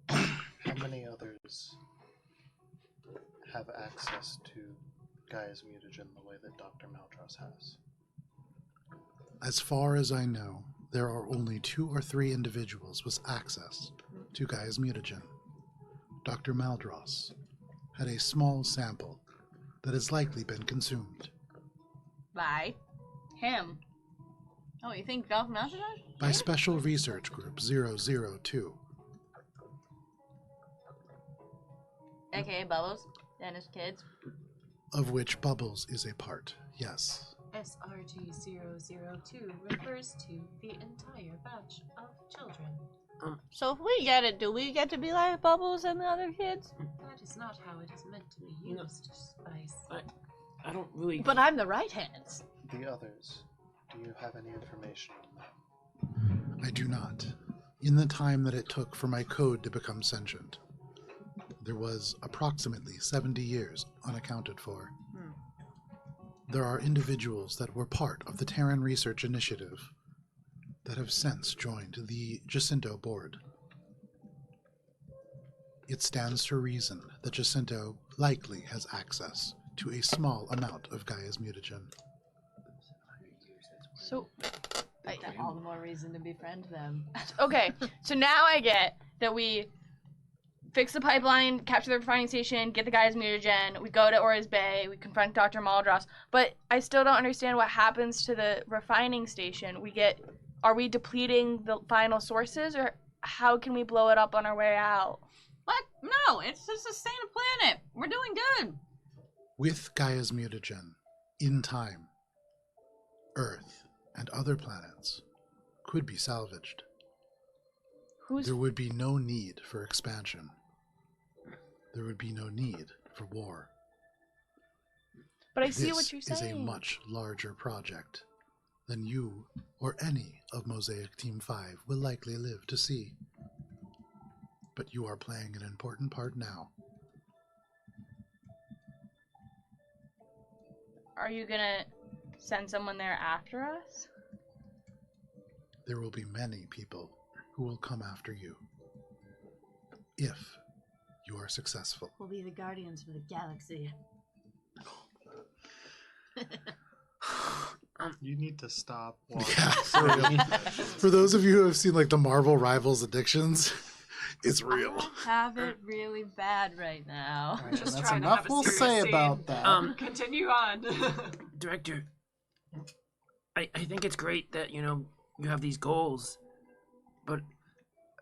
How many others have access to Gaia's mutagen the way that Dr. Maldross has? As far as I know, there are only 2 or 3 individuals with access to Gaia's mutagen. Dr. Maldross had a small sample that has likely been consumed Bye. Him. Oh, you think Golf Mountain? by Special Research Group 002. AKA Bubbles and his kids. Of which Bubbles is a part, yes. SRG-002 refers to the entire batch of children. So if we get it, do we get to be like Bubbles and the other kids? That is not how it is meant to be used, Spice. I don't really. But I'm the right hands. The others, do you have any information on them? I do not. In the time that it took for my code to become sentient, there was approximately 70 years unaccounted for. There are individuals that were part of the Terran Research Initiative that have since joined the Jacinto board. It stands to reason that Jacinto likely has access to a small amount of Gaia's mutagen. So, All the more reason to befriend them. okay, so now I get that we fix the pipeline, capture the refining station, get the Gaia's mutagen, we go to Aura's Bay, we confront Dr. Maldross, but I still don't understand what happens to the refining station. Are we depleting the final sources, or how can we blow it up on our way out? What? No, it's to sustain a planet. We're doing good. With Gaia's mutagen, in time, Earth and other planets could be salvaged. There would be no need for expansion. There would be no need for war. But I see what you're This is a saying. much larger project than you or any of Mosaic Team 5 will likely live to see. But you are playing an important part now. are you gonna send someone there after us? There will be many people who will come after you if you are successful. We'll be the guardians for the galaxy. You need to stop. Yeah, for real. For those of you who have seen like the Marvel Rivals Addictions, it's real. I have it really bad right now. Right, Just that's trying to enough have a we'll serious say scene. about that. Continue on. Director, I think it's great that, you have these goals, but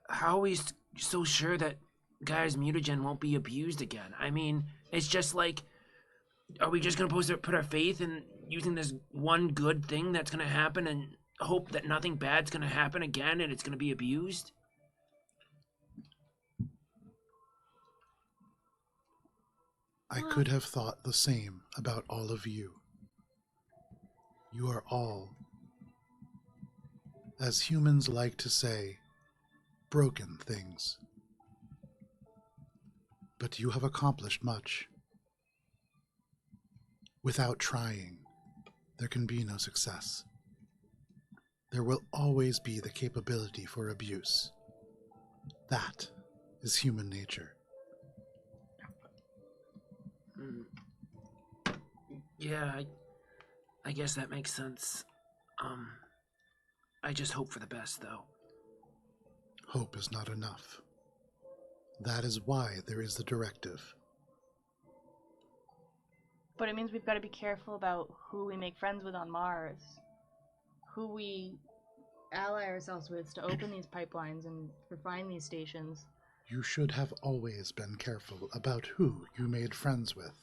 how are we so sure that Gaia's mutagen won't be abused again? I mean, it's just like, are we just going to put our faith in using this one good thing that's going to happen and hope that nothing bad's going to happen again and it's going to be abused? I could have thought the same about all of you. You are all, as humans like to say, broken things. But you have accomplished much. Without trying, there can be no success. There will always be the capability for abuse. That is human nature. Yeah, I guess that makes sense. I just hope for the best, though. Hope is not enough. That is why there is the directive. But it means we've got to be careful about who we make friends with on Mars, who we ally ourselves with to open these pipelines and refine these stations. You should have always been careful about who you made friends with.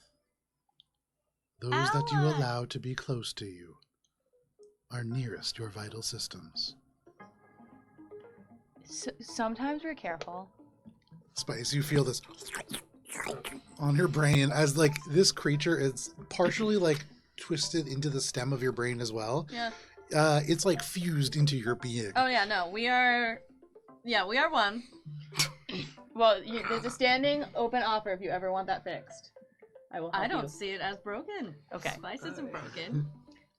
Those that you allow to be close to you are nearest your vital systems. Sometimes we're careful. Spice, you feel this on your brain as like this creature is partially like twisted into the stem of your brain as well. Yeah. It's like fused into your being. Oh yeah, no, we are one. Well, there's a standing open offer if you ever want that fixed. I will help I don't you. see it as broken. Okay. Spice isn't broken.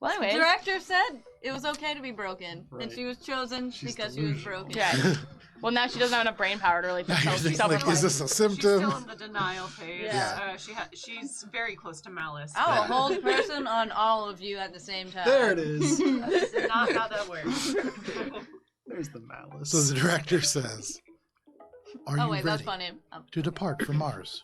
Well, The anyways. director said it was okay to be broken, Right. and she was chosen She's because she was delusional. broken. Yeah. Well, now she doesn't have enough brain power to really Now put you're herself thinking, like, is this a She's still symptom? in the denial phase. Yeah. She's very close to malice. Oh, a whole person on all of you at the same time. There it is. That's not how that works. There's the malice. So the director says, "Are Oh you wait, that's ready funny. to depart from Mars?"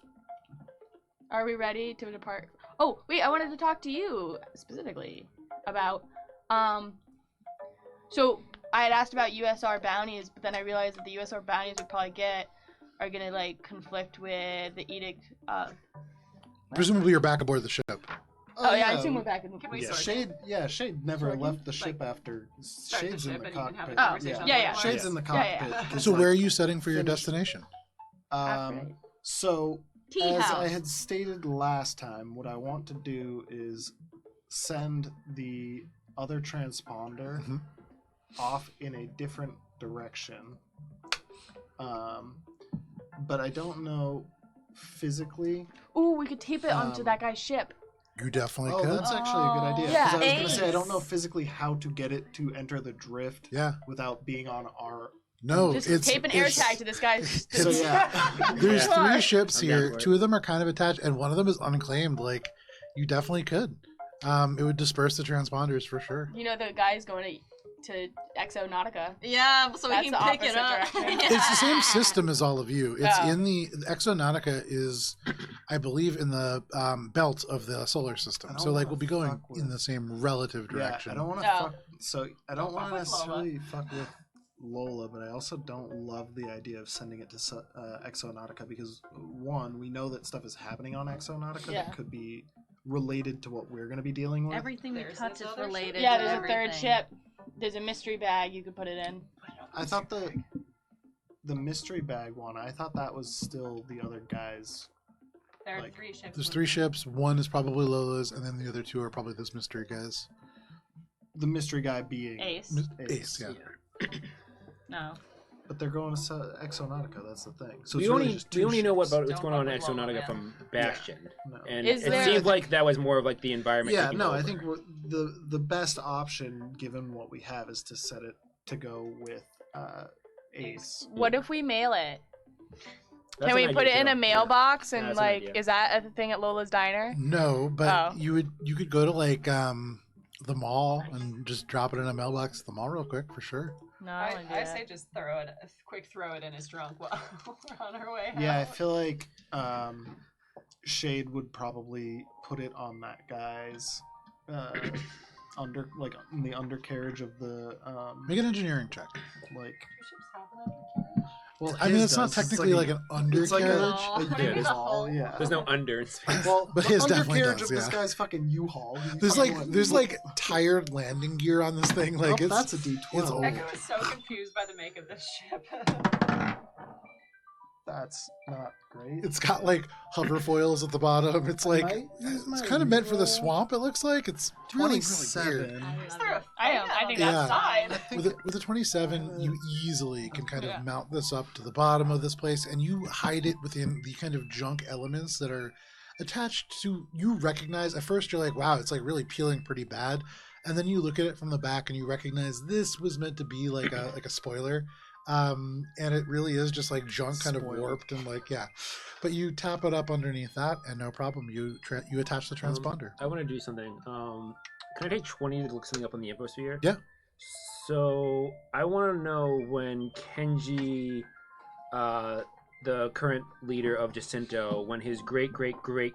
Are we ready to depart? Oh, wait, I wanted to talk to you specifically about, so I had asked about USR bounties, but then I realized that the USR bounties we probably get are gonna, like, conflict with the edict of... Presumably, you're back aboard the ship. Oh, yeah, I assume we're back in the... Can we Yeah, sort Shade never Sorting? left the ship after. Start the Shade's in ship the and you can have a cockpit. conversation. Yeah. Shade's in the Yeah, cockpit. yeah. It's So, like, where are you setting for your finished. destination? After. So, Tea as house. I had stated last time, what I want to do is send the other transponder Mhm. off in a different direction. But I don't know physically. Ooh, we could tape it onto Um, that guy's ship. You definitely Oh, could. that's actually a good idea. 'cause Yeah. I was going to say, I don't Ace. know physically how to get it to enter the drift Yeah. without being on our. No, Just it's tape an air it's- tag to this guy's... So, yeah. There's Come on. three ships I'm down here. for it. Two of them are kind of attached, and one of them is unclaimed. Like, you definitely could. It would disperse the transponders for sure. You know, the guy's going to Exonautica. Yeah, so we That's can the pick it opposite up. direction. It's the same system as all of you. It's Oh. in the Exonautica is, I believe, in the belt of the solar system. I So don't like wanna we'll be going fuck with- in the same relative Yeah, direction. I don't want to No. fuck. So I don't Don't want fuck to with Lola. necessarily fuck with Lola, but I also don't love the idea of sending it to Exonautica because one, we know that stuff is happening on Exonautica Yeah. that could be related to what we're going to be dealing with. Everything we There's touch this is other ship. related. Yeah, to there's a third everything. ship. There's a mystery bag you could put it in. I thought the mystery bag one. I thought that was still the other guys. There are Like, 3 ships. There's 3 ships. One is probably Lola's, and then the other 2 are probably this mystery guys. The mystery guy being Ace. Ace, yeah. No. But they're going to Exonautica. That's the thing. So we it's really only just two know ships. what's Don't going on in fuck with Lola, Exonautica man. from Bastion, No. and Is it there- seemed like that was more of like the environment. Yeah, taking no, over. I think the best option, given what we have, is to set it to go with Ace. What if we mail it? That's Can we an put idea, it in too. a mailbox and That's an like idea. is that a thing at Lola's Diner? No, but Oh. you could go to like the mall and just drop it in a mailbox at the mall real quick for sure. No, I, don't wanna do I that. say just throw it in his trunk while we're on our way out. Yeah, I feel like Shade would probably put it on that guy's in the undercarriage of the Make an engineering check. like. Your ships have an undercarriage? Well, I mean, his it's not does. It's technically like an It's like undercarriage, Aw. a U-Haul, yeah. There's no under in space. Well, but the his definitely undercarriage does. of this Yeah. guy's fucking U-Haul. There's like tired landing gear on this thing. Like oh, it's that's a D12. it's old. Echo is so confused by the make of this ship. That's not great. It's got like hover foils at the bottom. It's like might use it's my kind of meant for the reroll. swamp. It looks like it's really, really weird. 27. Is there a I think that's outside? With a 27, you easily can kind of mount this up to the bottom of this place, and you hide it within the kind of junk elements that are attached to. You recognize at first you're like, wow, it's like really peeling pretty bad, and then you look at it from the back and you recognize this was meant to be like a spoiler. And it really is just like junk kind of Spoiled. warped and like but you tap it up underneath that and no problem you attach the transponder. I want to do something. Can I take 20 to look something up on the infosphere? Yeah. So I want to know when Kenji, the current leader of Jacinto, when his great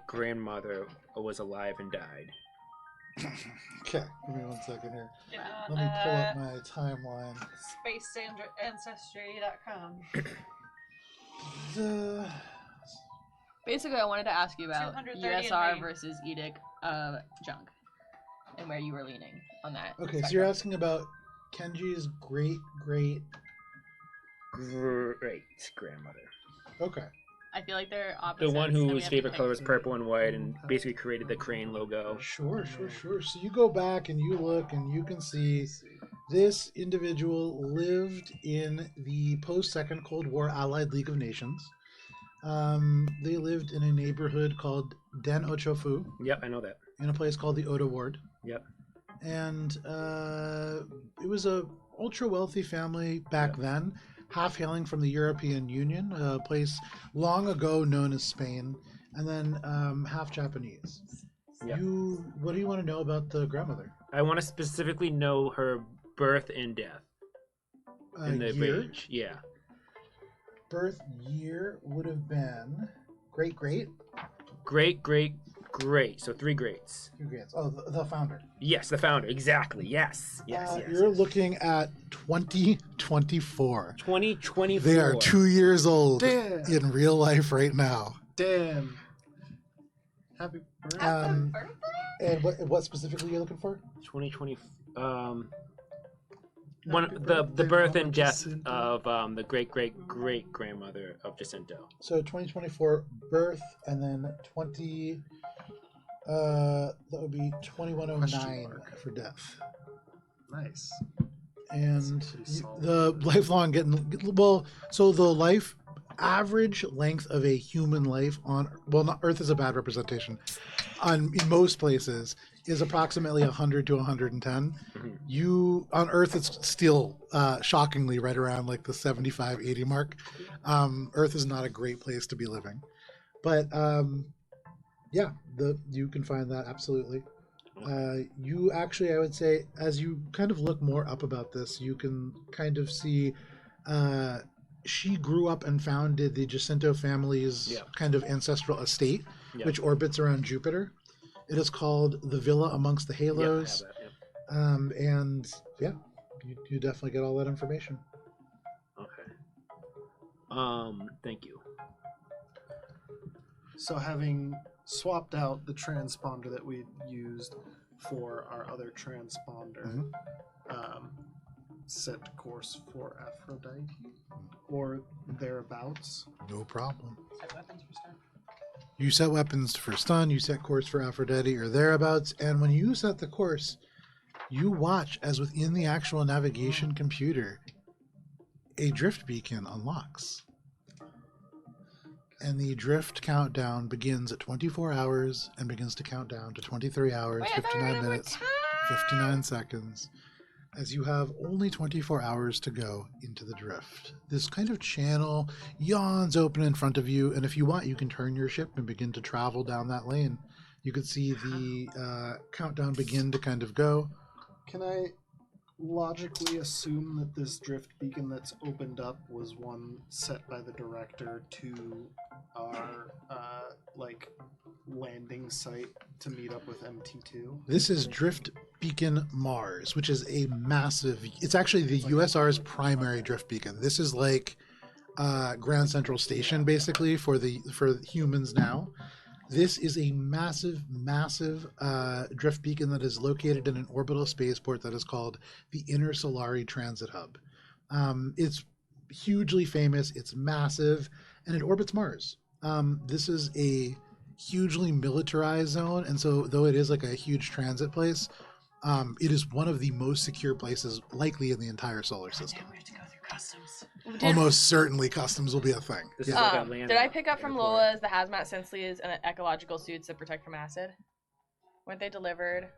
grandmother was alive and died. Okay, give me 1 second here. Let me pull up my timeline. SpaceAncestry.com. Basically, I wanted to ask you about 230 USR and me. versus Edict junk, and where you were leaning on that. Okay, so you're asking about Kenji's great Great grandmother. Okay. I feel like they're opposites. The one and we whose have to favorite pick. color was purple and white and basically created the crane logo. Sure. So you go back and you look and you can see this individual lived in the post-Second Cold War Allied League of Nations. They lived in a neighborhood called Den Ochofu, Yep, I know that. in a place called the Oda Ward. Yep. And it was a ultra-wealthy family back then, half hailing from the European Union, a place long ago known as Spain, and then half Japanese. Yeah. What do you want to know about the grandmother? I want to specifically know her birth and death in the Year? range. Yeah. Birth year would have been great. So 3 greats. Oh, the founder. Yes, the founder. Exactly. Yes. Yes. You're looking at 2024. 2024. They are 2 years old Damn. in real life right now. Damn. Happy birthday. And what specifically are you looking for? 2020. Happy The birthday, birth Mama and death Jacinto. of the great grandmother of Jacinto. So 2024 birth, and then 20. That would be 2109 Question mark. for death. Nice. And That's pretty solid. the lifelong so the life average length of a human life on not Earth is a bad representation in most places is approximately 100 to 110. Mhm. On Earth it's still shockingly right around like the 75-80 mark. Earth is not a great place to be living, but you can find that absolutely. You actually, I would say, as you kind of look more up about this, you can kind of see she grew up and founded the Jacinto family's Yeah. kind of ancestral estate, Yeah. which orbits around Jupiter. It is called the Villa Amongst the Yeah, I have Halos. that, yeah. And yeah, you definitely get all that information. Okay. Thank you. So having swapped out the transponder that we used for our other transponder, set course for Aphrodite or thereabouts. No problem. Set weapons for stun. You set weapons for stun, you set course for Aphrodite or thereabouts, and when you set the course, you watch as within the actual navigation computer, a drift beacon unlocks. And the drift countdown begins at 24 hours and begins to count down to 23 hours, Wait, I thought we were 59 gonna have more minutes, time. 59 seconds, as you have only 24 hours to go into the drift. This kind of channel yawns open in front of you, and if you want, you can turn your ship and begin to travel down that lane. You can see the countdown begin to kind of go. Can I logically assume that this drift beacon that's opened up was one set by the director to our landing site to meet up with MT2? This is Drift Beacon Mars, which is a massive... It's actually the USR's primary drift beacon. This is like Grand Central Station, basically, for humans now. This is a massive, massive drift beacon that is located in an orbital spaceport that is called the Inner Solari Transit Hub. It's hugely famous, it's massive, and it orbits Mars. This is a hugely militarized zone, and so though it is like a huge transit place, it is one of the most secure places likely in the entire solar system. We have to go through customs. Almost certainly customs will be a thing. This is like a Did I pick up from Lola's the hazmat scent sleeves and ecological suits that protect from acid? Weren't they delivered?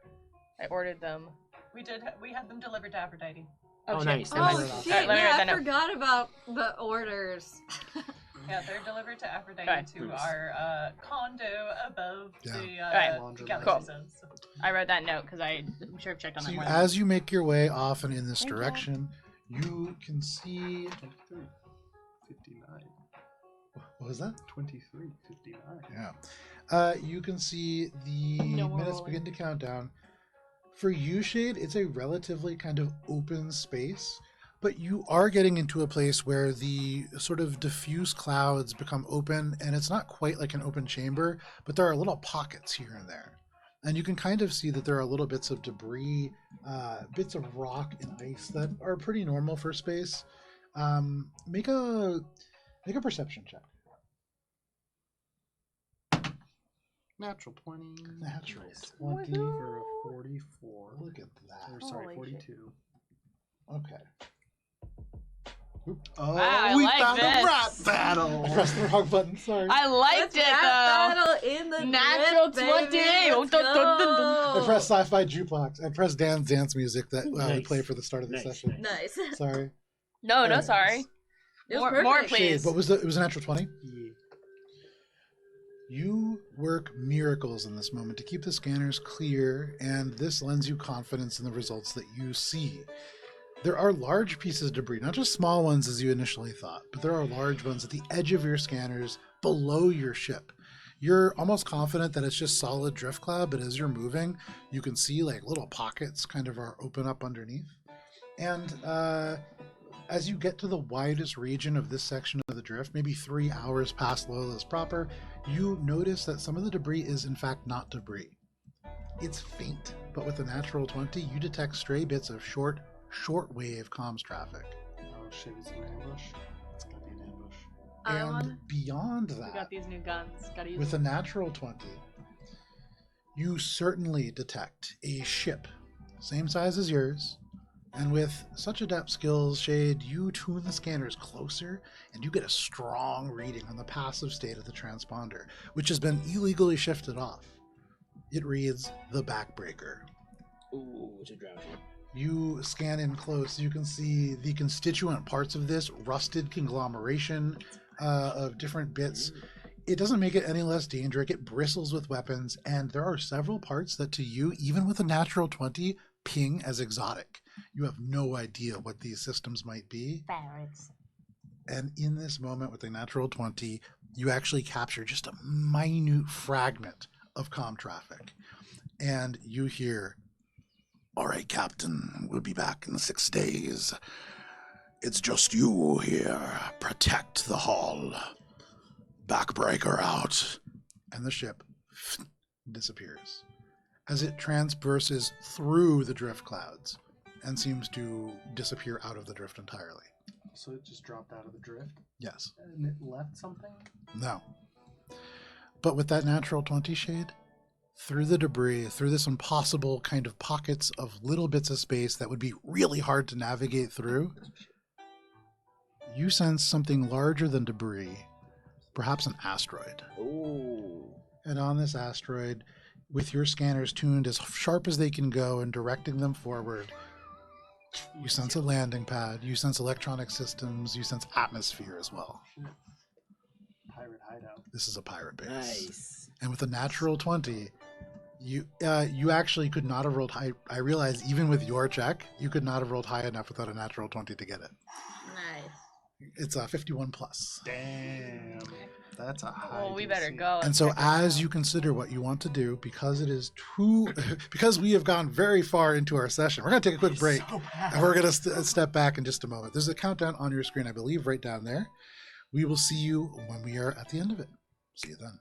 I ordered them. We did. We had them delivered to Aphrodite. Oh, shit. nice. Oh, Nice. shit. Alright, let me Yeah, write I that down. forgot about the orders. Yeah, they're delivered to Aphrodite Okay. to our condo above Yeah. the Alright, galaxy cool. zones. I wrote that note because I'm sure I've checked on So that you, one. as you make your way off and in this Thank you. direction, you can see... 23, 59. What was that? 23, 59. Yeah. You can see the No more minutes rolling. begin to count down. For you, Shade, it's a relatively kind of open space, but you are getting into a place where the sort of diffuse clouds become open, and it's not quite like an open chamber, but there are little pockets here and there. And you can kind of see that there are little bits of debris, bits of rock and ice that are pretty normal for space. Make a perception check. Natural 20. Natural Nice. 20. For a 44. Look at that. Or sorry, Holy shit. 42. Okay. Oh, I we like found this. a rap battle! I pressed the wrong button. Sorry. I liked it though. Battle in the Natural drift, 20. baby. Let's Dun, dun, dun, dun, go. I pressed sci-fi jukebox. I pressed Dan's dance music that we Nice. play for the start of the Nice, session. nice. Nice. Sorry. No, Alright. sorry. It was More, perfect. please. Shade, what was the? It was a natural 20. Yeah. You work miracles in this moment to keep the scanners clear, and this lends you confidence in the results that you see. There are large pieces of debris, not just small ones as you initially thought, but there are large ones at the edge of your scanners below your ship. You're almost confident that it's just solid drift cloud, but as you're moving, you can see like little pockets kind of are open up underneath. And as you get to the widest region of this section of the drift, maybe 3 hours past Lola's proper, you notice that some of the debris is in fact not debris. It's faint, but with a natural 20, you detect stray bits of short-wave comms traffic. Oh shit, is it an ambush? It's gonna be an ambush. And beyond We that, got these new guns. Gotta use with a them. natural 20, you certainly detect a ship, same size as yours, and with such adept skills, Shade, you tune the scanners closer, and you get a strong reading on the passive state of the transponder, which has been illegally shifted off. It reads the Backbreaker. Ooh, it's a drown ship. You scan in close, you can see the constituent parts of this rusted conglomeration of different bits. It doesn't make it any less dangerous. It bristles with weapons, and there are several parts that to you, even with a natural 20, ping as exotic. You have no idea what these systems might be. Ferrets. And in this moment with a natural 20, you actually capture just a minute fragment of comm traffic. And you hear, "All right, Captain, we'll be back in 6 days. It's just you here. Protect the hull. Backbreaker out." And the ship disappears as it transverses through the drift clouds and seems to disappear out of the drift entirely. So it just dropped out of the drift? Yes. And it left something? No. But with that natural 20 Shade, through the debris, through this impossible kind of pockets of little bits of space that would be really hard to navigate through, you sense something larger than debris, perhaps an asteroid. Ooh. And on this asteroid, with your scanners tuned as sharp as they can go and directing them forward, you sense a landing pad, you sense electronic systems, you sense atmosphere as well. Pirate hideout. This is a pirate base. Nice. And with a natural 20, you actually could not have rolled high. I realize even with your check, you could not have rolled high enough without a natural 20 to get it. Nice. It's a 51 plus. Damn. That's a high. Well, we better DC. go. And so as you consider what you want to do, because it is because we have gone very far into our session, we're going to take a quick break. And we're going to step back in just a moment. There's a countdown on your screen, I believe, right down there. We will see you when we are at the end of it. See you then.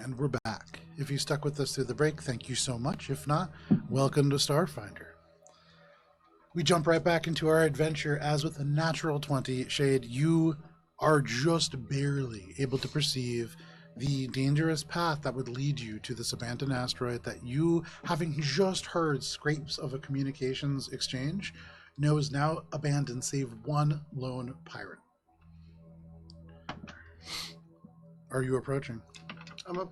And we're back. If you stuck with us through the break, thank you so much. If not, welcome to Starfinder. We jump right back into our adventure as with a natural 20, Shade, you are just barely able to perceive the dangerous path that would lead you to this abandoned asteroid that you, having just heard scrapes of a communications exchange, know is now abandoned save one lone pirate. Are you approaching? I'm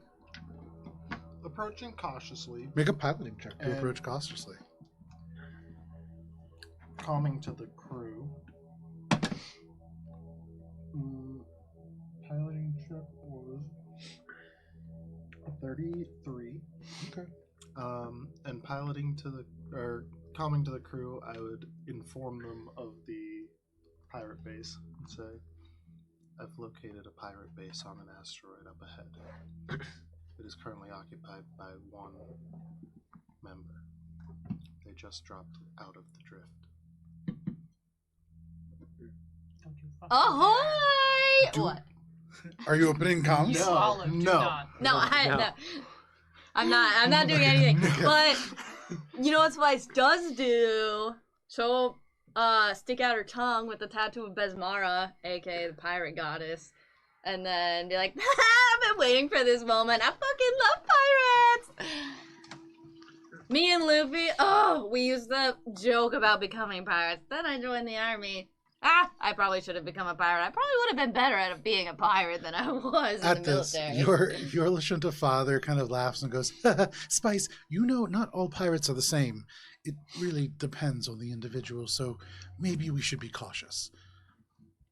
approaching cautiously, Make a piloting check to approach cautiously. calming to the crew. Piloting check was a 33. Okay. And calming to the crew, I would inform them of the pirate base and say, I've located a pirate base on an asteroid up ahead. It is currently occupied by one member. They just dropped out of the drift. Ahoy! What? Are you opening comms? You swallowed. no. Do not. No, No. no. I'm not doing anything. But you know what Spice does do? Stick out her tongue with the tattoo of Besmara, aka the pirate goddess, and then be like, I've been waiting for this moment. I fucking love pirates. Me and Luffy, we used to joke about becoming pirates. Then I joined the army. I probably should have become a pirate. I probably would have been better at being a pirate than I was in the military. Your Lashunta father kind of laughs and goes, Spice, you know not all pirates are the same. It really depends on the individual, so maybe we should be cautious.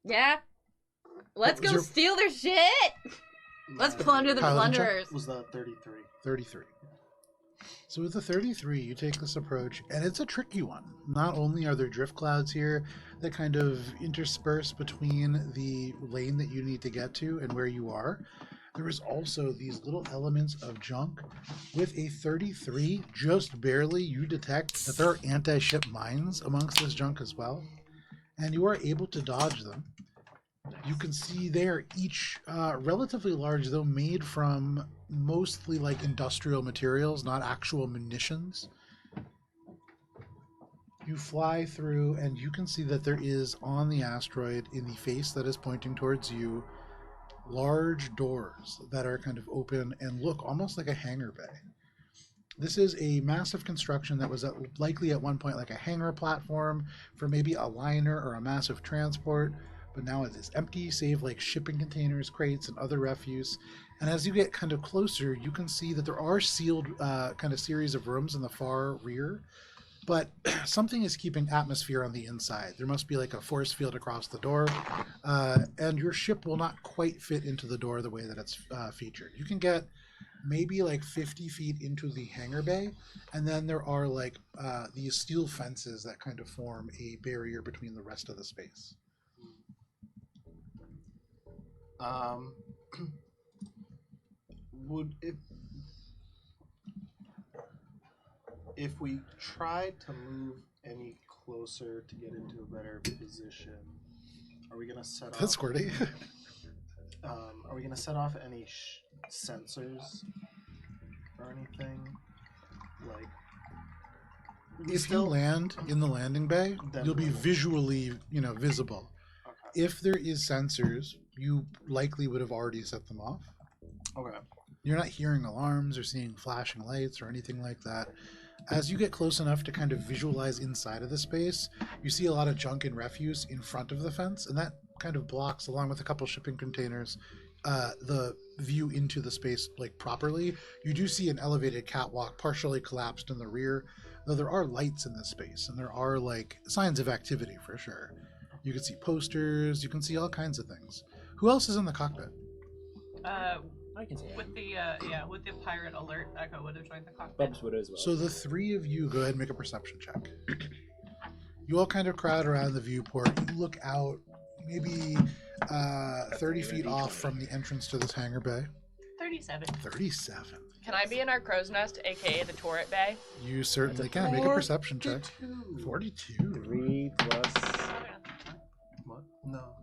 Yeah? Let's go steal their shit! Let's plunder the Piloting check? plunderers. Was that 33? 33. So with the 33, you take this approach, and it's a tricky one. Not only are there drift clouds here that kind of intersperse between the lane that you need to get to and where you are, there is also these little elements of junk. With a 33, just barely, you detect that there are anti-ship mines amongst this junk as well, and you are able to dodge them. You can see they're each relatively large, though made from mostly like industrial materials, not actual munitions. You fly through, and you can see that there is on the asteroid, in the face that is pointing towards you, large doors that are kind of open and look almost like a hangar bay. This is a massive construction that was likely at one point like a hangar platform for maybe a liner or a massive transport, but now it is empty, save like shipping containers, crates, and other refuse. And as you get kind of closer, you can see that there are sealed kind of series of rooms in the far rear, but something is keeping atmosphere on the inside. There must be like a force field across the door, and your ship will not quite fit into the door the way that it's featured. You can get maybe like 50 feet into the hangar bay, and then there are like these steel fences that kind of form a barrier between the rest of the space. Would if we tried to move any closer to get into a better position, are we gonna set off? That's squirty. Are we gonna set off any sensors or anything? Like, If you land in the landing bay, Then you'll be we'll- visually, visible. okay. If there is sensors, you likely would have already set them off. Okay. You're not hearing alarms or seeing flashing lights or anything like that. As you get close enough to kind of visualize inside of the space, you see a lot of junk and refuse in front of the fence, and that kind of blocks, along with a couple shipping containers, the view into the space like properly. You do see an elevated catwalk partially collapsed in the rear, though there are lights in this space, and there are like signs of activity for sure. You can see posters, you can see all kinds of things. Who else is in the cockpit? I can say With the with the pirate alert, Echo would have joined the cockpit. Bubs would as well. So the three of you go ahead and make a perception check. You all kind of crowd around the viewport. You look out maybe 30 feet off from the entrance to this hangar bay. 37. 37. Can I be in our crow's nest, aka the turret bay? You certainly can. Make a perception check. 42. 3 plus What? No.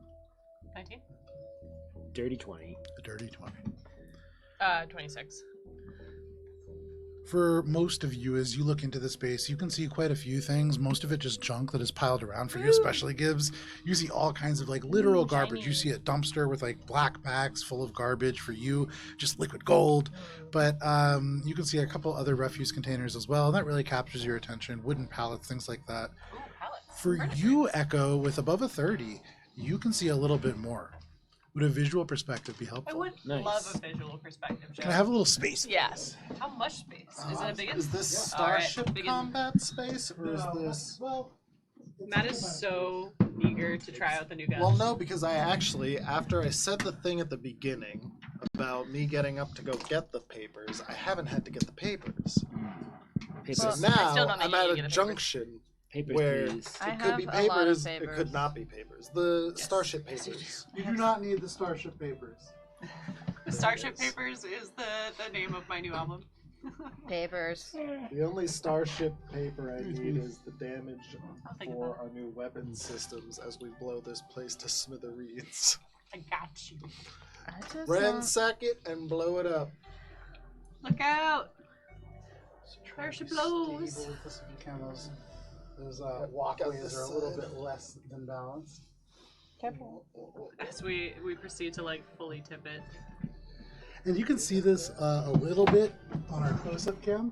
19. dirty 20. A dirty 20. 26. For most of you, as you look into the space, you can see quite a few things. Most of it just junk that is piled around for you, especially Gibbs. You see all kinds of like literal garbage. You see a dumpster with like black bags full of garbage for you, just liquid gold. But you can see a couple other refuse containers as well. That really captures your attention. Wooden pallets, things like that. Ooh, pallets. For Furniture. you, Echo, with above a 30, you can see a little bit more. Would a visual perspective be I helpful? would Nice. love a visual perspective. Can I have a little space? Yes. How much space? Is it a big? Is this All right, starship big- combat space, or is this? Well, Matt is so eager to try out the new gun. Well, no, because I actually, after I said the thing at the beginning about me getting up to go get the papers, I haven't had to get the papers. Papers. So I still now don't think I'm you at need to a get the papers. junction Papers, where please. I it could be have a lot of papers, it papers. could not be papers. The starship papers. you do not need the Starship Papers. The Starship Papers is the name of my new album. Papers. The only starship paper I need is the damage I'll think for about our new weapon systems as we blow this place to smithereens. I got you. I just don't- Ransack it and blow it up. Look out! Starship blows. Stable with the cameras. Those walkways are a little bit less than balanced. Careful. As we proceed to like fully tip it. And you can see this a little bit on our close-up cam.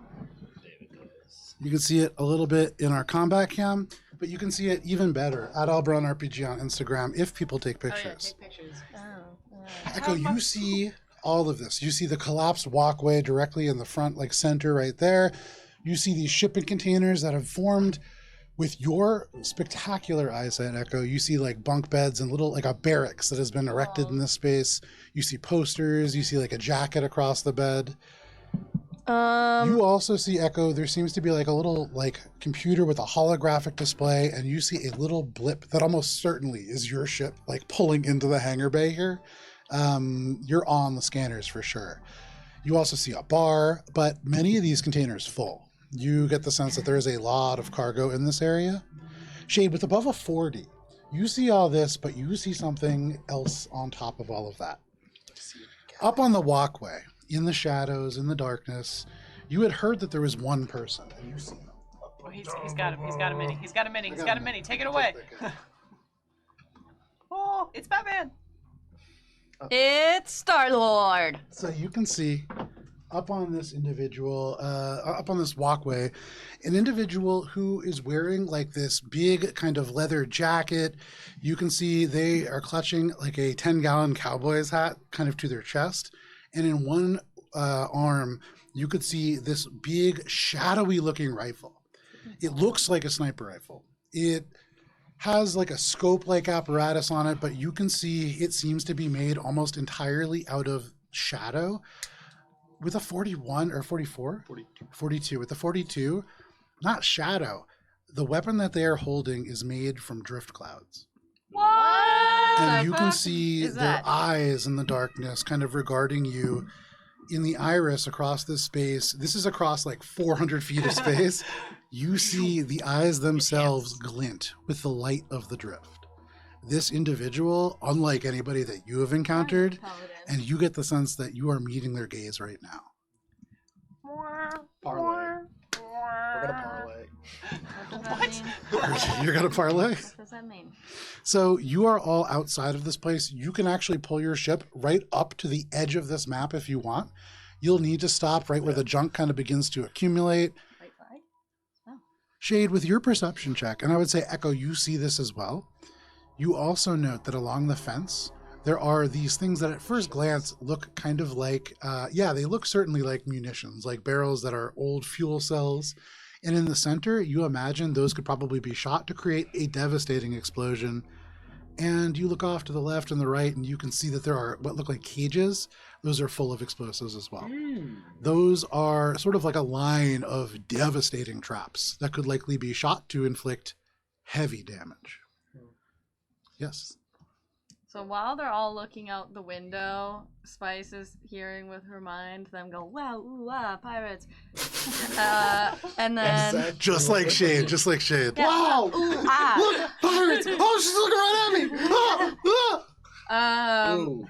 You can see it a little bit in our combat cam, but you can see it even better at Albron RPG on Instagram if people take pictures. Take pictures. Echo, you see all of this. You see the collapsed walkway directly in the front, like center right there. You see these shipping containers that have formed with your spectacular eyesight, Echo. You see like bunk beds and little, like a barracks that has been erected in this space. You see posters. You see like a jacket across the bed. You also see, Echo, there seems to be like a little like computer with a holographic display, and you see a little blip that almost certainly is your ship like pulling into the hangar bay here. You're on the scanners for sure. You also see a bar, but many of these containers full. You get the sense that there is a lot of cargo in this area. Shade, with above a 40, you see all this, but you see something else on top of all of that. Up on the walkway, in the shadows, in the darkness, you had heard that there was one person, and you see them. Oh, he's got him. He's got a mini. He's got a mini. He's got a mini. Take it away. Oh, it's Batman. It's Star-Lord. So you can see up on this individual, up on this walkway, an individual who is wearing like this big kind of leather jacket. You can see they are clutching like a 10-gallon cowboy's hat kind of to their chest. And in one arm, you could see this big shadowy looking rifle. It looks like a sniper rifle. It has like a scope-like apparatus on it, but you can see it seems to be made almost entirely out of shadow. With a 41 or 44? 42. With the 42, not shadow. The weapon that they are holding is made from drift clouds. What? And you can fuck see is their that? eyes in the darkness kind of regarding you in the iris across this space. This is across like 400 feet of space. You see the eyes themselves glint with the light of the drift. This individual, unlike anybody that you have encountered, and you get the sense that you are meeting their gaze right now. Parlay. We're gonna parlay. What does that mean? You're going to parlay? What does that mean? So you are all outside of this place. You can actually pull your ship right up to the edge of this map if you want. You'll need to stop right where the junk kind of begins to accumulate. Right side? Oh. Shade, with your perception check, and I would say, Echo, you see this as well. You also note that along the fence, there are these things that at first glance look kind of like, they look certainly like munitions, like barrels that are old fuel cells. And in the center, you imagine those could probably be shot to create a devastating explosion. And you look off to the left and the right, and you can see that there are what look like cages. Those are full of explosives as well. Those are sort of like a line of devastating traps that could likely be shot to inflict heavy damage. Yes. So while they're all looking out the window, Spice is hearing with her mind them go, wow, ooh, ah, pirates. And then... Just like Shade, just like Shade. Yeah, Wow! ooh, ah. Look, pirates! Oh, she's looking right at me! Ah, ah. Ooh.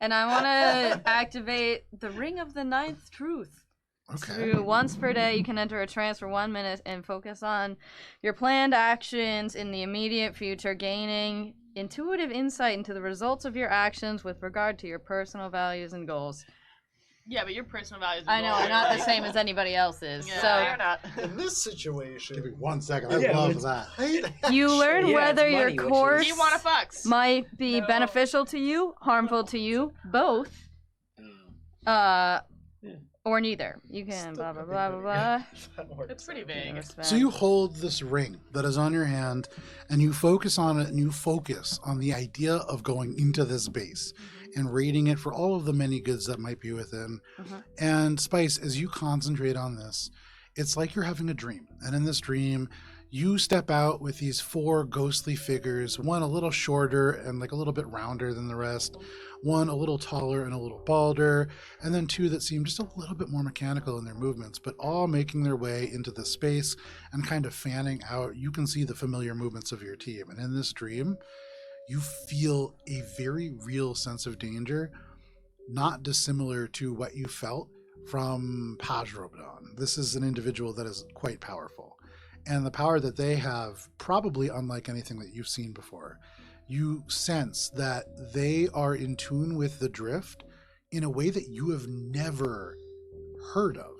And I want to activate the Ring of the Ninth Truth. Okay. So once per day, you can enter a trance for 1 minute and focus on your planned actions in the immediate future, gaining intuitive insight into the results of your actions with regard to your personal values and goals. Yeah, but your personal values. I know, are not the same as anybody else's. Yeah, So They're not. In this situation, Give me 1 second. I Yeah, love it's- that. you learn Yeah, whether it's your money, which is- course You want to fucks? might be No. beneficial to you, harmful to you, both, or neither. You can blah blah blah blah blah. It's pretty vague. So you hold this ring that is on your hand, and you focus on it, and you focus on the idea of going into this base and raiding it for all of the many goods that might be within. And Spice, as you concentrate on this, it's like you're having a dream. And in this dream, you step out with these 4 ghostly figures, one a little shorter and like a little bit rounder than the rest, one a little taller and a little balder, and then 2 that seem just a little bit more mechanical in their movements, but all making their way into the space and kind of fanning out. You can see the familiar movements of your team. And in this dream, you feel a very real sense of danger, not dissimilar to what you felt from Pajrobdan. This is an individual that is quite powerful. And the power that they have, probably unlike anything that you've seen before. You sense that they are in tune with the drift in a way that you have never heard of.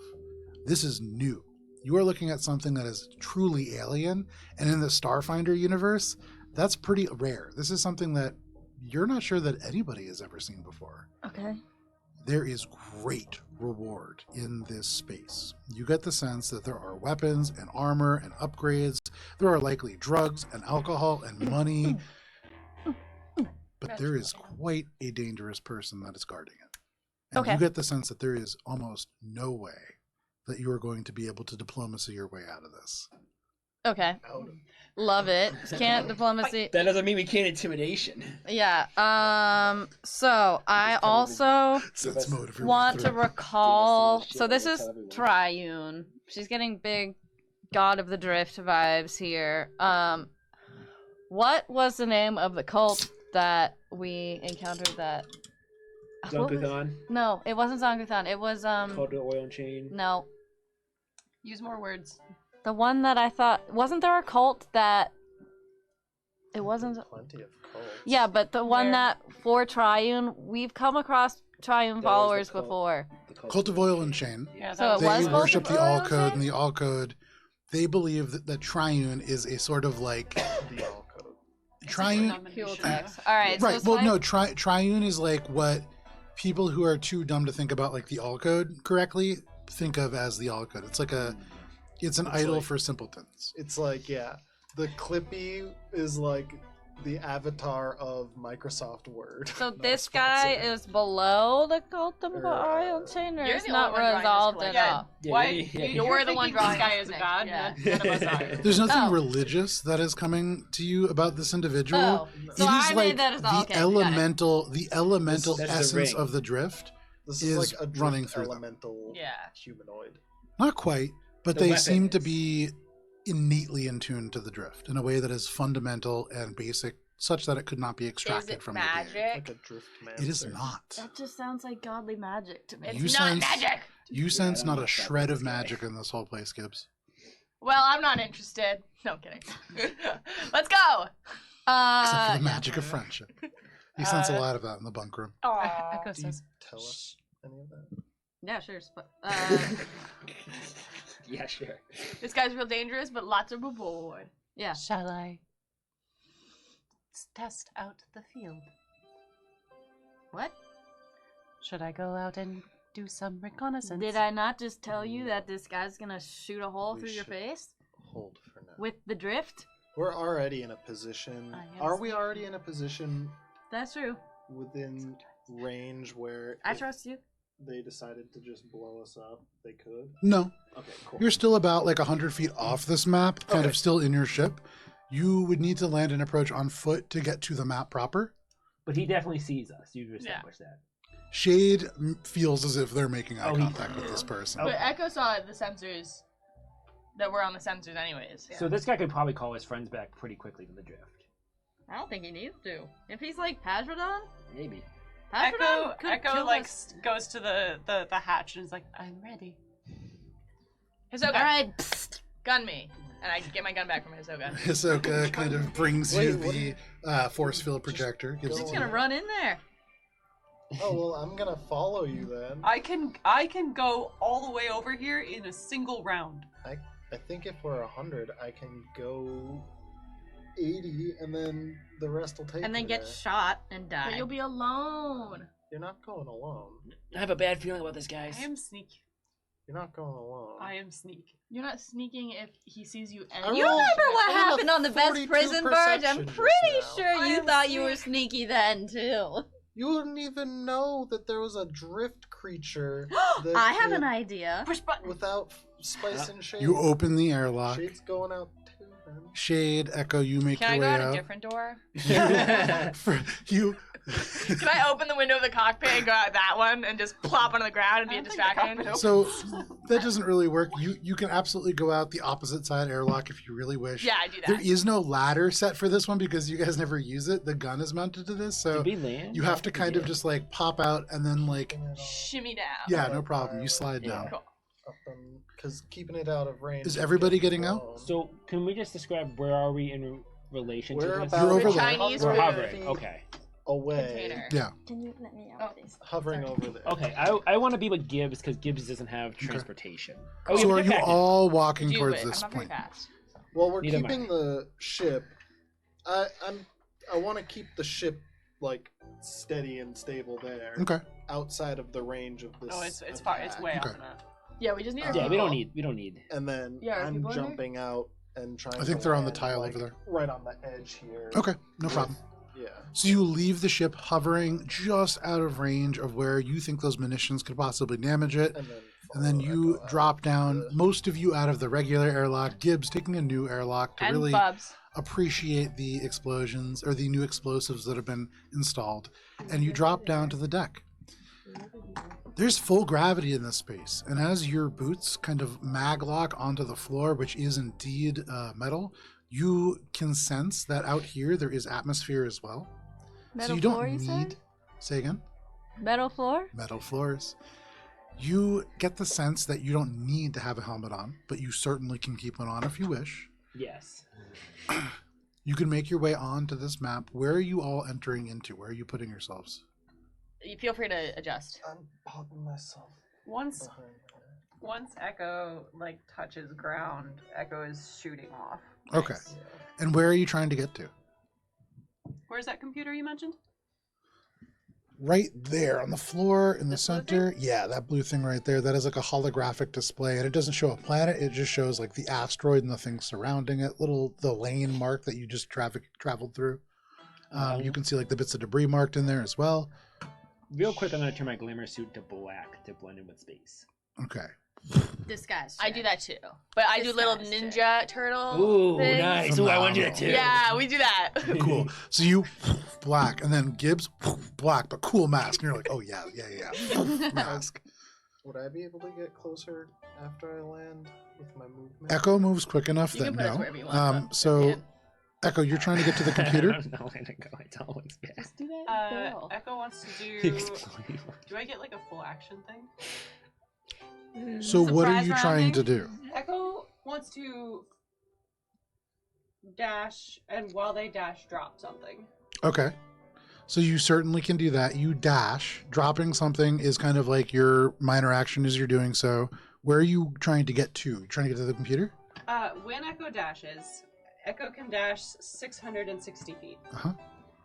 This is new. You are looking at something that is truly alien, and in the Starfinder universe, that's pretty rare. This is something that you're not sure that anybody has ever seen before. Okay. There is great reward in this space. You get the sense that there are weapons and armor and upgrades. There are likely drugs and alcohol and money. But there is quite a dangerous person that is guarding it. And Okay. you get the sense that there is almost no way that you are going to be able to diplomacy your way out of this. Okay. Love it. Can't diplomacy. That doesn't mean we can't intimidation. Yeah. So I also Sense motive. want to recall. shit So this that we'll is tell everyone. Triune. She's getting big God of the Drift vibes here. What was the name of the cult that we encountered that? what was- Dunkathon, No, it wasn't Zonguthon. It was called the Oil and Chain. no. Use more words. The one that I thought wasn't there a cult that it wasn't Plenty of cults. yeah, but the one Where? that for Triune, we've come across Triune That was the followers cult. before. Cult of Oil and Chain. Yeah, So that it They was Cult worship of the Oil All and Code, Chain? and the All Code, they believe that Triune is a sort of like The all code. Triune. Cool text. All right. Right. So Well, no, Triune is like what people who are too dumb to think about like the All Code correctly think of as the All Code. It's like it's an It's idol like- for simpletons. It's like, yeah, the Clippy is like the avatar of Microsoft Word. So Not a this guy sponsor. is below the Cult of Or, Oil and Chain, or You're it's the not only one drawing this resolved collection. at Yeah. all. Why? You're the one drawing this guy as a god. Yeah. None of us are. There's nothing Oh. religious that is coming to you about this individual. Oh, so It is I like made that as the okay, got it. elemental That's the essence ring. of the drift. This is is like a drift running through them. elemental Yeah. humanoid. Not quite, but The they seem to weapons. be innately in tune to the drift in a way that is fundamental and basic, such that it could not be Is extracted it from the game. magic? Like a drift man. It is not. That just sounds like godly magic to me. It's You not sense- magic. You I sense don't not know a if that shred was of guy. magic in this whole place, Gibbs. Well, I'm not interested. No, I'm kidding. Let's go. Except for the magic of friendship. You sense a uh, lot of that in the bunk room. Aw. Echo Do you says. tell us any of that? Yeah, sure. Yeah, sure. This guy's real dangerous, but lots of reward. yeah. Shall I test out the field? What? Should I go out and do some reconnaissance? Did I not just tell you that this guy's gonna shoot a hole We through your should- face Hold for now. with the drift? We're already in a position. I Are am we already in a position That's true. within range where I if trust you. they decided to just blow us up, they could? No, Okay, cool. you're still about like 100 feet off this map, kind Okay. of still in your ship. You would need to land and approach on foot to get to the map proper. But he definitely sees us. You've established that. Shade feels as if they're making eye Oh, he- contact with this person. Okay. But Echo saw the sensors that were on the sensors anyways. So this guy could probably call his friends back pretty quickly to the drift. I don't think he needs to. If he's like Pajradon, Maybe. Echo like goes to the hatch and is like, I'm ready. Hisoka, Alright. gun me. And I get my gun back from Hisoka. Hisoka kind of brings you the force field projector. He's gonna run in there. Oh well, I'm gonna follow you then. I can go all the way over here in a single round. I think if we're 100, I can go 80, and then the rest will take. And then me get there. shot and die. But you'll be alone. You're not going alone. I have a bad feeling about this, guys. I am sneaky. You're not going alone. I am sneaky. You're not sneaking if he sees you. I And You rolled- remember what I rolled a happened on the best 42 prison barge? I'm perception just pretty now. sure I you am thought you were sick. sneaky then too. You wouldn't even know that there was a drift creature. that I have an could- idea. Push button. Without Spice and Shade. You open the airlock. Shade's going out too, man. Shade, Echo, you make Can I your go way out a out. different door? You. Can I open the window of the cockpit and go out that one and just plop onto the ground and be a distraction? So that doesn't really work. You can absolutely go out the opposite side airlock if you really wish. Yeah, I do that. There is no ladder set for this one because you guys never use it. The gun is mounted to this, so Did we land? you have to kind of just like pop out and then like, Shimmy down. yeah, no problem. You slide down. Cool. Because keeping it out of range. Is everybody getting out? blown. So can we just describe where are we in relation We're to this? about You're over there. Chinese We're food. hovering. Okay. away, Container. Yeah. Can you let me out, please? hovering over there. Okay. I want to be with Gibbs because Gibbs doesn't have transportation. Oh, So yeah, are you all walking Do towards it. this I'm not very point? fast. Well, we're Neither am keeping the ship. I want to keep the ship like steady and stable there, Okay. outside of the range of this. Oh, it's far. It's way Okay. off enough. Yeah, we just need our Yeah, we people. don't need. And then Yeah, are I'm people in there? jumping out and trying. I think to they're on the land, tile like, over there. right on the edge here. Okay, no problem. Yeah. So you leave the ship hovering just out of range of where you think those munitions could possibly damage it. And then follow you Echo out drop down, the- most of you out of the regular airlock, Gibbs taking a new airlock to And really Bubs. appreciate the explosions or the new explosives that have been installed. And you drop down to the deck. There's full gravity in this space. And as your boots kind of maglock onto the floor, which is indeed metal, you can sense that out here there is atmosphere as well. Metal so you don't floor, you need. said? Say again? Metal floor? Metal floors. You get the sense that you don't need to have a helmet on, but you certainly can keep one on if you wish. Yes. You can make your way onto this map. Where are you all entering into? Where are you putting yourselves? You feel free to adjust. I'm popping myself. Once behind there. once Echo like touches ground, Echo is shooting off. Okay. And where are you trying to get to? Where's that computer you mentioned? Right there on the floor in the This blue center. Yeah, that blue thing right there. That is like a holographic display, and it doesn't show a planet. It just shows like the asteroid and the things surrounding it. The lane mark that you just traveled through. You can see like the bits of debris marked in there as well. Real quick, I'm gonna turn my glamour suit to black to blend in with space. Okay. Disguise. I do that too. But I do little Disguise ninja turtle Ooh, things. nice. Ooh, I want to do that too. Yeah, we do that. Cool. So you black, and then Gibbs black, but cool mask. And you're like, oh yeah, mask. Would I be able to get closer after I land with my movement? Echo moves quick enough You that can put us no. wherever you want, but So yeah. Echo, you're trying to get to the I computer. don't know where to go. It's always bad. Just do that. girl. Echo wants to do. Explain. Do I get like a full action thing? So what are Surprise you trying to rounding? do? Echo wants to dash, and while they dash, drop something. Okay. So you certainly can do that. You dash. Dropping something is kind of like your minor action as you're doing so. Where are you trying to get to? You trying to get to the computer? When Echo dashes, Echo can dash 660 feet. Uh-huh.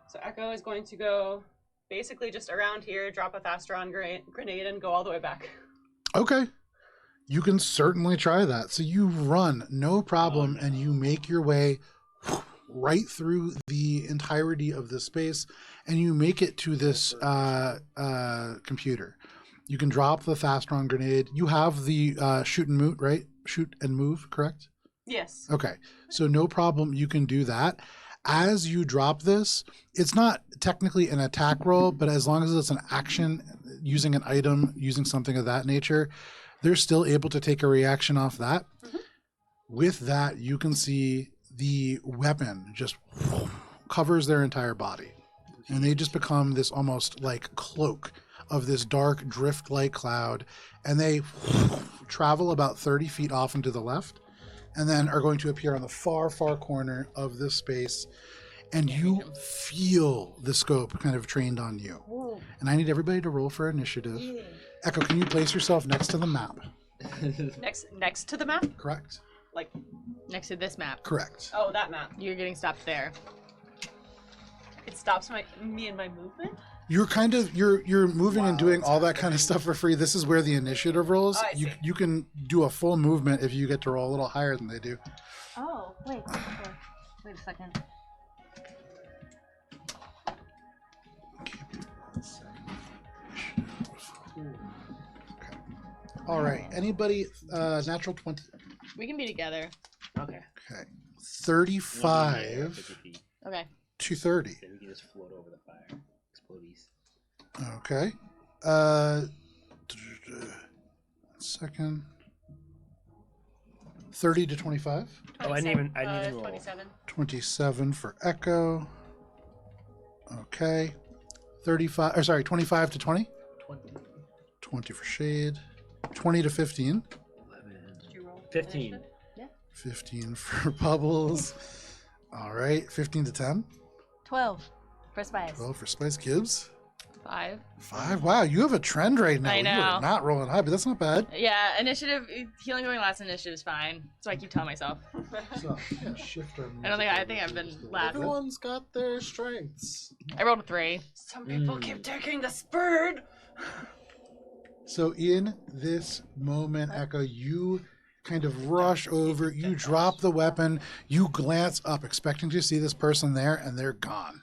So Echo is going to go basically just around here, drop a Thastron grenade, and go all the way back. Okay. You can certainly try that. So you run, no problem, and you make your way right through the entirety of this space, and you make it to this computer. You can drop the Thastron grenade. You have the shoot and move, right? Shoot and move, correct? Yes. Okay. So no problem. You can do that. As you drop this, it's not technically an attack roll, but as long as it's an action, using an item, using something of that nature, they're still able to take a reaction off that. Mm-hmm. With that, you can see the weapon just covers their entire body. and they just become this almost like cloak of this dark drift-like cloud, and they travel about 30 feet off into the left, and then are going to appear on the far, far corner of this space, and you feel the scope kind of trained on you. Ooh. And I need everybody to roll for initiative. Echo, can you place yourself next to the map? Next to the map? Correct. Like, Next to this map. Correct. oh, that map. You're getting stopped there. It stops me and my movement? You're moving and doing all that kind of stuff for free. This is where the initiative rolls. Oh, I see. You can do a full movement if you get to roll a little higher than they do. Oh, wait. Okay. Wait a second. All right. Anybody natural 20? We can be together. Okay. Okay. 35 Okay. to 30. Then we can just float over the fire. Explodies. Okay. Second. 30 to 25. Oh, I didn't even roll. 27. 27 for Echo. Okay. 35, or sorry, 25 to 20. 20 for Shade. 20 to 15. 15. 15 for Bubbles. All right. 15 to 10. 12 for Spice. 12 for Spice Gibbs. 5. 5. Wow, you have a trend right now. I You know. are not rolling high, but that's not bad. Yeah, initiative, healing going last initiative is fine. So I keep telling myself. So, yeah, shift our I think I've been laughing. Everyone's got their strengths. I rolled a 3. Some people keep taking the spurred. So in this moment, Echo, you kind of rush over, you drop the weapon, you glance up, expecting to see this person there, and they're gone.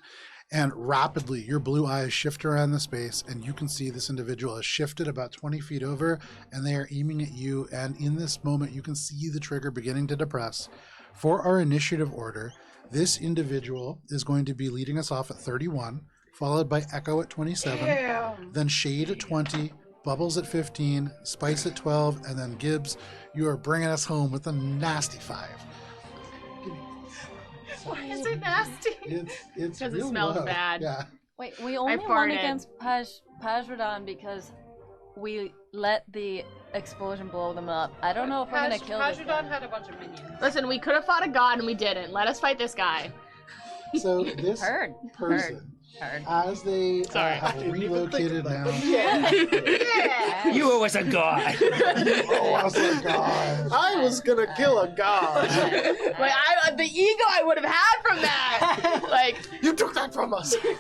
And rapidly, your blue eyes shift around the space, and you can see this individual has shifted about 20 feet over, and they are aiming at you. And in this moment, you can see the trigger beginning to depress. For our initiative order, this individual is going to be leading us off at 31, followed by Echo at 27, then Shade at 20, Bubbles at 15, Spice at 12, and then Gibbs, you are bringing us home with a nasty 5. Why is it nasty? It's 'Cause it real smells low. bad. Yeah. Wait, we only won farted. against Pajradon because we let the explosion blow them up. I don't know if we're gonna kill this Pajradon guy. had a bunch of minions. Listen, we could have fought a god and we didn't. Let us fight this guy. So this Heard. person, Heard. as they Sorry. have relocated now. You owe us a god. Oh, I was like, God. I was gonna kill a god. Like, the ego I would have had from that. Like, You took that from us. you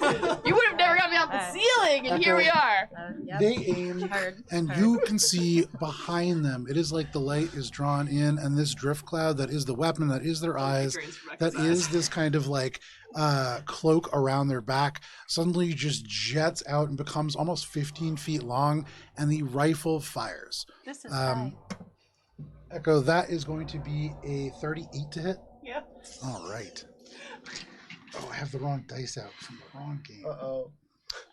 would have never got me off the ceiling, and here we are. Yep. They aim, Heard. and you can see behind them. It is like the light is drawn in, and this drift cloud that is the weapon, that is their eyes, that is this kind of like cloak around their back, suddenly just jets out and becomes almost 15 feet long, and the rifle fires. This is Echo, that is going to be a 38 to hit. Yeah. All right. Oh, I have the wrong dice out from the wrong game. Uh-oh.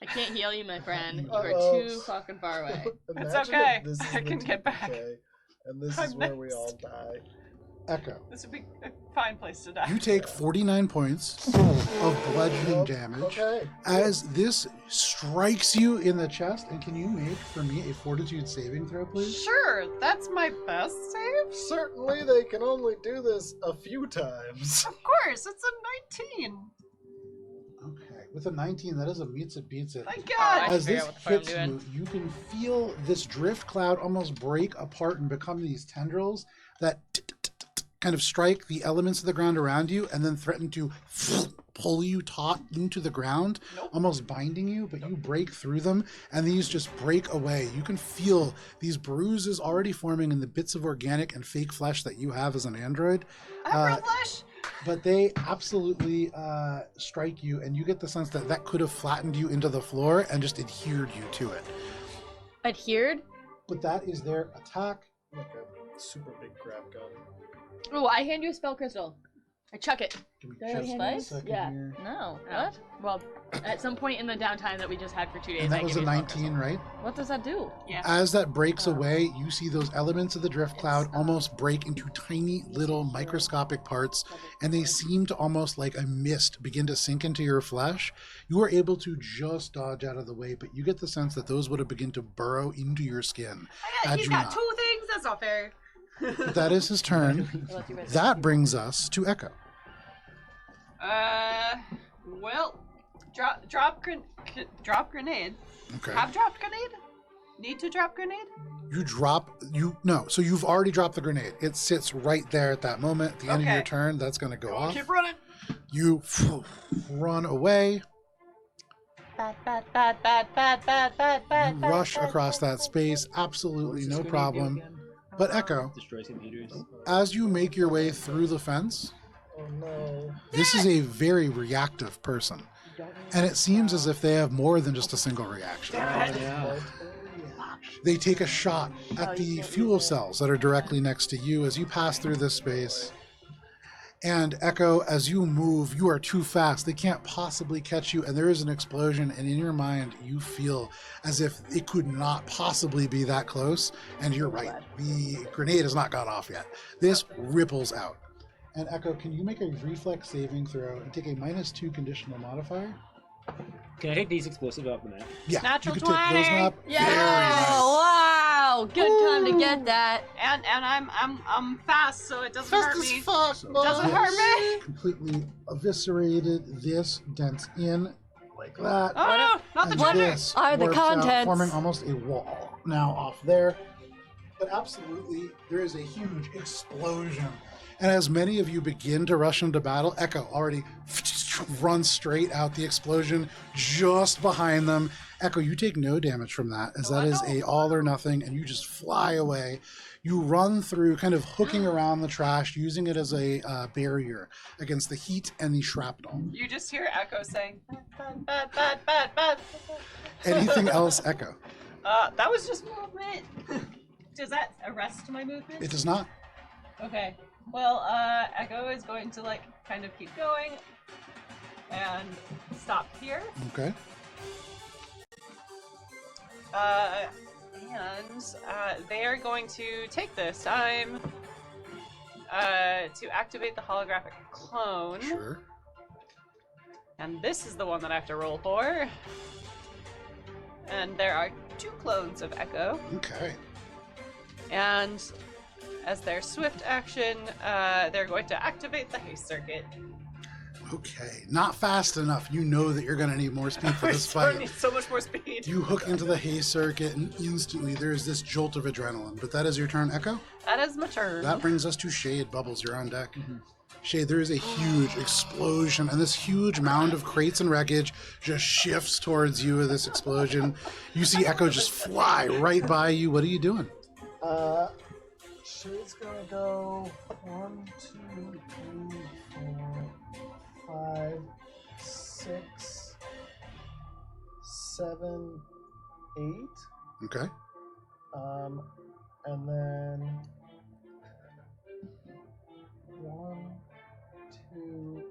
I can't heal you, my friend. You are Uh-oh. too fucking far away. It's Imagine okay. if this is I the can get back. TPK, and this I'm is where we next. all die. Echo, This would be a fine place to die. you take 49 points of bludgeoning damage Okay. as this strikes you in the chest. And can you make for me a fortitude saving throw, please? Sure, that's my best save. Certainly they can only do this a few times. Of course, it's a 19. Okay, with a 19, that is a meets it, beats it. Thank I God. As figure this out what the fuck I'm hits doing. you, you can feel this drift cloud almost break apart and become these tendrils that kind of strike the elements of the ground around you and then threaten to pull you taut into the ground, almost binding you, but you break through them and these just break away. You can feel these bruises already forming in the bits of organic and fake flesh that you have as an android. Flesh. But they absolutely strike you, and you get the sense that that could have flattened you into the floor and just adhered you to it. Adhered? But that is their attack. Like a super big grab gun. Oh, I hand you a spell crystal. I chuck it. Give me Do I have just spice? a second Yeah. here. No. Oh. What? Well, at some point in the downtime that we just had for 2 days, And that I was give a you 19, right? What does that do? Yeah. As that breaks away, you see those elements of the drift cloud almost break into tiny little microscopic parts, and they seem to almost like a mist begin to sink into your flesh. You are able to just dodge out of the way, but you get the sense that those would have begun to burrow into your skin. Had He's you got not. 2 things. That's not fair. But that is his turn. That brings us to Echo. Well, drop grenade. Okay. Have dropped grenade? Need to drop grenade? So you've already dropped the grenade. It sits right there at that moment. At the end of your Okay. turn, that's going to go off. Keep running. You run away. You rush across that space. Absolutely no problem. But Echo, Destroys computers. as you make your way through the fence, Oh no. this is a very reactive person. And it seems as if they have more than just a single reaction. Yeah. They take a shot at the fuel cells that are directly next to you as you pass through this space. And Echo, as you move, you are too fast. They can't possibly catch you, and there is an explosion, and in your mind, you feel as if it could not possibly be that close. And you're right. The grenade has not gone off yet. This ripples out. And Echo, can you make a reflex saving throw and take a -2 conditional modifier? Can I take these explosives off the map? Yeah, Natural you can take those 20. up. Yeah! Very nice. Wow! Good time to get that. And I'm fast, so it doesn't hurt me. So Doesn't hurt me. completely eviscerated. This dents in like that. Oh no, not the And treasure. this are the works out, contents. forming almost a wall now off there. But absolutely, there is a huge explosion. And as many of you begin to rush into battle, Echo already runs straight out the explosion just behind them. Echo, you take no damage from that, as that is a all or nothing, and you just fly away. You run through, kind of hooking around the trash, using it as a barrier against the heat and the shrapnel. You just hear Echo saying, bad. Anything else, Echo? That was just movement. Does that arrest my movement? It does not. Okay. Well, Echo is going to kind of keep going and stop here. Okay. And they are going to take this time to activate the holographic clone. Sure. And this is the one that I have to roll for. And there are 2 clones of Echo. Okay. And as their swift action, they're going to activate the haste circuit. Okay. Not fast enough. You know that you're going to need more speed for this I fight. need so much more speed. You hook into the haze circuit, and instantly there is this jolt of adrenaline. But that is your turn, Echo. That is my turn. That brings us to Shade. Bubbles, you're on deck. Shade, there is a huge explosion, and this huge mound of crates and wreckage just shifts towards you with this explosion. You see Echo just fly right by you. What are you doing? Shade's gonna go 1, 2, 3, 4, 5, 6, 7, 8. Okay. And then 1, 2,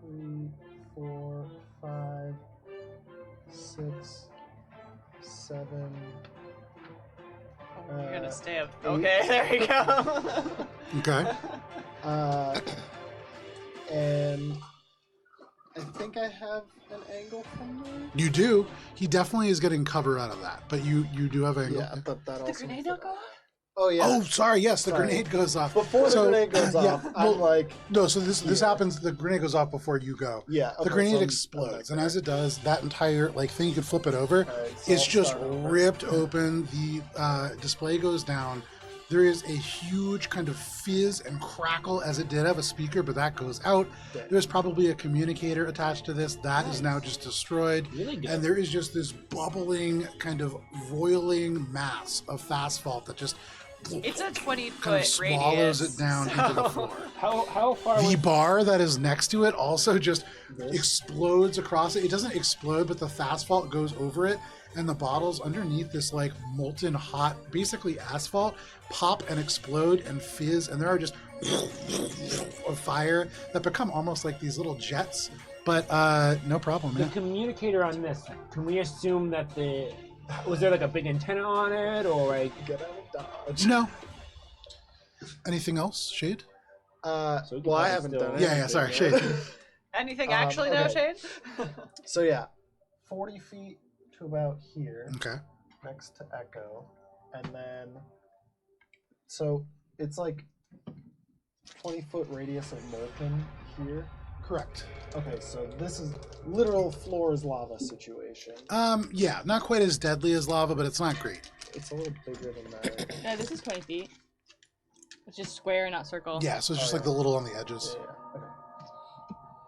3, 4, 5, 6, 7. You're gonna stay up. Okay, there you go. Okay. And I think I have an angle from there. You do. He definitely is getting cover out of that, but you do have angle. Yeah, but that also. The grenade not go off? Oh yeah. Oh, sorry. Yes, the Sorry. grenade goes off. Before the grenade goes off, I'm like, no. So this Yeah. happens. The grenade goes off before you go. yeah. The okay, grenade so I'm explodes, back and as it does, that entire thing, you could flip it over. there. Alright, so It's I'll just start over. ripped open. The display goes down. There is a huge kind of fizz and crackle, as it did have a speaker, but that goes out. Dead. There's probably a communicator attached to this. That is now just destroyed. Really good. And there is just this bubbling, kind of roiling mass of fast fault that just It's a 20-foot kind of swallows radius. it down into the floor. How far The was bar that is next to it also just explodes across it. It doesn't explode, but the asphalt goes over it, and the bottles underneath this like molten hot, basically asphalt, pop and explode and fizz, and there are just of fire that become almost like these little jets. But no problem, the man. communicator on this? Can we assume that was there like a big antenna on it, or like Get out of dodge. No. Anything else, Shade? Well, So we can I haven't still- done it. Yeah, sorry, Shade. Anything actually now, okay. Shane? So yeah, 40 feet to about here, Okay. next to Echo, and then so it's like 20-foot radius of molten here. Correct. Okay, so this is literal floor is lava situation. Yeah, not quite as deadly as lava, but it's not great. It's a little bigger than that. No, this is 20 feet. It's just square, not circle. Yeah, so it's just like the little on the edges. Yeah.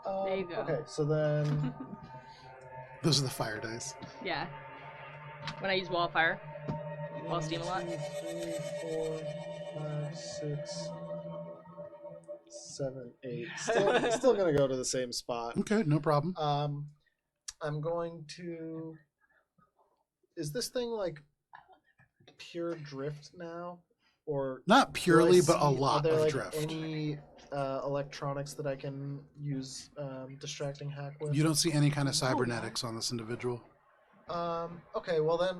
Okay. There you go. Okay, so then Those are the fire dice. Yeah. When I use wildfire. While steam a lot. 1, 2, 3, 4, 5, 6, 7, 8. Still gonna go to the same spot. Okay, no problem. I'm going to. Is this thing like pure drift now, or Not purely, do I but a see- lot are there, of like, drift. Any electronics that I can use distracting hack with? You don't see any kind of cybernetics on this individual. Okay, well then,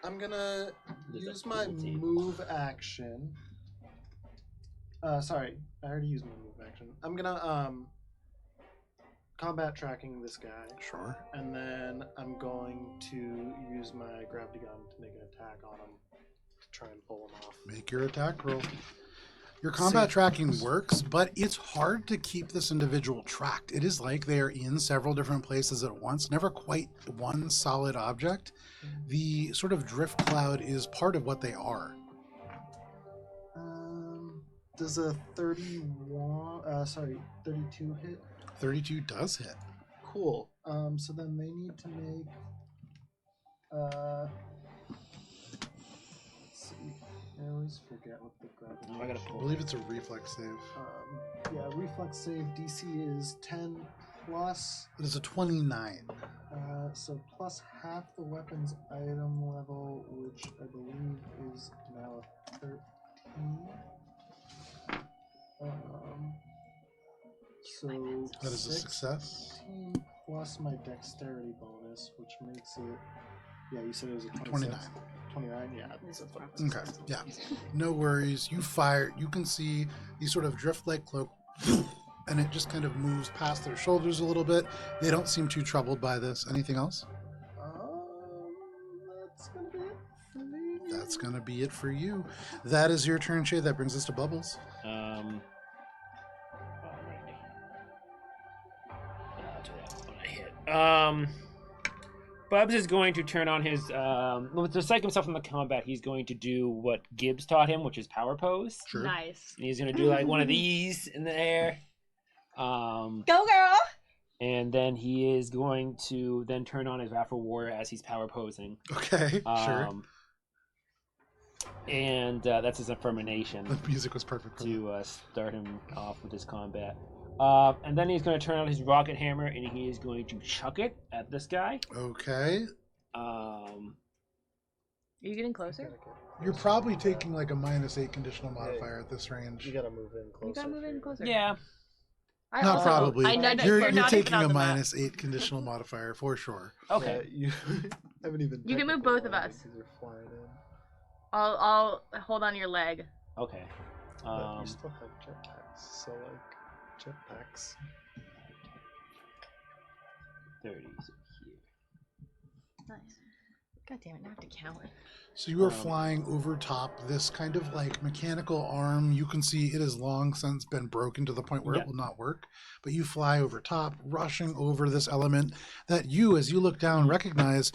I'm gonna use my move action. Sorry, I already used my move action. I'm gonna combat tracking this guy, Sure. and then I'm going to use my gravity gun to make an attack on him to try and pull him off. Make your attack roll. Your combat tracking works, but it's hard to keep this individual tracked. It is like they are in several different places at once, never quite one solid object. The sort of drift cloud is part of what they are. Does a 32 hit? 32 does hit. Cool. So then they need to make. Let's see. I always forget what the gravity. I gotta I pull. believe it's a reflex save. Yeah, reflex save DC is 10 plus. It is a 29. So plus half the weapon's item level, which I believe is now a 13. So That is a success. 16 plus my dexterity bonus, which makes it. Yeah, you said it was a 29. 29, yeah. That's a Okay, yeah. No worries. You fire. You can see the sort of drift-like cloak, and it just kind of moves past their shoulders a little bit. They don't seem too troubled by this. Anything else? That's gonna be it for me. That's going to be it for you. That is your turn, Shade. That brings us to Bubbles. Bubs is going to turn on his to psych himself from the combat. He's going to do what Gibbs taught him, which is power pose. Sure. Nice. And he's going to do like one of these in the air. Go, girl! And then he is going to then turn on his Wrathful Warrior as he's power posing. Okay, sure. And that's his affirmation The music was perfect for that. to start him off with his combat. And then he's going to turn on his rocket hammer and he is going to chuck it at this guy. Okay. Are you getting closer? You're probably taking like a -8 conditional modifier at this range. You gotta move in closer. You gotta move in closer. Yeah. I Not also- probably. I know You're not even taking a on the map. -8 conditional modifier for sure. Okay. Yeah, you haven't even. You can move technically both of landed us. 'cause you're flying in. I'll hold on to your leg. Okay. But you still have jetpacks, so like jetpacks. 30 so here. Nice. God damn it! Now I have to count. So you are flying over top this kind of like mechanical arm. You can see it has long since been broken to the point where Yeah. it will not work. But you fly over top, rushing over this element that you, as you look down, recognize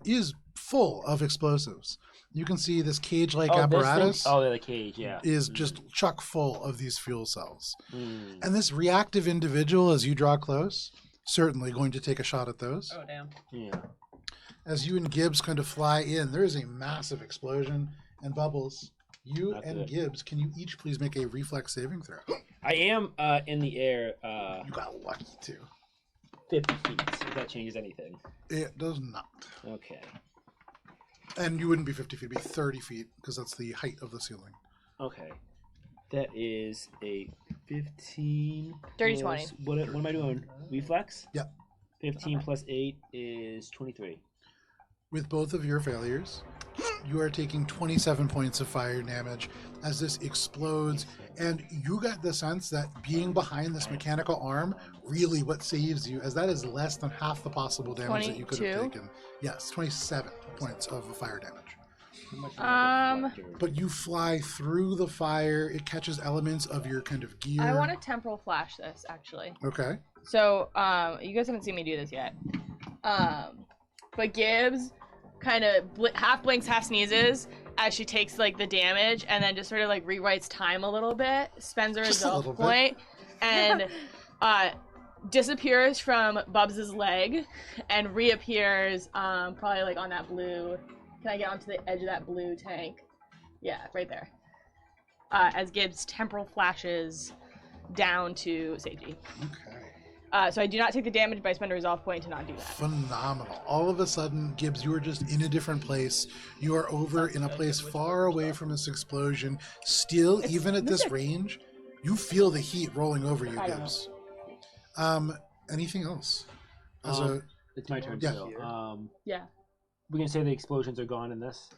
is full of explosives. You can see this cage-like apparatus the cage, yeah. is just chock full of these fuel cells. Mm. And this reactive individual, as you draw close, certainly going to take a shot at those. Oh, damn. Yeah. As you and Gibbs kind of fly in, there is a massive explosion. and Bubbles, you Not and good. Gibbs, can you each please make a reflex saving throw? I am in the air You got lucky too. 50 feet, if that changes anything. It does not. Okay. And you wouldn't be 50 feet, it'd be 30 feet, because that's the height of the ceiling. Okay. That is a 15. Dirty plus- 20. What am I doing? Reflex? Yep. 15 plus 8 is 23. With both of your failures, you are taking 27 points of fire damage as this explodes, and you get the sense that being behind this mechanical arm really what saves you, as that is less than half the possible damage that you could have 22? taken. Yes, 27 points of fire damage. But you fly through the fire, it catches elements of your kind of gear. I want to temporal flash this actually. Okay. So, you guys haven't seen me do this yet. But Gibbs kind of half blinks, half sneezes as she takes like the damage, and then just sort of like rewrites time a little bit, spends her Just a resolve little point, and disappears from Bubs's leg, and reappears probably like on that blue. Can I get onto the edge of that blue tank? Yeah, right there. As Gibbs temporal flashes down to safety. Okay. So I do not take the damage, but I spend a resolve point to not do that. Phenomenal. All of a sudden, Gibbs, you are just in a different place. You are over in a place far away from this explosion. Still, even at this range, you feel the heat rolling over you, Gibbs. Anything else? It's my turn Yeah. still. Yeah. We can say the explosions are gone in this.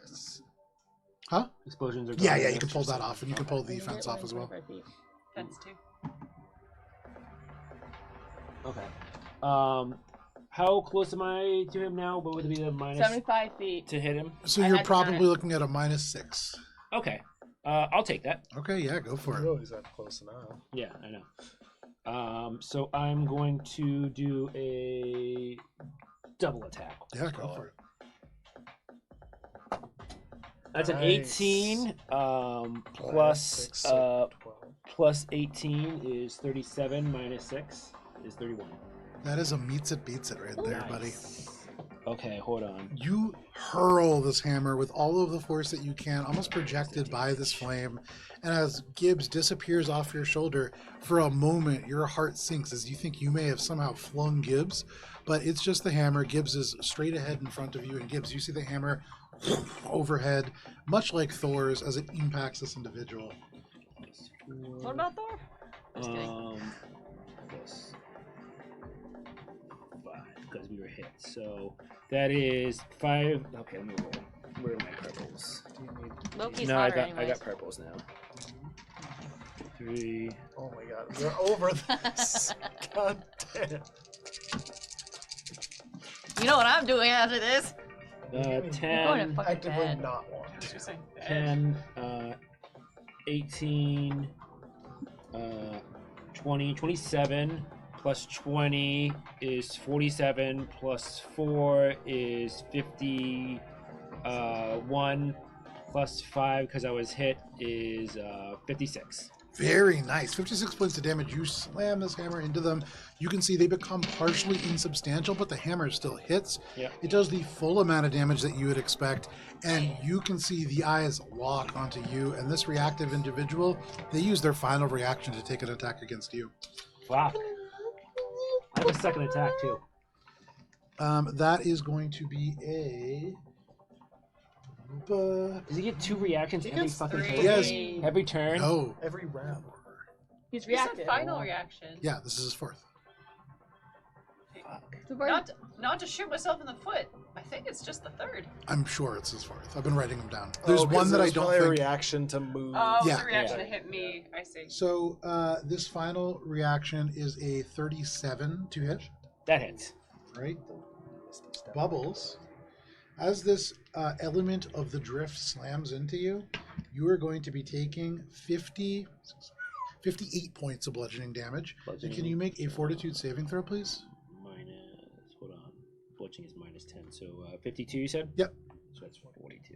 Huh? Explosions are gone. Yeah, in you this. can pull that off, and you can pull the fence off as well. Fence too. Okay. How close am I to him now? What would be the minus 75 feet. to hit him? So I you're had to count probably it. looking at a -6. Okay. I'll take that. Okay, yeah, go for You're it. always that close enough. Yeah, I know. So I'm going to do a double attack. Yeah, go for it. That's an Nice. 18. Plus 12. plus 18 is 37. Minus 6 is 31. That is a meets it, beats it right there, buddy. Okay, hold on. You hurl this hammer with all of the force that you can, almost projected by this flame. And as Gibbs disappears off your shoulder, for a moment, your heart sinks as you think you may have somehow flung Gibbs. But it's just the hammer. Gibbs is straight ahead in front of you. And Gibbs, you see the hammer overhead, much like Thor's, as it impacts this individual. What about Thor? Just kidding. Plus 5, because we were hit. So that is 5. Okay, let me roll. Where are my purples? Loki's No, I hotter got anyways. purples now. 3. Oh my god, we're over this. God damn. You know what I'm doing after this? 10. Going to fucking Actively bed. not want to. 10, 18, 20, 27, plus 20 is 47, plus 4 is 51, plus 5, because I was hit, is 56. Very nice. 56 points of damage. You slam this hammer into them. You can see they become partially insubstantial, but the hammer still hits. Yeah. It does the full amount of damage that you would expect, and you can see the eyes lock onto you. And this reactive individual, they use their final reaction to take an attack against you. Wow. I have a second attack, too. That is going to be a... Does he get 2 reactions every gets fucking 3. turn? Yes. Every turn? No. Every round. He's You said reactive. final reaction. Yeah, this is his 4th. Not to shoot myself in the foot. I think it's just the 3rd. I'm sure it's his 4th. I've been writing them down. There's one that I don't a think... reaction to move. Oh, Yeah. the reaction to hit me. I see. So this final reaction is a 37 to hit. That hits. Right? Bubbles. As this element of the drift slams into you, you are going to be taking 58 points of bludgeoning damage. And can you make a fortitude saving throw, please? Hold on. Bludgeoning is minus 10. So 52, you said? Yep. So that's 42.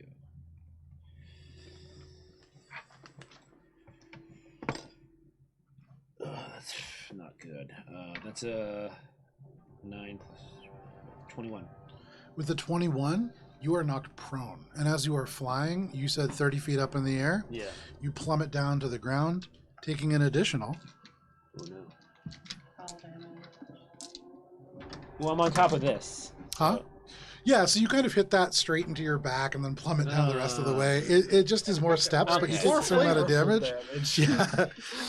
That's not good. That's a 9 plus 21. With the 21, you are knocked prone. And as you are flying, you said 30 feet up in the air. Yeah. You plummet down to the ground, taking an additional. Oh no. Well, I'm on top of this. Huh? So. Yeah, so you kind of hit that straight into your back and then plummet down the rest of the way. It just is more steps, but you Okay. take the same amount of damage.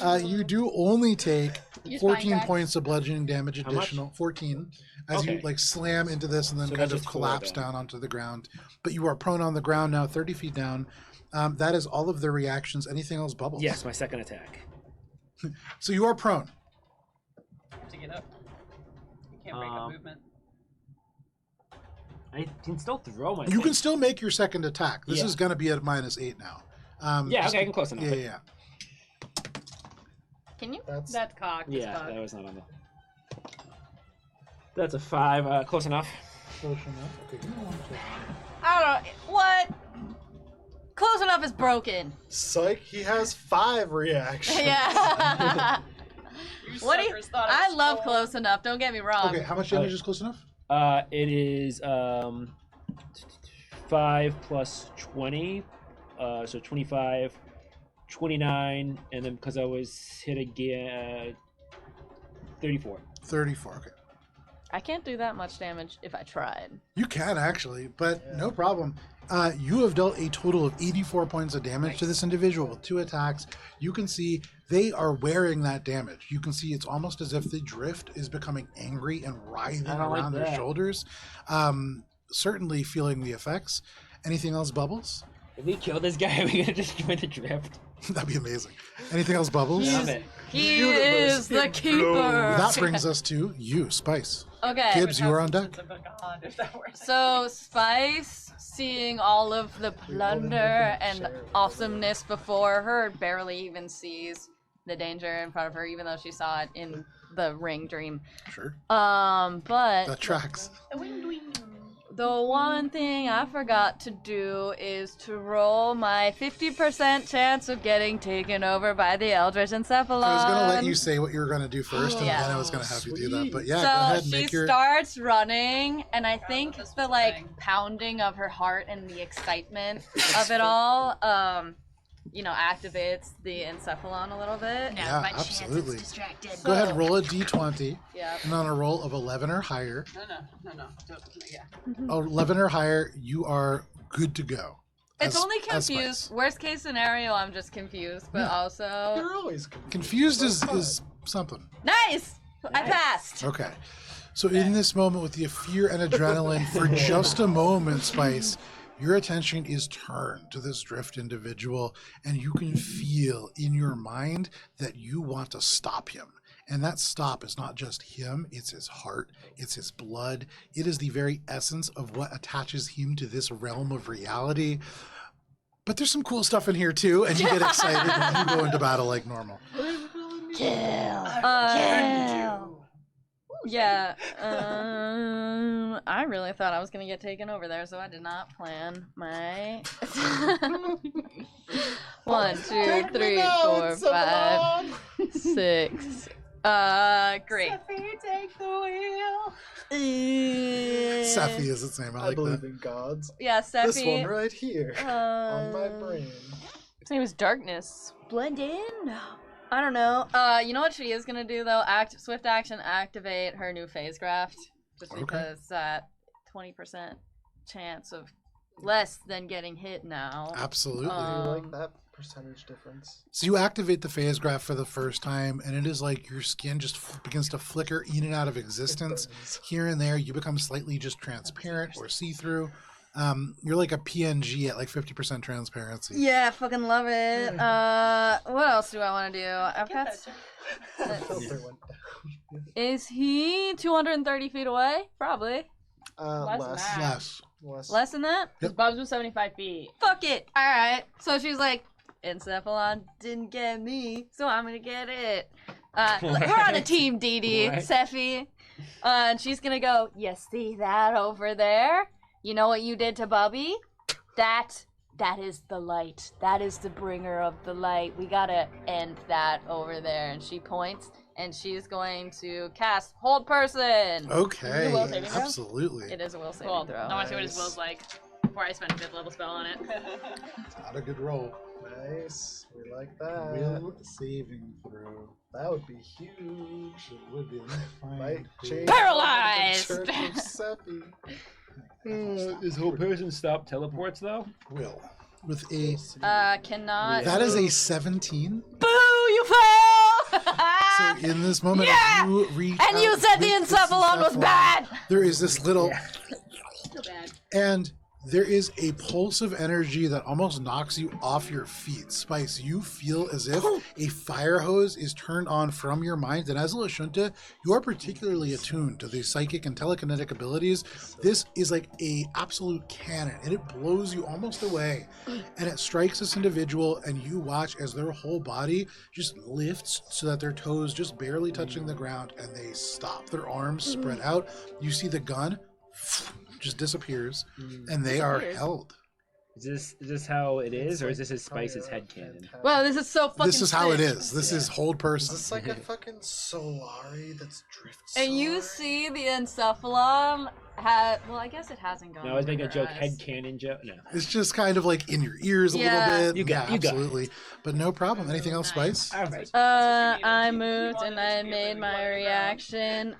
Yeah. You do only take 14 points of bludgeoning damage How much? additional. 14. As you like slam into this and then So kind that's of just 4 collapse then. down onto the ground. But you are prone on the ground now, 30 feet down. That is all of the reactions. Anything else, Bubbles? Yes, my second attack. So you are prone. To get up. You can't break up movement. I can still throw my. You can still make your second attack. This Yeah. is going to be at -8 now. Yeah, okay, I can close enough. Yeah. Can you? That's That's cocked. as Yeah, fuck. that was not on the. That's a 5. Close enough. Close enough. Okay, give me 1 second. I don't know. What? Close enough is broken. psych. He has 5 reactions. Yeah. You What do you? suckers thought I was love 4. close enough. Don't get me wrong. Okay, how much damage is close enough? It is 5 plus 20, so 25, 29, and then because I was hit again, 34. 34. Okay. I can't do that much damage if I tried. You can actually, but no problem. You have dealt a total of 84 points of damage to this individual with 2 attacks. You can see they are wearing that damage. You can see it's almost as if the drift is becoming angry and writhing I don't like around their that. shoulders. Certainly feeling the effects. Anything else, Bubbles? If we kill this guy, are we gonna destroy the drift? That'd be amazing. Anything else, Bubbles? Damn it. He is the keeper. That brings us to you, Spice. Okay. Gibbs, you are on deck. God, if that were So Spice, seeing all of the plunder and awesomeness before her, barely even sees the danger in front of her, even though she saw it in the ring dream. Sure. But That tracks. the one thing I forgot to do is to roll my 50% chance of getting taken over by the Eldritch Encephalon. I was going to let you say what you were going to do first, and Yeah. then I was going to have you do that. But yeah, So go ahead and she make your... starts running, and I think this the was like thing. pounding of her heart and the excitement of it all, activates the encephalon a little bit. Yeah, by chance absolutely. it's distracted. Go ahead and roll a d20, Yeah. and on a roll of 11 or higher, No. Don't, yeah. 11 or higher, you are good to go. It's As- only as confused. Spice. Worst case scenario, I'm just confused, but also You're always Confused is something. nice. I passed. Okay. So in this moment with the fear and adrenaline, for just a moment, Spice, your attention is turned to this drift individual, and you can feel in your mind that you want to stop him. And that stop is not just him, it's his heart, it's his blood. It is the very essence of what attaches him to this realm of reality. But there's some cool stuff in here too, and you get excited and you go into battle like normal. Yeah. I really thought I was gonna get taken over there, so I did not plan my. 1, 2, 3, 4, 5, 6. Great. Take the wheel. Sephi is its name. I I like believe that. in gods. Yeah, Sephi. This one right here on my brain. His name is Darkness. Blend in. I don't know. You know what she is gonna do though? Swift action activate her new phase graft, just Okay. because that 20% chance of less than getting hit now. Absolutely. I like that percentage difference. So you activate the phase graph for the first time, and it is like your skin just begins to flicker in and out of existence. Here and there, you become slightly just transparent or see-through. You're like a PNG at like 50% transparency. Yeah, I fucking love it. What else do I want to do? I've got. Filter went down. Is he 230 feet away? Probably. Less than that. Less. Less than that? His Bubs was 75 feet. Fuck it. All right. So she's like, Encephalon didn't get me, so I'm gonna get it. We're on a team, Dee Dee, Right. Sephi. And she's gonna go, you see that over there? You know what you did to Bubby? That is the light. That is the bringer of the light. We gotta end that over there. And she points, and she's going to cast Hold Person. Okay. will saving throw? Absolutely. It is a will saving Cool. throw. I want to see what his will's like. before I spend a 5th level spell on it. It's not a good roll. Nice. We like that. Will saving throw. That would be huge. It would be. Let me find Might who- change Paralyzed! the Church of Seppi. Is whole person stop teleports though? Will. With a. Cannot. That is a 17. Boo! You fail! So in this moment, Yeah! you reach And you out said the with this encephalon was encephalon. bad! There is this little. So bad. And there is a pulse of energy that almost knocks you off your feet. Spice, you feel as if a fire hose is turned on from your mind. And as a Lashunta, you are particularly attuned to the psychic and telekinetic abilities. This is like a absolute cannon, and it blows you almost away. And it strikes this individual, and you watch as their whole body just lifts so that their toes just barely touching the ground, and they stop. Their arms spread out. You see the gun just disappears, and they are held. Is this how it is, or is this his Spice's headcanon? Wow, this is so fucking This is how it sick. is. This is hold Is person. this like a fucking Solari that's drift? And you see the encephalon well, I guess it hasn't gone. No, I was making a over joke. us. Headcanon joke. No. It's just kind of like in your ears a Yeah. little bit. You got it. Absolutely. But no problem. Anything else, Spice? All right. I moved and I made my reaction.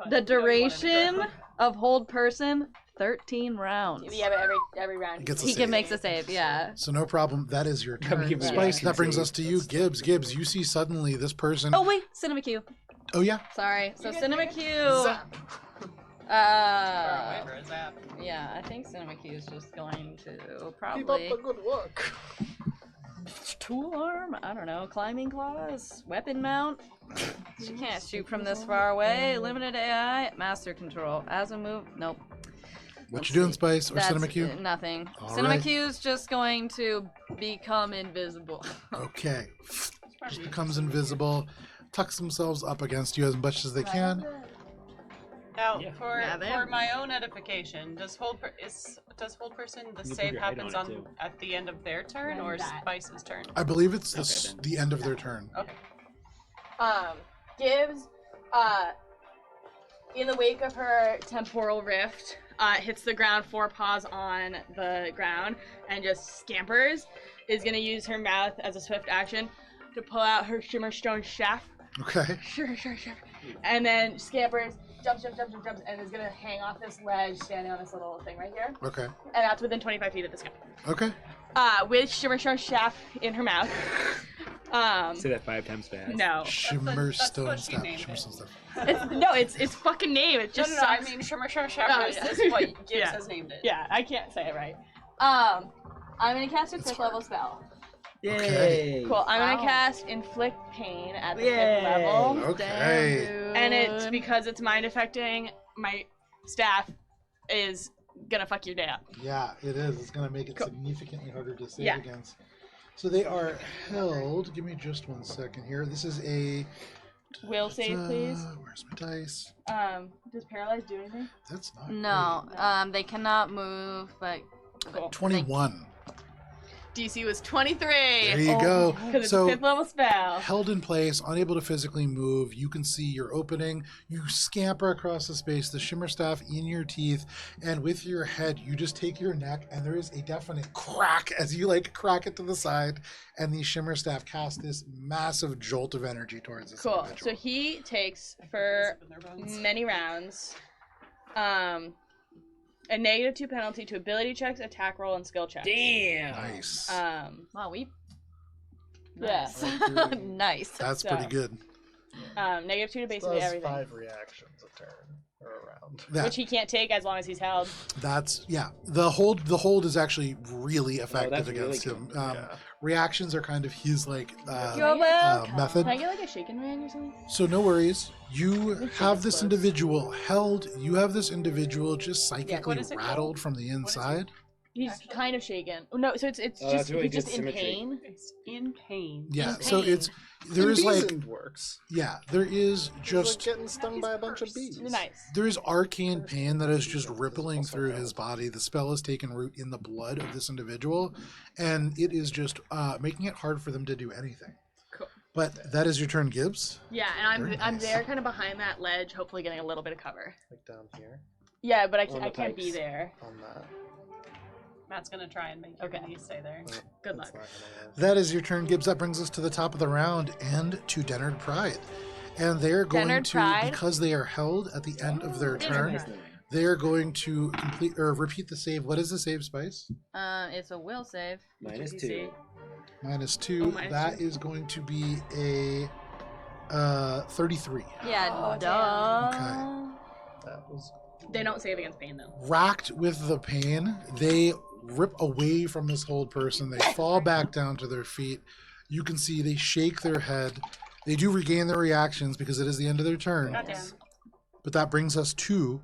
The duration of hold person, 13 rounds. Yeah, but every round. Gets a He save. can make a save, yeah. So no problem. That is your turn. give me Spice, reaction that brings save. us to you. Gibbs, you see suddenly this person. Oh wait, Cinema Q. Oh, yeah. Sorry. So Cinema Q. Far away for a zap. Yeah, I think Cinema Q is just going to probably good work. tool arm. I don't know. Climbing claws, weapon mount. She can't shoot from this far away. Limited AI, master control. As a move, nope. What Let's you doing, see. Spice? Or That's Cinema Q? Nothing. All Cinema right. Q is just going to become invisible. Okay. Just becomes invisible. Tucks themselves up against you as much as they can. Now, Yeah. for my own edification, does hold person the You save put your height happens on it, on too. at the end of their turn or Spice's turn? I believe it's Okay, then. the end of their turn. Okay. Gives, in the wake of her temporal rift, hits the ground, 4 paws on the ground, and just scampers. Is gonna use her mouth as a swift action to pull out her shimmer stone shaft. Okay. Sure. And then scampers, jumps, and is gonna hang off this ledge, standing on this little thing right here. Okay. And that's within 25 feet of this guy. Okay. With shimmer stone shaft in her mouth. Say that 5 times fast. No. Shimmer that's stone what she stuff. named Shimmer it. stone stuff. It's fucking name. It just No, I sucks. mean Shimmer Oh, Shabbos yeah. is what Gibbs Yeah. has named it. Yeah, I can't say it right. I'm gonna cast a It's 5th hard. level spell. Okay. Cool. I'm Wow. gonna cast Inflict Pain at the 5th Yay. level. Okay. Damn, And it's dude. because it's mind affecting, my staff is gonna fuck your day up. Yeah, it is. It's going to make it Cool. significantly harder to save Yeah. against. So they are held. Give me just 1 second here. This is a. Will save, please. Where's my dice? Does Paralyze do anything? That's not. No, they cannot move, but Cool. 21. DC was 23. There you go. Because it's So- a 5th level spell. Held in place, unable to physically move. You can see your opening. You scamper across the space, the shimmer staff in your teeth, and with your head, you just take your neck, and there is a definite crack as you like crack it to the side, and the shimmer staff casts this massive jolt of energy towards this Cool. individual. So he takes for Zip in their bones. many rounds a -2 penalty to ability checks, attack roll, and skill checks. Damn. Nice. wow, we Yeah. nice. That's so- pretty good. -2 to basically Does everything. 5 reactions a turn or a round. That, Which he can't take as long as he's held. that's yeah. The hold is actually really effective that's really against good. him. Yeah. Reactions are kind of his like You're welcome. method. Can I get like a shaken man or something? So no worries. You have this close. individual held. You have this individual just psychically What is it called? rattled from the inside. He's kind of shaken. Oh, no, so it's Oh, just that's really he's good just in symmetry. pain. It's in pain. Yeah. In So pain. it's there is like Embezzled works. yeah there is It's like just getting stung by a bunch of First. bees. Nice. there is arcane pain that is just rippling through his body. The spell has taken root in the blood of this individual, and it is just making it hard for them to do anything. Cool. But that is your turn, Gibbs. Yeah, and Very I'm nice. there kind of behind that ledge, hopefully getting a little bit of cover. Like down here. Yeah, but On the I can't be pipes. there. On that. Matt's gonna try and make your Okay. mini stay there. But Good that's luck. not gonna work. That is your turn, Gibbs. That brings us to the top of the round and to Dennard Pride. And they're going Dennard to, Pride? because they are held at the end of their turn, Nice name. they are going to complete or repeat the save. What is the save, Spice? It's a will save. Minus Easy. 2. -2. Oh, minus That two. is going to be a 33. Yeah, Oh, duh. That was They don't save against pain though. Racked with the pain, they rip away from this hold person. They fall back down to their feet. You can see they shake their head. They do regain their reactions because it is the end of their turn. Goddamn. But that brings us to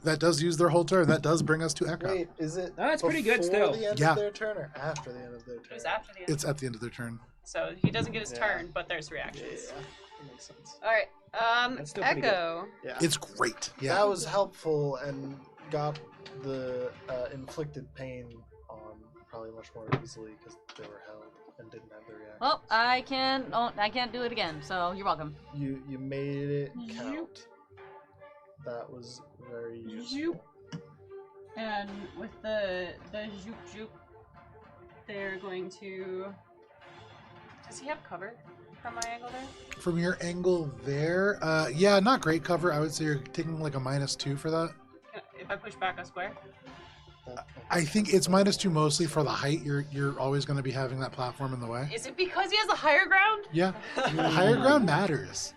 that does use their whole turn. That does bring us to Echo. Wait, is it? No, that's pretty good before still. the end Yeah. of their turn or after the end of their turn? It was after the end. It's at the end of their turn. So he doesn't get his Yeah. turn, but there's Yeah, reactions. that makes sense. All right. That's still pretty Echo. Yeah, It's great. Yeah. that was helpful and got the inflicted pain on probably much more easily because they were held and didn't have the reaction. Well, I can't do it again. So you're welcome. You made it Zoop. count. That was very useful. And with the zoop zoop, they're going to. Does he have cover from my angle there? From your angle there, yeah, not great cover. I would say you're taking like a -2 for that. If I push back a square. I think it's -2 mostly for the height. You're always going to be having that platform in the way. Is it because he has a higher ground? Yeah, the higher ground matters.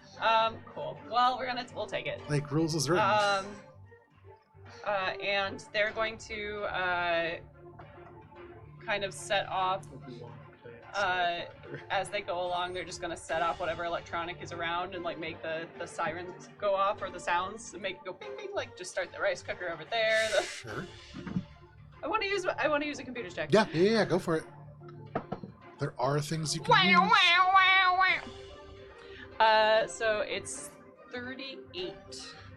Cool. Well, we'll take it. Like rules is written. And they're going to kind of set off as they go along. They're just going to set off whatever electronic is around and like make the sirens go off or the sounds and make it go ping ping. Like just start the rice cooker over there. Sure. I want to use a computer check. Yeah, go for it. There are things you can use. So it's 38.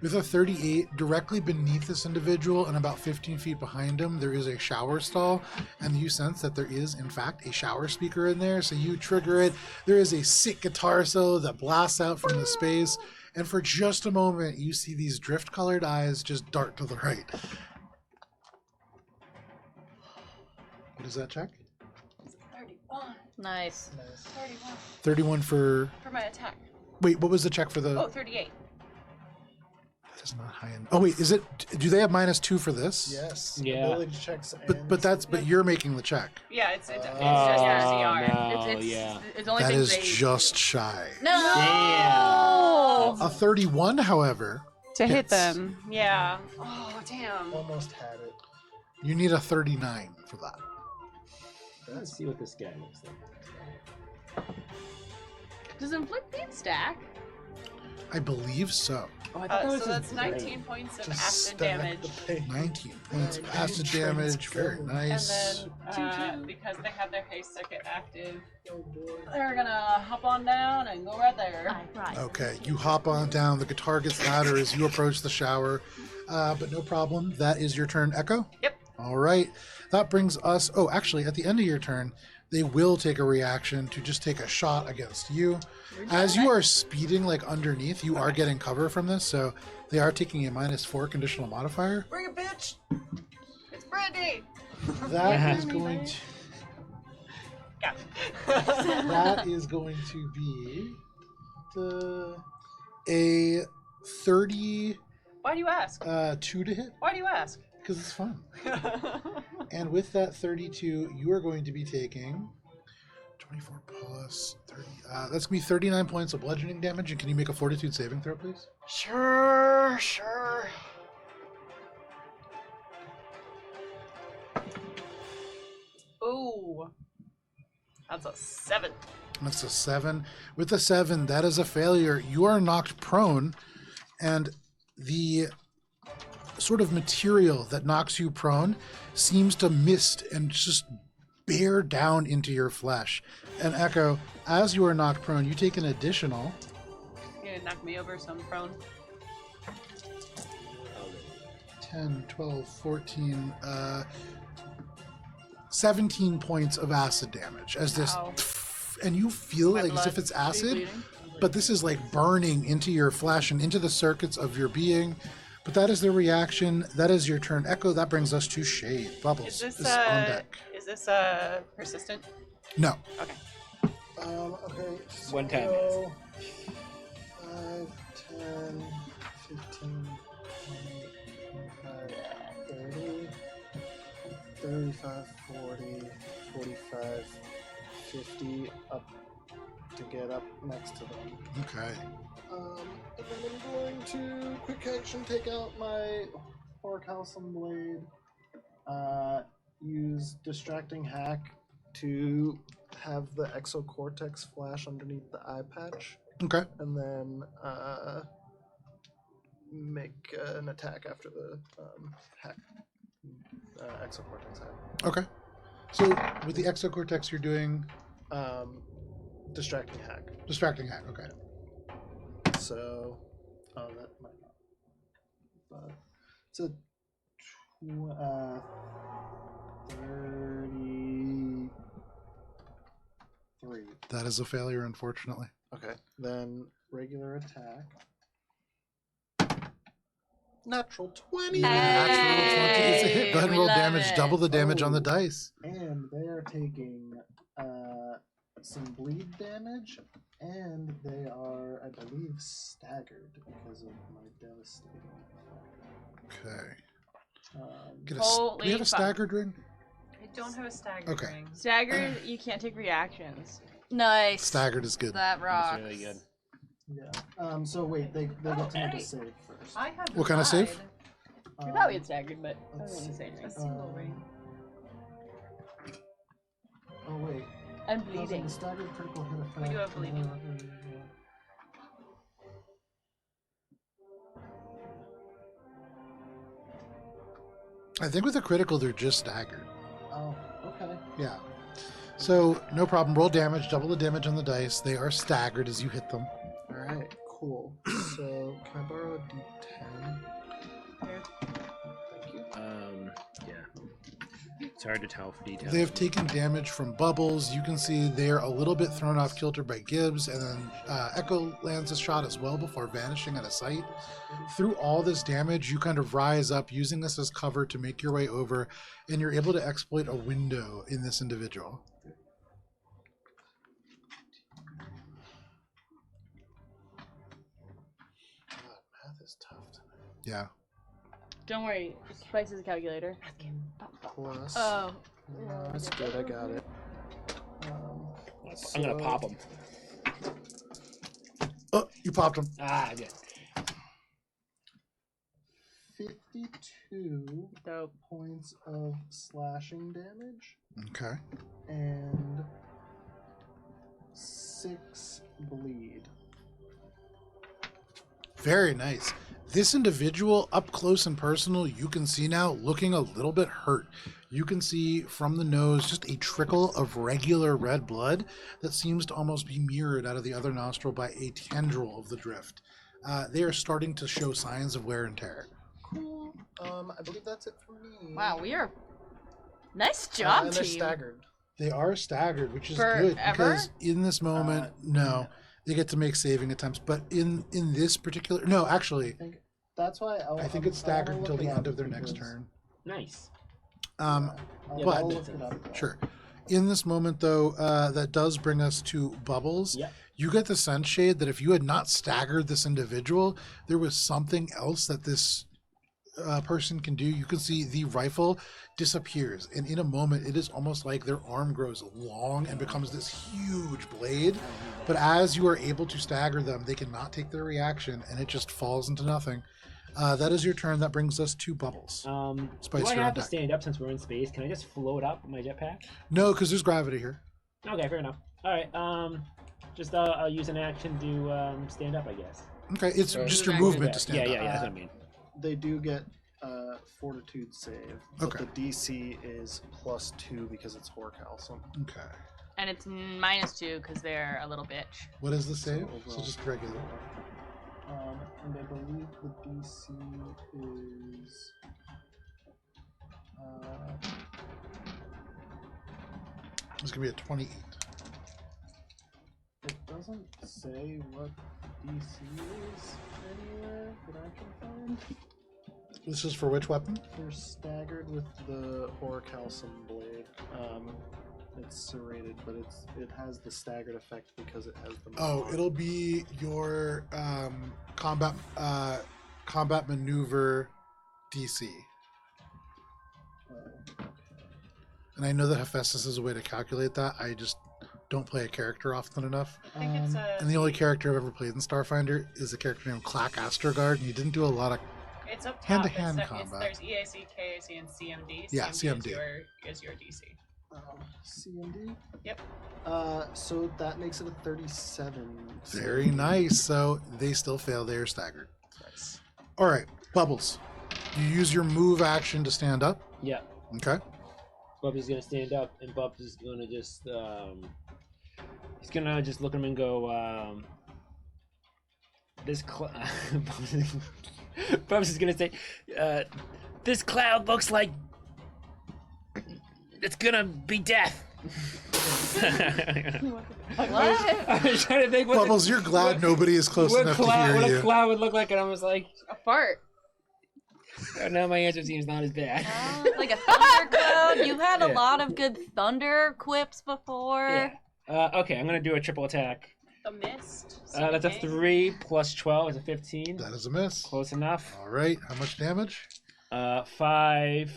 With a 38, directly beneath this individual and about 15 feet behind him, there is a shower stall, and you sense that there is, in fact, a shower speaker in there. So you trigger it. There is a sick guitar solo that blasts out from the space, and for just a moment, you see these drift-colored eyes just dart to the right. What is that check? 31. Nice. 31 31 for... for my attack. Wait, what was the check for the... Oh, 38. That is not high end. Oh, wait, is it... Do they have -2 for this? Yes. Yeah. Ability checks and But you're making the check. Yeah, it's just Oh, CR. no, It's yeah. it's only That things is they just shy. No. Damn. A 31, however, To hit hits. them. Yeah. Oh, damn. almost had it. You need a 39 for that. Let's see what this guy looks like. Does inflict pain stack? I believe so. Oh, I thought that was So that's his 19 points of Just acid stack damage. the pain. 19 points of Very acid nice. damage. Very nice. And then, because they have their haste circuit active, Oh boy. they're gonna hop on down and go right there. Okay, you hop on down. The guitar gets louder as you approach the shower. But no problem. That is your turn, Echo? Yep. All right. That brings us... Oh, actually, at the end of your turn, they will take a reaction to just take a shot against you. As you are speeding like underneath, you are getting cover from this, so they are taking a -4 conditional modifier. Bring it, bitch! It's Brandy! That is going to... Yeah. That is going to be a 32 Why do you ask? to hit Why do you ask? because it's fun. And with that 32, you are going to be taking 24 plus 30. That's going to be 39 points of bludgeoning damage. And can you make a fortitude saving throw, please? Sure. Ooh. That's a 7. That's a 7. With a 7, that is a failure. You are knocked prone, and the sort of material that knocks you prone seems to mist and just bear down into your flesh. And Echo, as you are knocked prone, you take an additional... You're gonna knock me over, so I'm prone. 10, 12, 14, 17 points of acid damage as this... Ow. And you feel My like as if blood. it's Are you acid, bleeding? but this is like burning into your flesh and into the circuits of your being. But that is their reaction. That is your turn, Echo. That brings us to Shade. Bubbles Is this on deck. persistent? No. Okay. Okay. So 1 time. 5, 10, 15, 20, 30, 35, 40, 45, 50, up to get up next to them. Okay. And then I'm going to quick action take out my Horcalcum blade, use distracting hack to have the exocortex flash underneath the eye patch, Okay. and then make an attack after the hack, exocortex hack. Okay. So with the exocortex, you're doing Distracting hack. distracting hack. Okay. So, that might not. But it's a 33. That is a failure, unfortunately. Okay. Then regular attack. Natural 20. Natural 20 is a hit. Go ahead and we roll love damage. it. Double the damage on the dice. And they are taking some bleed damage, and they are, I believe, staggered because of my devastating effect. Okay. Um, Do we have a Holy fuck. staggered ring? I don't have a stagger Okay. ring. Staggered, you can't take reactions. Nice. Staggered is good. That rocks. That's really good. yeah. So wait, they get to make a save first. I have What kind of save? We thought we had staggered, but I let's was see. insane. A single ring. Oh wait. I'm Causing bleeding. the staggered critical hit effect. We do have bleeding. I think with a critical, they're just staggered. Oh, okay. Yeah. So, no problem. Roll damage. Double the damage on the dice. They are staggered as you hit them. All right, cool. So can I borrow a D10? Thank you. Yeah. It's hard to tell for details. They have taken damage from Bubbles. You can see they're a little bit thrown off kilter by Gibbs, and then Echo lands a shot as well before vanishing out of sight. Through all this damage, you kind of rise up using this as cover to make your way over, and you're able to exploit a window in this individual. God, math is tough tonight. Yeah. Don't worry, Spice is a calculator. Plus. Oh. No, that's good. I got it. I'm gonna pop him. Oh, you popped him. Ah, good. 52 Dope. points of slashing damage Okay. and 6 bleed. Very nice. This individual, up close and personal, you can see now looking a little bit hurt. You can see from the nose just a trickle of regular red blood that seems to almost be mirrored out of the other nostril by a tendril of the drift. They are starting to show signs of wear and tear. Cool. I believe that's it for me. Wow, we are. Nice job, and they're team. staggered. They are staggered, which is Forever? good because in this moment, no, no. they get to make saving attempts. But in this particular, no, actually, I think that's why I think it's staggered until the end of their next turn. Nice. Um, Yeah, but that I'll makes look it up. Sure. In this moment, though, that does bring us to Bubbles. Yep. You get the sense, Shade, that if you had not staggered this individual, there was something else that this person can do. You can see the rifle disappears, and in a moment, it is almost like their arm grows long and becomes this huge blade. But as you are able to stagger them, they cannot take their reaction, and it just falls into nothing. That is your turn. That brings us to Bubbles. Spice, do I you're on have to deck. stand up since we're in space? Can I just float up with my jetpack? No, because there's gravity here. Okay, fair enough. All right. Just I'll use an action to stand up, I guess. Okay, it's Sure. just your movement to stand yeah, up. yeah, that's what I mean. They do get fortitude save. But Okay. the DC is +2 because it's Horcalcum. Okay. And it's -2 because they're a little bitch. What is the save? So overall- just regular. And I believe the DC is. It's gonna be a 28. It doesn't say what DC is anywhere that I can find. This is for which weapon? They're staggered with the Horicalcum blade. It's serrated, but it has the staggered effect because it has the. Oh, it'll be your combat maneuver DC. And I know that Hephaestus is a way to calculate that. I just don't play a character often enough. I think it's a. And the only character I've ever played in Starfinder is a character named Clack Astergard, and he didn't do a lot of It's up top. hand-to-hand It's combat. there's EAC, KAC, and CMD. Yeah, CMD. CMD. Is your DC. CMD? Yep. So that makes it a 37. Very nice. So they still fail. They are staggered. Nice. All right, Bubbles. You use your move action to stand up. Yeah. Okay. Bubs is gonna stand up, and Bubs is gonna just he's gonna just look at him and go, this Bubs is gonna say, This cloud looks like it's gonna be death. What? I was trying to think what Bubbles, you're glad nobody is close enough to hear what you. a cloud would look like, and I was like, A fart. now my answer seems not as bad. Like a thunder cloud. You've had a Yeah. lot of good thunder quips before. Yeah. Okay, I'm gonna do a triple attack. The mist. That's a 3 plus 12 is a 15. That is a miss. Close enough. All right. How much damage? 5,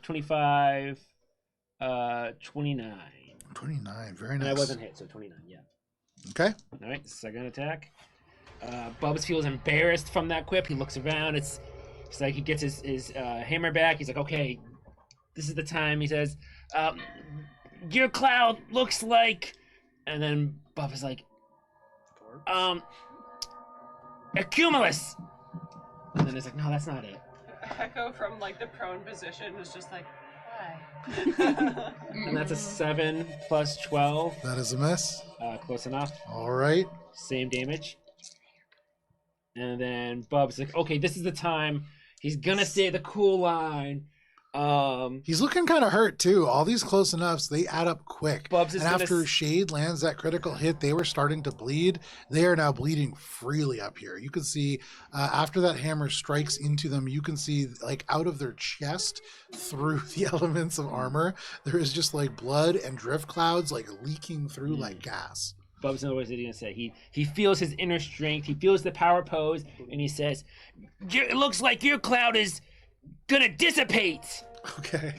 25, 29. 29. Very And nice. I wasn't hit, so 29, yeah. Okay. All right, second attack. Bubs feels embarrassed from that quip. He looks around. It's like he gets his hammer back. He's like, okay, this is the time. He says, your cloud looks like... And then Bubs is like, a cumulus. And then it's like, no, that's not it. Echo from like the prone position was just like, why? And that's a 7 plus 12. That is a miss. Close enough. All right. Same damage. And then Bub's like, okay, this is the time. He's gonna say the cool line. He's looking kind of hurt too. All these close enoughs, they add up quick. Bubs is and gonna after Shade lands that critical hit, they were starting to bleed. They are now bleeding freely up here. You can see after that hammer strikes into them, you can see like out of their chest through the elements of armor, there is just like blood and drift clouds like leaking through like gas. Bubs knows what he's gonna say. He feels his inner strength. He feels the power pose, and he says, It looks like your cloud is gonna dissipate. Okay.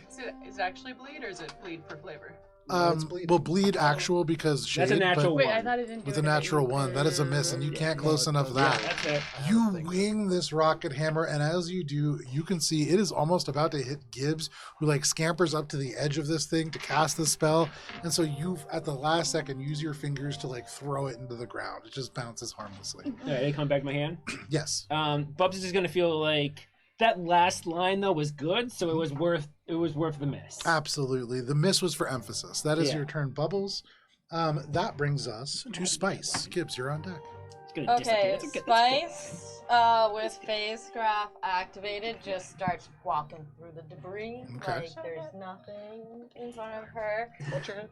Is it actually bleed or is it bleed for flavor? Well, bleed actual because Shade. That's a natural Wait, one. I thought it didn't do With a anything. natural one, that is a miss, and you can't close enough Yeah, that. that's it. You wing this rocket hammer, and as you do, you can see it is almost about to hit Gibbs, who like scampers up to the edge of this thing to cast the spell. And so you, at the last second, use your fingers to like throw it into the ground. It just bounces harmlessly. All right, they come back to my hand. Yes. Bubs is just gonna feel like that last line though was good, so it was worth the miss. Absolutely. The miss was for emphasis. That is Yeah. your turn, Bubbles. That brings us to Spice. Gibbs, you're on deck. It's gonna disappear. Okay, That's okay, that's Spice, with phase graph activated, just starts walking through the debris. Okay. Like there's nothing in front of her. What's your name?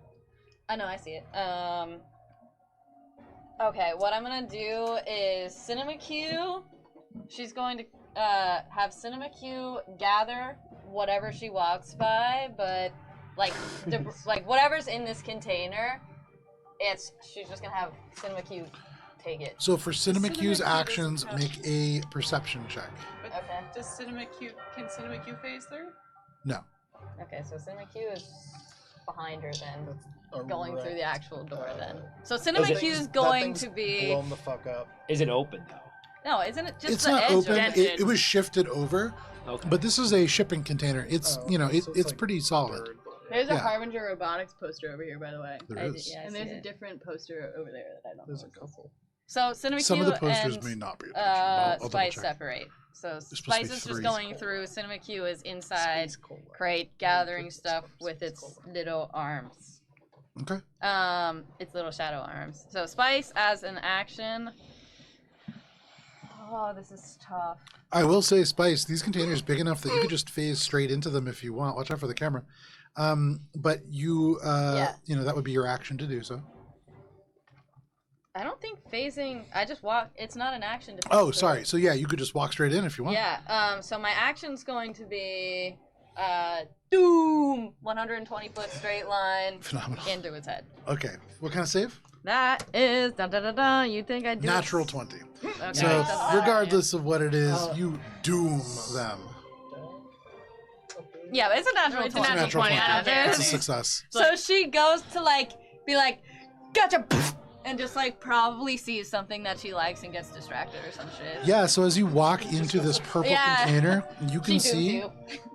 I know, I see it. Okay, what I'm gonna do is Cinema Q. She's going to have Cinema Q gather whatever she walks by, but like like whatever's in this container, she's just gonna have Cinema Q take it. So for Cinema Cinema Q's Q actions, doesn't make a perception check. But Okay. can Cinema Q phase through? No. Okay, so Cinema Q is behind her then, A going through the wrecked, actual door then. So Cinema it- Q is that going thing's to be blown the fuck up. Is it open though? no, isn't it just It's the not edge open. of It was shifted over, Okay. but this is a shipping container. It's Oh, you know okay, so it's like pretty solid. bird. There's a Yeah. Harbinger Robotics poster over here, by the way. There I is. yeah, I And see there's a it. different poster over there that I don't There's know. a couple. So Cinema Some Q of the posters and may not be attached. I'll double Spice check. separate. So supposed to Spice be is just three. going through. Cinema Q is inside Space Cola. crate, gathering stuff with its little arms. Okay. Its little shadow arms. So Spice as an action. Oh, this is tough. I will say, Spice, these containers big enough that you could just phase straight into them if you want. Watch out for the camera. But you, Yeah. you know, that would be your action to do so. I don't think phasing. I just walk. It's not an action to. Oh, sorry. So yeah, you could just walk straight in if you want. Yeah. So my action's going to be, doom, 120-foot straight line Phenomenal. into its head. Okay. What kind of save? That is da da da da. You think I do? Natural 20. Okay. So regardless of what it is, you doom them. Yeah, but it's a natural 20. It's a natural 20. I don't care. It's a success. So she goes to be like, gotcha, and just probably sees something that she likes and gets distracted or some shit. Yeah, so as you walk into this purple container, you can see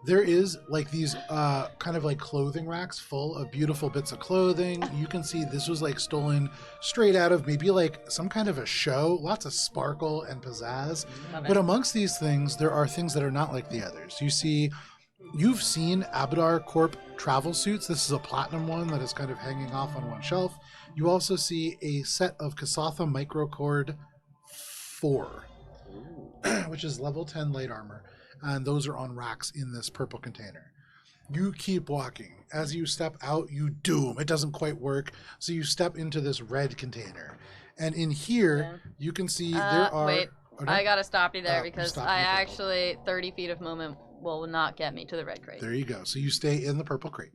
there is these kind of clothing racks full of beautiful bits of clothing. You can see this was stolen straight out of maybe some kind of a show, lots of sparkle and pizzazz. But amongst these things, there are things that are not like the others. You've seen Abadar Corp travel suits. This is a platinum one that is kind of hanging off on one shelf. You also see a set of Kasatha Microcord 4, which is level 10 light armor. And those are on racks in this purple container. You keep walking. As you step out, you doom. It doesn't quite work. So you step into this red container. And in here, you can see there are... Wait, I gotta stop you there because stop I you. actually, 30 feet of movement will not get me to the red crate. There you go. So you stay in the purple crate.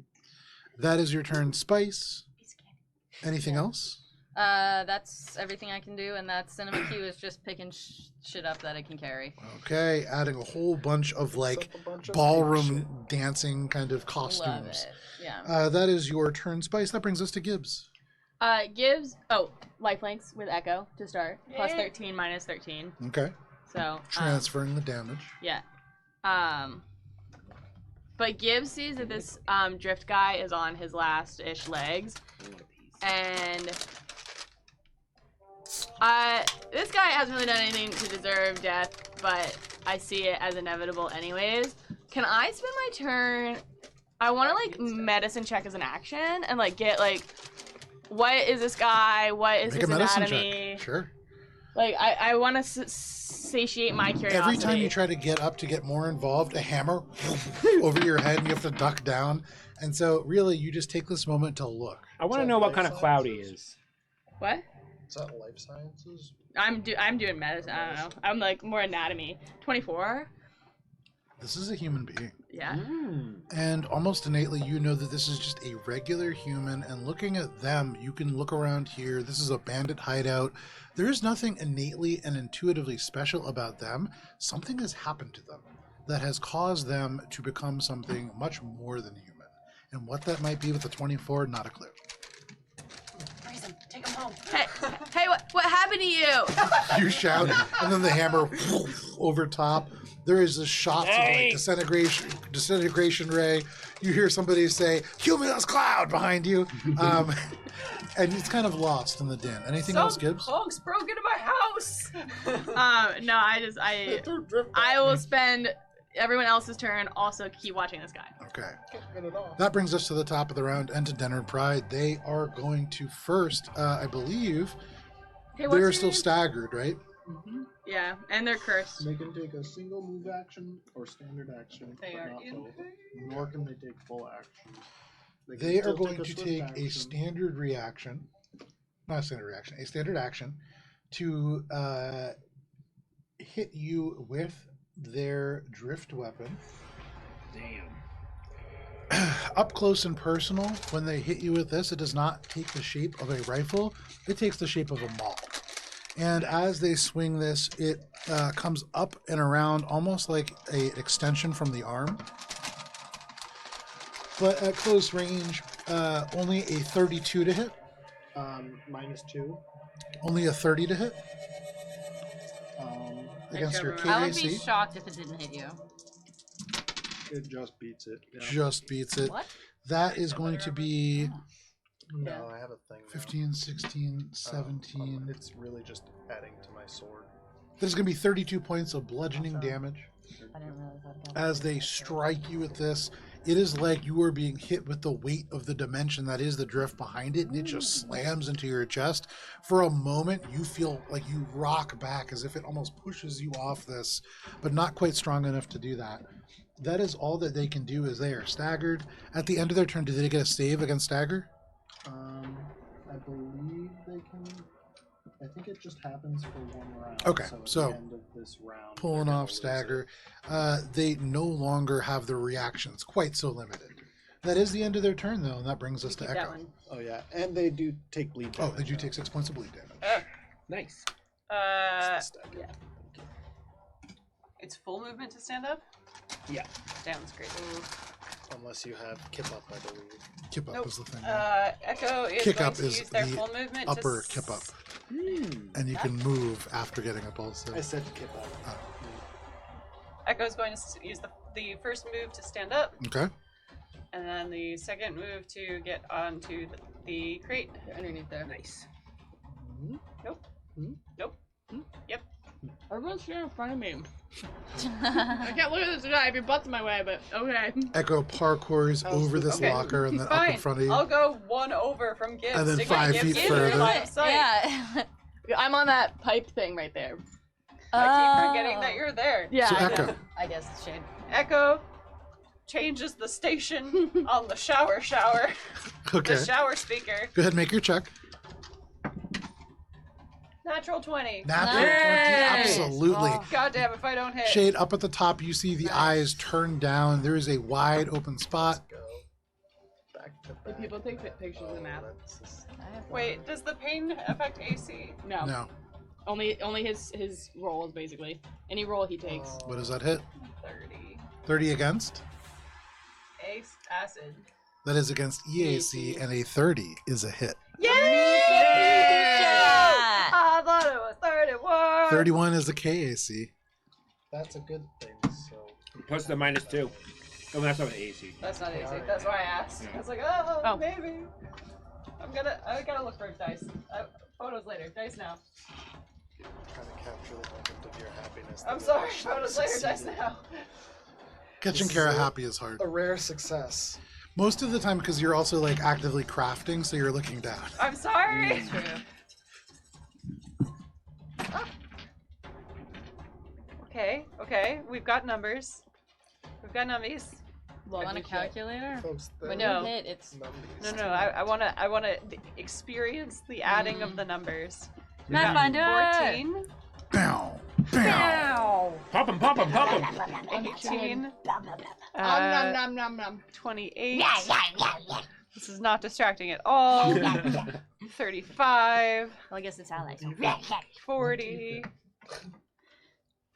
That is your turn, Spice. Anything else? That's everything I can do, and that Cinema Q is just picking shit up that it can carry. Okay, adding a whole bunch of ballroom dancing kind of costumes. Love it. Yeah. That is your turn, Spice. That brings us to Gibbs. Gibbs. Oh, lifelinks with Echo to start. Plus 13, minus 13. Okay. So. Transferring the damage. Yeah. But Gibbs sees that this drift guy is on his last-ish legs. And this guy hasn't really done anything to deserve death, but I see it as inevitable anyways. Can I spend my turn? I want to medicine check as an action and get what is this guy? What is Make his a medicine anatomy? check. Sure. I want to satiate my curiosity. Every time you try to get up to get more involved, a hammer over your head and you have to duck down. And so really you just take this moment to look. I want to know what kind of cloud he is. What? Is that life sciences? I'm doing medicine. I don't know. I'm more anatomy. 24. This is a human being. Yeah. And almost innately, you know that this is just a regular human. And looking at them, you can look around here. This is a bandit hideout. There is nothing innately and intuitively special about them. Something has happened to them that has caused them to become something much more than human. And what that might be with the 24, not a clue. Freeze him. Take him home. Hey, what happened to you? You shout, and then the hammer over top. There is a shot of disintegration ray. You hear somebody say, "Cumulus cloud" behind you, and it's kind of lost in the din. Anything else, Gibbs? Punks broke into my house. No, I will spend everyone else's turn. Also, keep watching this guy. Okay. That brings us to the top of the round and to Denner Pride. They are going to first, I believe, Hey, they're still staggered, right? Mm-hmm. Yeah, and they're cursed. They can take a single move action or standard action. They but are not in both. Nor can they take full action. They are still going to swift take a action. standard reaction, not a standard reaction, a standard action to hit you with their drift weapon. Damn. Up close and personal, when they hit you with this, it does not take the shape of a rifle. It takes the shape of a maul. And as they swing this, it comes up and around almost like an extension from the arm. But at close range, only a 32 to hit. -2. Only a 30 to hit against your I would be KAC. shocked if it didn't hit you. It just beats it. Yeah. Just beats it. What? That is going to be No, I have a thing. now. 15, 16, 17. It's really just adding to my sword. There's going to be 32 points of bludgeoning damage. I didn't realize that. As they strike you with this, it is like you are being hit with the weight of the dimension that is the drift behind it, and it just slams into your chest. For a moment, you feel like you rock back as if it almost pushes you off this, but not quite strong enough to do that. That is all that they can do, is they are staggered. At the end of their turn, do they get a save against stagger? I believe they can. it just happens for one round. Okay, so, so at the end of this round, pulling they're gonna off lose stagger. it. They no longer have their reactions quite so limited. That is the end of their turn, though, and that brings us to Keep that Echo. one. Oh yeah, and they do take bleed Oh, damage. they do now. take 6 points of bleed damage. Nice. Yeah. It's full movement to stand up? Yeah. Damn, that's great. Unless you have kip up, I believe. Kip up Nope. is the thing. Echo is Kick going up to is use their the full movement upper to kip up. And you can move after getting a pulse. I said kip up. Echo's going to use the first move to stand up, Okay. and then the second move to get onto the crate. Underneath there. Nice. Nope. Yep. Everyone's here in front of me. I can't look at this guy if your butt's in my way, but okay. Echo parkours over this Okay. locker and then up Fine. in front of you. I'll go one over from Gibbs. And then to get 5 Gibbs feet in further. line of sight. Yeah. I'm on that pipe thing right there. I keep forgetting that you're there. Yeah. So Echo. I guess it's Shane. Echo changes the station on the shower. Okay. The shower speaker. Go ahead and make your check. Natural 20. Natural 20, Nice. absolutely. Oh. God damn if I don't hit. Shade up at the top, you see the eyes turned down. There is a wide open spot. Go back to Do back. people take pictures of the map? That's just- Wait, does the pain affect AC? No. No. Only his rolls basically. Any roll he takes. What does that hit? 30. 30 against? Ace acid. That is against EAC, and a 30 is a hit. I thought it was 31. 31 is a KAC. That's a good thing. So Plus the -2. Oh, that's not an AC. That's not AC. That's why I asked. I was like, oh, maybe. I gotta look for dice. Photos later. Dice now. trying to capture the moment of your happiness. I'm that sorry. you actually Photos later. Dice succeeded. now. Catching This Kara is happy is hard. A rare success. Most of the time, because you're also like actively crafting, so you're looking down. I'm sorry. Okay. We've got numbers. We've got numbies. Log on a calculator? Folks, When No. you hit, it's... No. I wanna experience the adding of the numbers. We got Pathfinder! 14, Bow. Bow. Pop him, pop him, pop him. 18, Nom nom nom nom. 28. This is not distracting at all. 35, Well, I guess it's allies. 40,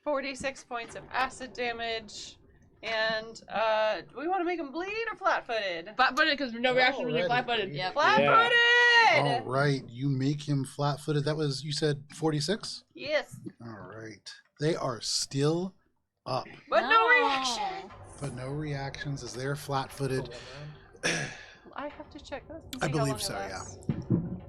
46 points of acid damage. And do we want to make him bleed or flat-footed? Flat-footed because no reaction when you're Already. flat-footed. Yep. Flat-footed! All right, you make him flat-footed. That was, you said 46? Yes, All right. They are still up, but no reaction. but no reactions as they're flat-footed. I have to check this. and I see how believe long it so, yeah. lasts.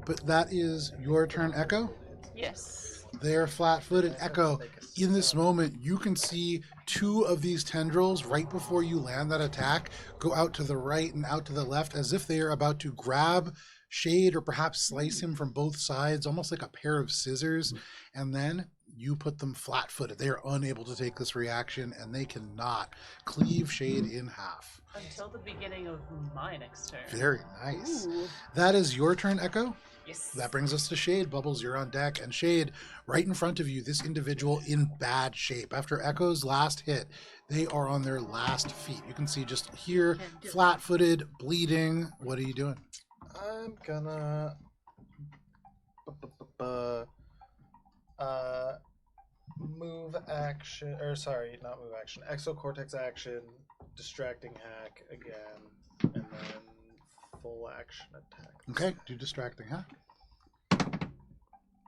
But that is your turn, Echo. Yes. They're flat-footed. Echo, in this moment, you can see 2 of these tendrils right before you land that attack go out to the right and out to the left as if they are about to grab Shade or perhaps slice him from both sides, almost like a pair of scissors. And then you put them flat-footed. They are unable to take this reaction, and they cannot cleave Shade in half. Until the beginning of my next turn. Very nice. That is your turn, Echo. Yes. That brings us to Shade. Bubbles, you're on deck. And Shade, right in front of you, this individual in bad shape. After Echo's last hit, they are on their last feet. You can see just here, flat-footed, bleeding. What are you doing? I'm gonna move action, or sorry, not move action. Exocortex action, distracting hack again, and then full action attack. Okay, do distracting, huh?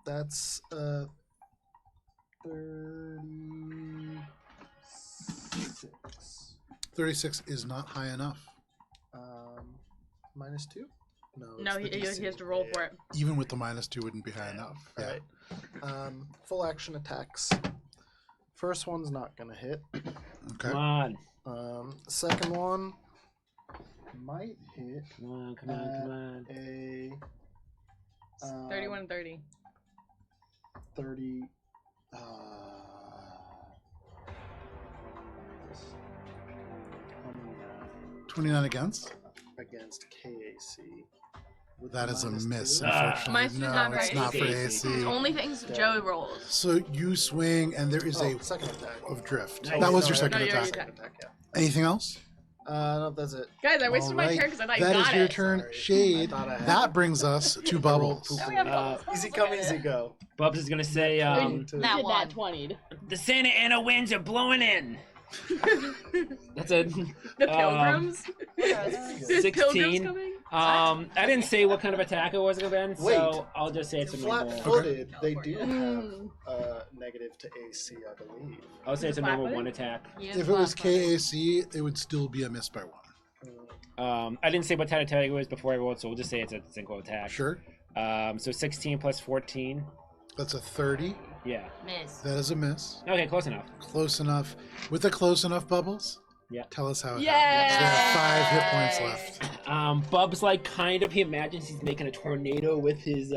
That's 36. 36 is not high enough. -2? No. No, it's he the DC. has to roll for it. Even with the -2 wouldn't be high enough. Yeah. Alright. Full action attacks. First one's not gonna hit. Okay. Come on. Second one might hit Come on, come on, come on. a 31 and 30. 30. 29 against. Against KAC. That is a miss, Mine's unfortunately. No, not it's for not for AC. AC. Only things Joe rolls. So you swing, and there is a second attack. of drift. Nice. That was your No, second no, your attack. attack. Anything else? No, that's it. Guys, I wasted my Alright. turn because I thought you That got is your it. turn. Sorry. Shade. I thought I had That it. brings us to Bubbles. Oh, we have bubbles. Easy come, easy go. Bubs is gonna say, To- That Did one. that 20'd. The Santa Ana winds are blowing in. that's a The pilgrims? There's pilgrims 16. coming? I didn't say what kind of attack it was gonna be, so I'll just say it's a normal. Flat-footed, they do have negative to AC, I believe. I'll say it's a normal Flat-footed? 1 attack. If it was KAC, it would still be a miss by 1. I didn't say what type of attack it was before I rolled, so we'll just say it's a single attack. Sure. So 16 plus 14. That's a 30. Yeah. Miss. That is a miss. Okay, close enough. Close enough. With the close enough Bubbles, Yeah. tell us how it Yeah. happens. They have 5 hit points left. Bubs like kind of he imagines he's making a tornado with his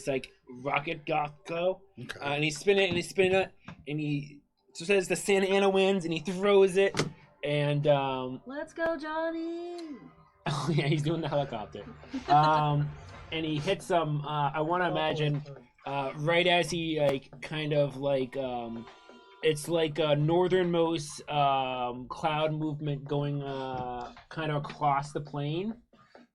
like rocket gocko, Okay. and he's spinning it, and he so says the Santa Ana wins, and he throws it, and Let's go, Johnny. oh yeah, he's doing the helicopter, and he hits him. I want to imagine right as he like kind of like it's like a northernmost cloud movement going kind of across the plane.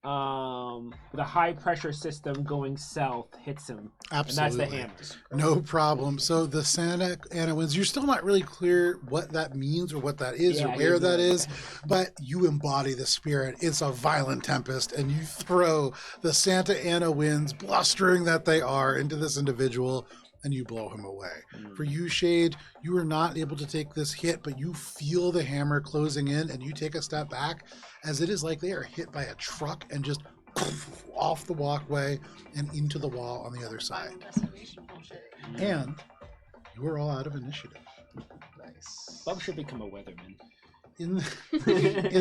The high pressure system going south hits him. Absolutely. And that's the hammer. No problem. So the Santa Ana winds, you're still not really clear what that means or what that is or Yeah, where you're that right. is, but you embody the spirit. It's a violent tempest, and you throw the Santa Ana winds, blustering that they are, into this individual, and you blow him away. For you, Shade, you are not able to take this hit, but you feel the hammer closing in, and you take a step back, as it is like they are hit by a truck and just off the walkway and into the wall on the other side. And you are all out of initiative. Nice. Bubs should become a weatherman. In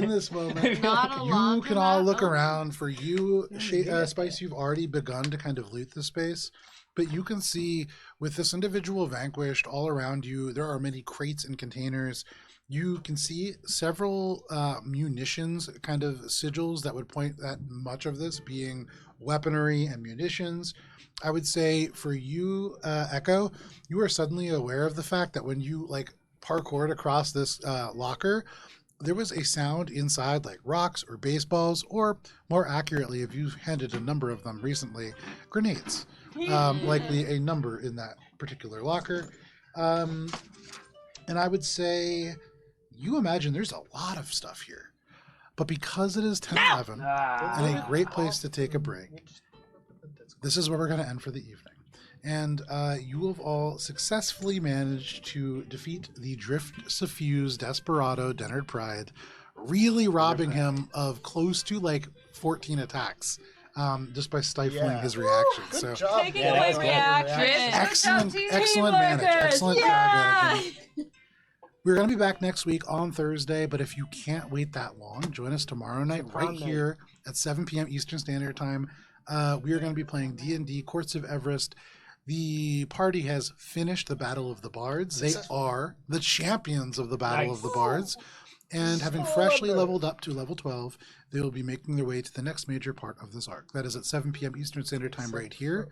this moment, Not a you lot can for all that. look Oh. around. For you, Spice, you've already begun to kind of loot the space. But you can see with this individual vanquished all around you, there are many crates and containers. You can see several munitions kind of sigils that would point at much of this being weaponry and munitions. I would say for you, Echo, you are suddenly aware of the fact that when you like parkoured across this locker, there was a sound inside like rocks or baseballs, or more accurately, if you've handed a number of them recently, grenades. Likely a number in that particular locker. And I would say you imagine there's a lot of stuff here. But because it is 10:11 and a great place to take a break, this is where we're going to end for the evening. And you have all successfully managed to defeat the Drift-Suffused Desperado, Dennard Pride, really robbing him of close to like 14 attacks. Just by stifling his reaction. Good So job. Taking Yeah, that away was good. reaction. excellent manage. Excellent crowd Yeah. management. We're going to be back next week on Thursday, but if you can't wait that long, join us tomorrow night right here at 7 p.m. Eastern Standard Time. We are going to be playing D&D Courts of Everest. The party has finished the Battle of the Bards. They are the champions of the Battle of the Bards. And having freshly leveled up to level 12, they will be making their way to the next major part of this arc. That is at 7 p.m. Eastern Standard Time right here.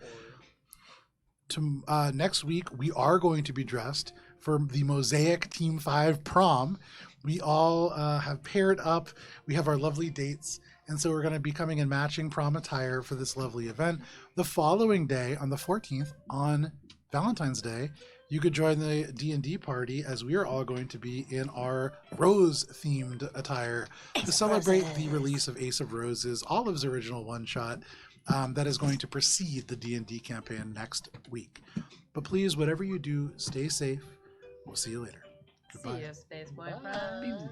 Next week, we are going to be dressed for the Mosaic Team 5 prom. We all have paired up. We have our lovely dates. And so we're going to be coming in matching prom attire for this lovely event. The following day, on the 14th, on Valentine's Day, you could join the D&D party, as we are all going to be in our rose-themed attire to celebrate the release of Ace of Roses, Olive's original one-shot, that is going to precede the D&D campaign next week. But please, whatever you do, stay safe. We'll see you later. Goodbye. See you, space boyfriend.